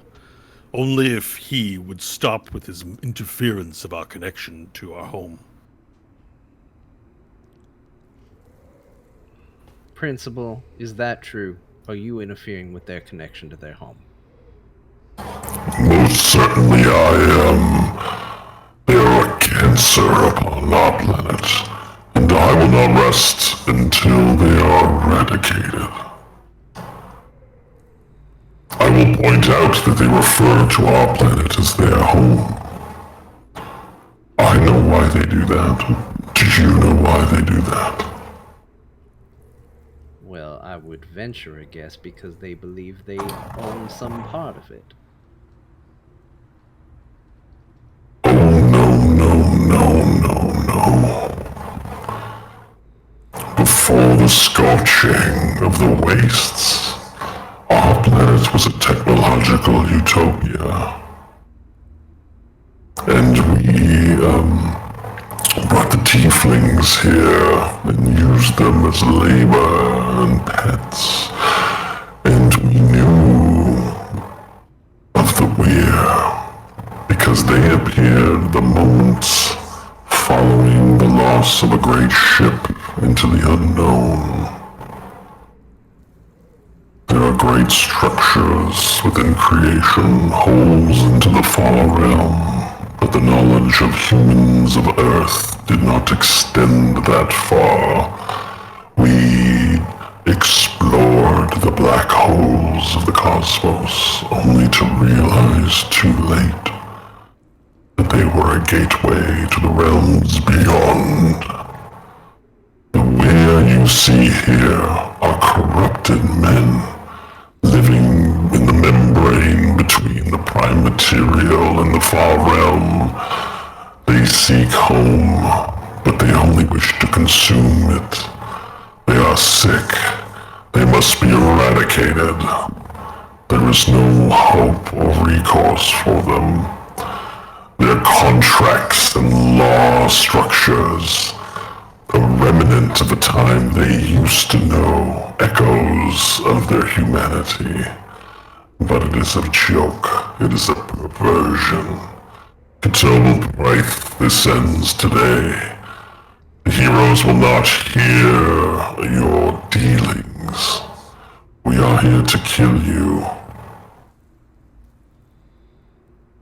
only if he would stop with his interference of our connection to our home. Principal, is that true? Are you interfering with their connection to their home? Most certainly I am. They are a cancer upon our planet, and I will not rest until they are eradicated. I will point out that they refer to our planet as their home. I know why they do that. Did Do you know why they do that? Well, I would venture a guess because they believe they own some part of it. Oh, no. Before the scorching of the wastes, our planet was a technological utopia. And we, brought the tieflings here and used them as labor and pets. And we knew of the weir because they appeared the moments following the loss of a great ship into the unknown. There are great structures within creation, holes into the far realm. But the knowledge of humans of Earth did not extend that far. We explored the black holes of the cosmos, only to realize too late that they were a gateway to the realms beyond. The weir you see here are corrupted men, living in the membrane between the prime material and the far realm. They seek home, but they only wish to consume it. They are sick. They must be eradicated. There is no hope or recourse for them. Their contracts and law structures, a remnant of a time they used to know, echoes of their humanity. But it is a joke. It is a perversion. TWBD, this ends today. The heroes will not hear your dealings. We are here to kill you.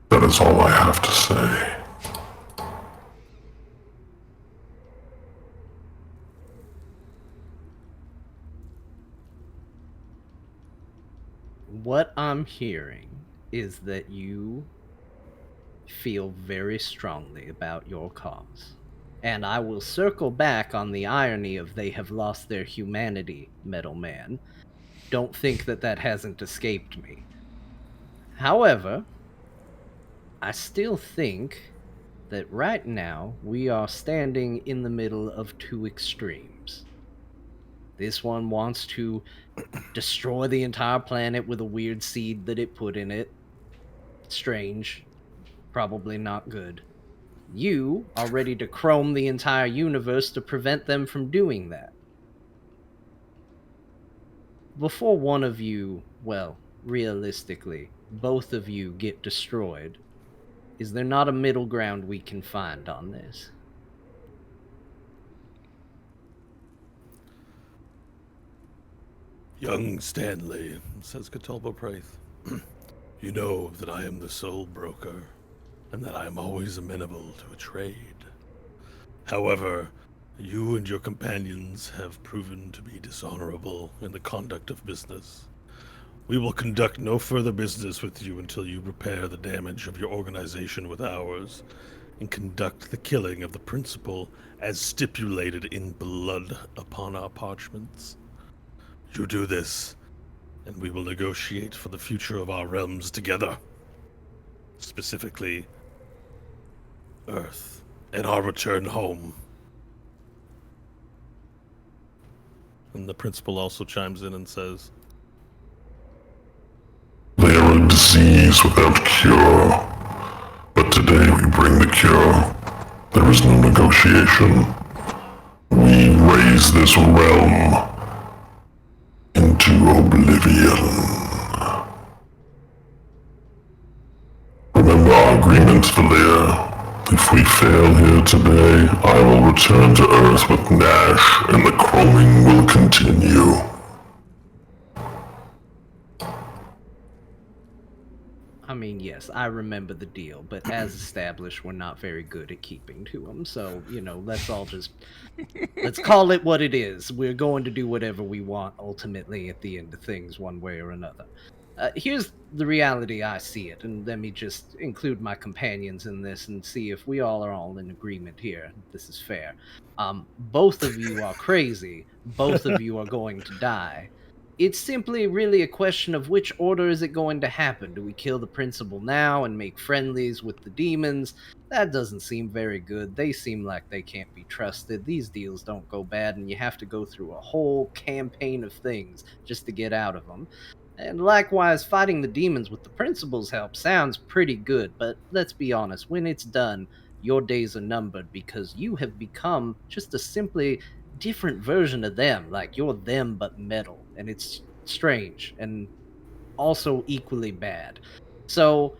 That is all I have to say. What I'm hearing is that you feel very strongly about your cause. And I will circle back on the irony of they have lost their humanity, Metal Man. Don't think that that hasn't escaped me. However, I still think that right now we are standing in the middle of two extremes. This one wants to destroy the entire planet with a weird seed that it put in it. Strange. Probably not good. You are ready to chrome the entire universe to prevent them from doing that. Before one of you, well, realistically, both of you get destroyed, is there not a middle ground we can find on this? Young Stanley, says TWBD, you know that I am the soul broker, and that I am always amenable to a trade. However, you and your companions have proven to be dishonorable in the conduct of business. We will conduct no further business with you until you repair the damage of your organization with ours, and conduct the killing of the principal as stipulated in blood upon our parchments. You do this, and we will negotiate for the future of our realms together. Specifically, Earth, and our return home. And the principal also chimes in and says, They are a disease without cure. But today we bring the cure. There is no negotiation. We raise this realm into oblivion. Remember our agreement, Valir. If we fail here today, I will return to Earth with Nash, and the chroming will continue. I mean, yes, I remember the deal, but as established, we're not very good at keeping to them. So, let's all just let's call it what it is. We're going to do whatever we want ultimately at the end of things, one way or another. Here's the reality I see it, and let me just include my companions in this and see if we all are all in agreement here. This is fair. Both of you are crazy. Both of you are going to die. It's simply really a question of which order is it going to happen. Do we kill the principal now and make friendlies with the demons? That doesn't seem very good. They seem like they can't be trusted. These deals don't go bad, and you have to go through a whole campaign of things just to get out of them. And likewise, fighting the demons with the principal's help sounds pretty good, but let's be honest, when it's done, your days are numbered because you have become just a simply different version of them. Like, you're them but metal, and it's strange and also equally bad. So,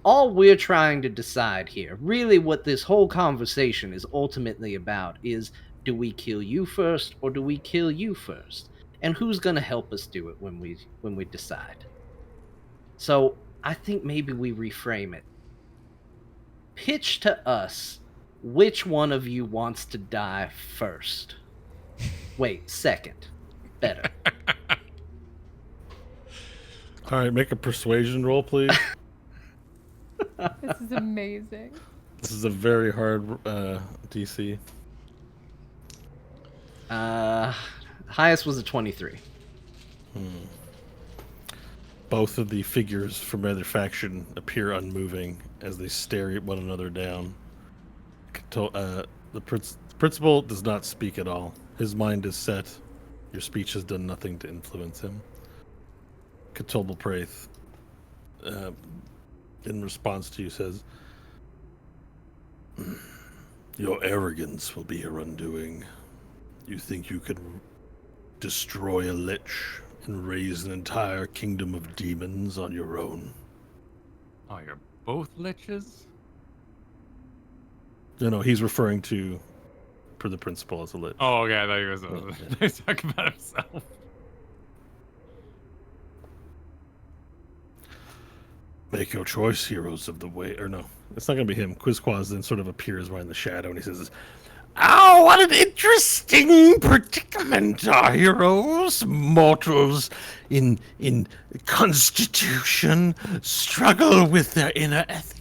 all we're trying to decide here, really what this whole conversation is ultimately about, is do we kill you first or do we kill you first? And who's going to help us do it when we decide? So, I think maybe we reframe it. Pitch to us which one of you wants to die first. Wait, second. Better. All right, make a persuasion roll, please. This is amazing. This is a very hard DC. Highest was a 23. Both of the figures from either faction appear unmoving as they stare at one another down. The principal does not speak at all. His mind is set. Your speech has done nothing to influence him. Catobal Praith, in response to you, says, "Your arrogance will be your undoing. You think you can destroy a lich and raise an entire kingdom of demons on your own?" Oh, you're both liches? No, he's referring to the principal as a lich. Oh, okay, I thought he was yeah. he's talking about himself. Make your choice, heroes of the way. Or no, it's not going to be him. Quizquaz then sort of appears right in the shadow and he says, "Oh, what an interesting predicament, our heroes. Mortals in constitution struggle with their inner ethics.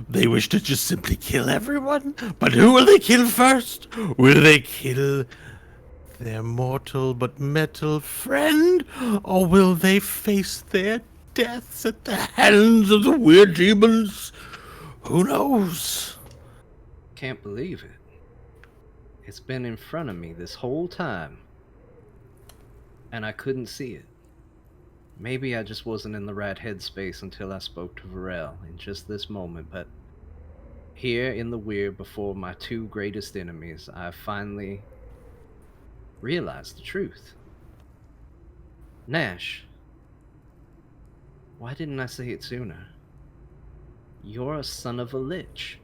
They wish to just simply kill everyone, but who will they kill first? Will they kill their mortal but metal friend, or will they face their deaths at the hands of the weird demons? Who knows?" Can't believe it. It's been in front of me this whole time, and I couldn't see it. Maybe I just wasn't in the right headspace until I spoke to Varel in just this moment, but here in the weir before my two greatest enemies, I finally realized the truth. Nash, why didn't I say it sooner? You're a son of a lich.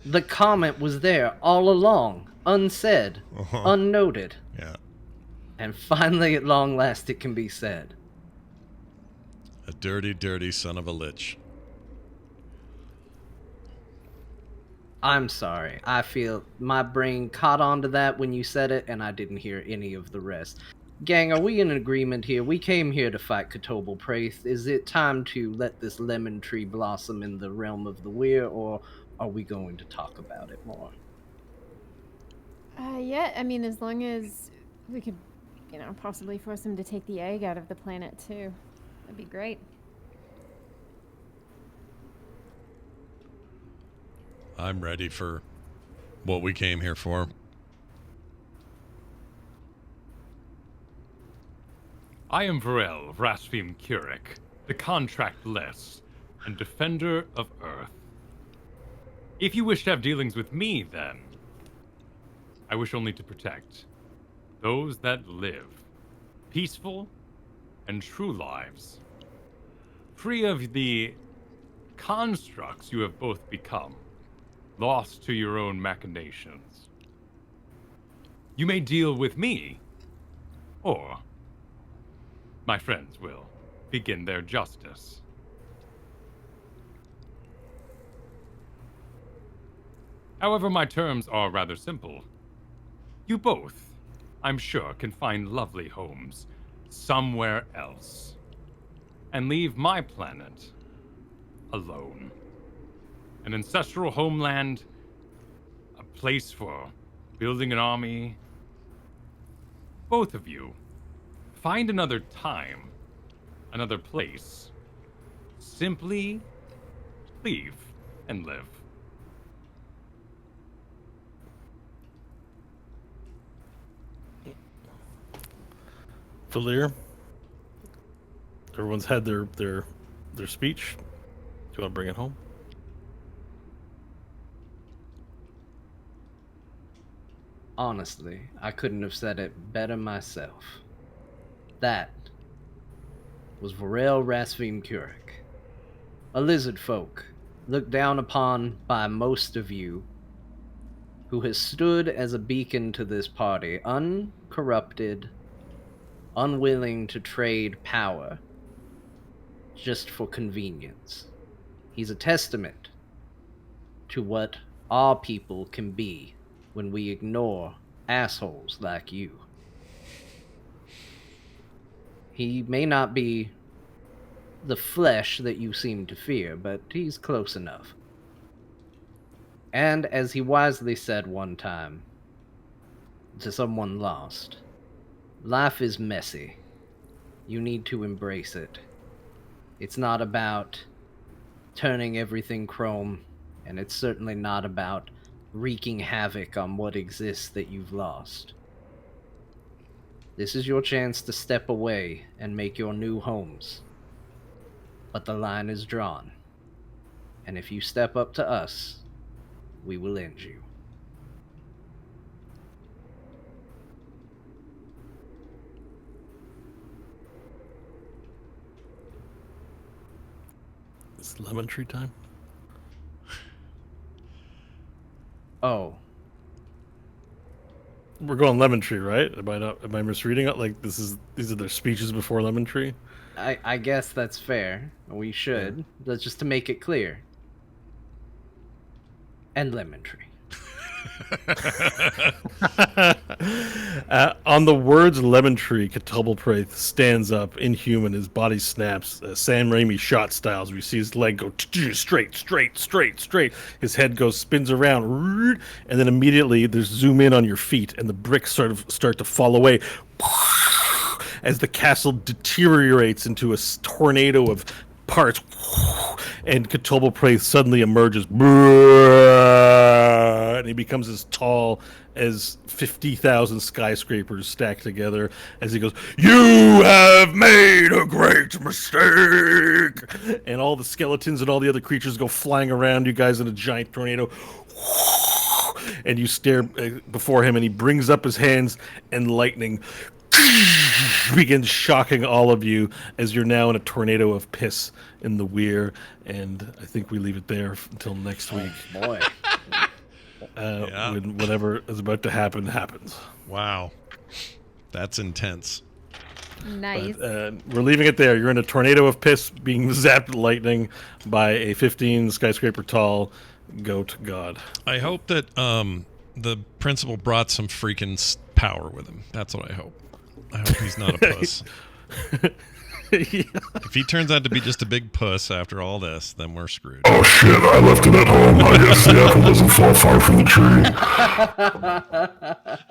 The comment was there all along, unsaid, unnoted. Yeah. And finally, at long last, it can be said. A dirty, dirty son of a lich. I'm sorry. I feel my brain caught on to that when you said it, and I didn't hear any of the rest. Gang, are we in agreement here? We came here to fight Catobal Praith. Is it time to let this lemon tree blossom in the realm of the weir, or are we going to talk about it more? Yeah, I mean, as long as we could, possibly force him to take the egg out of the planet, too. That'd be great. I'm ready for what we came here for. I am Varel Rasfim Kurik, the contractless and defender of Earth. If you wish to have dealings with me, then, I wish only to protect those that live peaceful and true lives, free of the constructs you have both become, lost to your own machinations. You may deal with me, or my friends will begin their justice. However, my terms are rather simple. You both, I'm sure, can find lovely homes somewhere else and leave my planet alone. An ancestral homeland, a place for building an army. Both of you, find another time, another place. Simply leave and live. Valir, everyone's had their speech. Do you want to bring it home? Honestly, I couldn't have said it better myself. That was Varel Rasvim Kurik, a lizard folk looked down upon by most of you, who has stood as a beacon to this party, uncorrupted, unwilling to trade power just for convenience. He's a testament to what our people can be when we ignore assholes like you. He may not be the flesh that you seem to fear, but he's close enough. And as he wisely said one time to someone lost, life is messy. You need to embrace it. It's not about turning everything chrome, and it's certainly not about wreaking havoc on what exists that you've lost. This is your chance to step away and make your new homes. But the line is drawn. And if you step up to us, we will end you. It's lemon tree time. Oh, We're going lemon tree, right? Am I misreading it? Like these are their speeches before lemon tree? I guess that's fair. We should. That's just to make it clear. And lemon tree. On the words lemon tree, Ketubelpraith stands up, inhuman, his body snaps, Sam Raimi shot styles. We see his leg go straight. His head spins around, and then immediately there's zoom in on your feet, and the bricks start to fall away as the castle deteriorates into a tornado of parts, and Ketubelpraith suddenly emerges, and he becomes as tall as 50,000 skyscrapers stacked together as he goes, "You have made a great mistake!" And all the skeletons and all the other creatures go flying around you guys in a giant tornado. And you stare before him, and he brings up his hands, and lightning begins shocking all of you as you're now in a tornado of piss in the weir. And I think we leave it there until next week. Boy. When whatever is about to happen happens. Wow. That's intense. Nice. But, we're leaving it there. You're in a tornado of piss being zapped lightning by a 15 skyscraper tall goat god. I hope that the principal brought some freaking power with him. That's what I hope. I hope he's not a puss. Yeah. If he turns out to be just a big puss after all this, then we're screwed. Oh shit, I left it at home. I guess the apple doesn't fall far from the tree.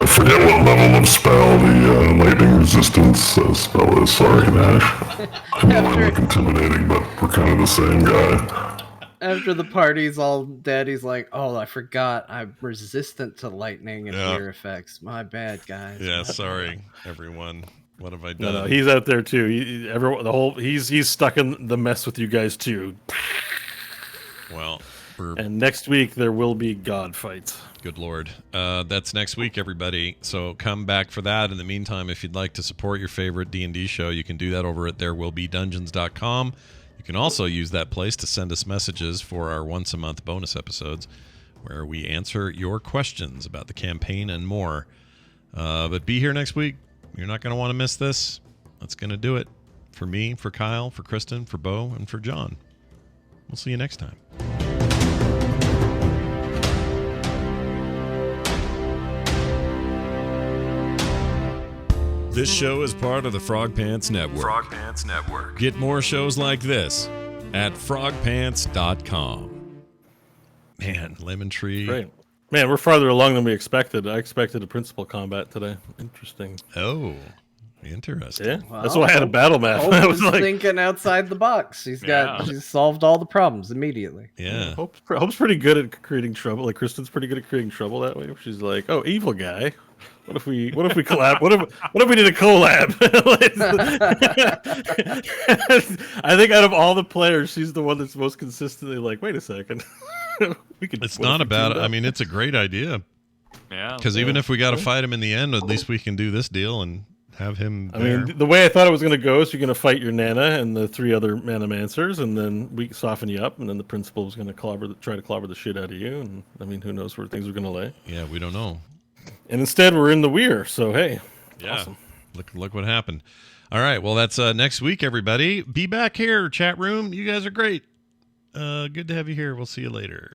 I forget what level of spell the lightning resistance spell is. Sorry, Nash. I know I look intimidating, but we're kind of the same guy. After the party's all dead, he's like, "Oh, I forgot. I'm resistant to lightning and fear effects. My bad, guys." Yeah, sorry, everyone. What have I done? No, he's out there too. He's stuck in the mess with you guys too. Well, and next week there will be god fights. Good Lord. That's next week, everybody. So come back for that. In the meantime, if you'd like to support your favorite D&D show, you can do that over at therewillbedungeons.com. You can also use that place to send us messages for our once-a-month bonus episodes where we answer your questions about the campaign and more. But be here next week. You're not going to want to miss this. That's going to do it for me, for Kyle, for Kristen, for Bo, and for John. We'll see you next time. This show is part of the Frog Pants Network. Frog Pants Network. Get more shows like this at frogpants.com. Man, Lemon Tree. Great. Man, we're farther along than we expected. I expected a principal combat today. Interesting. Oh, interesting. Yeah, Well, that's why I had a battle map. Hope I was was like, thinking outside the box. She's Yeah. solved all the problems immediately. Yeah. Hope's pretty good at creating trouble. Like Kristen's pretty good at creating trouble that way. She's like, oh, evil guy. What if we collab? What if we did a collab? I think out of all the players, she's the one that's most consistently like, wait a second. It's not about, I mean, it's a great idea. Yeah. Because even if we got to fight him in the end, at least we can do this deal and have him I there. mean, the way I thought it was going to go is you're going to fight your Nana and the 3 other Manamancers, and then we soften you up, and then the principal was going to try to clobber the shit out of you, and I mean, who knows where things are going to lay. Yeah, we don't know. And instead, we're in the Weir, so hey. Yeah. Awesome. Look what happened. All right. Well, that's next week, everybody. Be back here, chat room. You guys are great. Good to have you here. We'll see you later.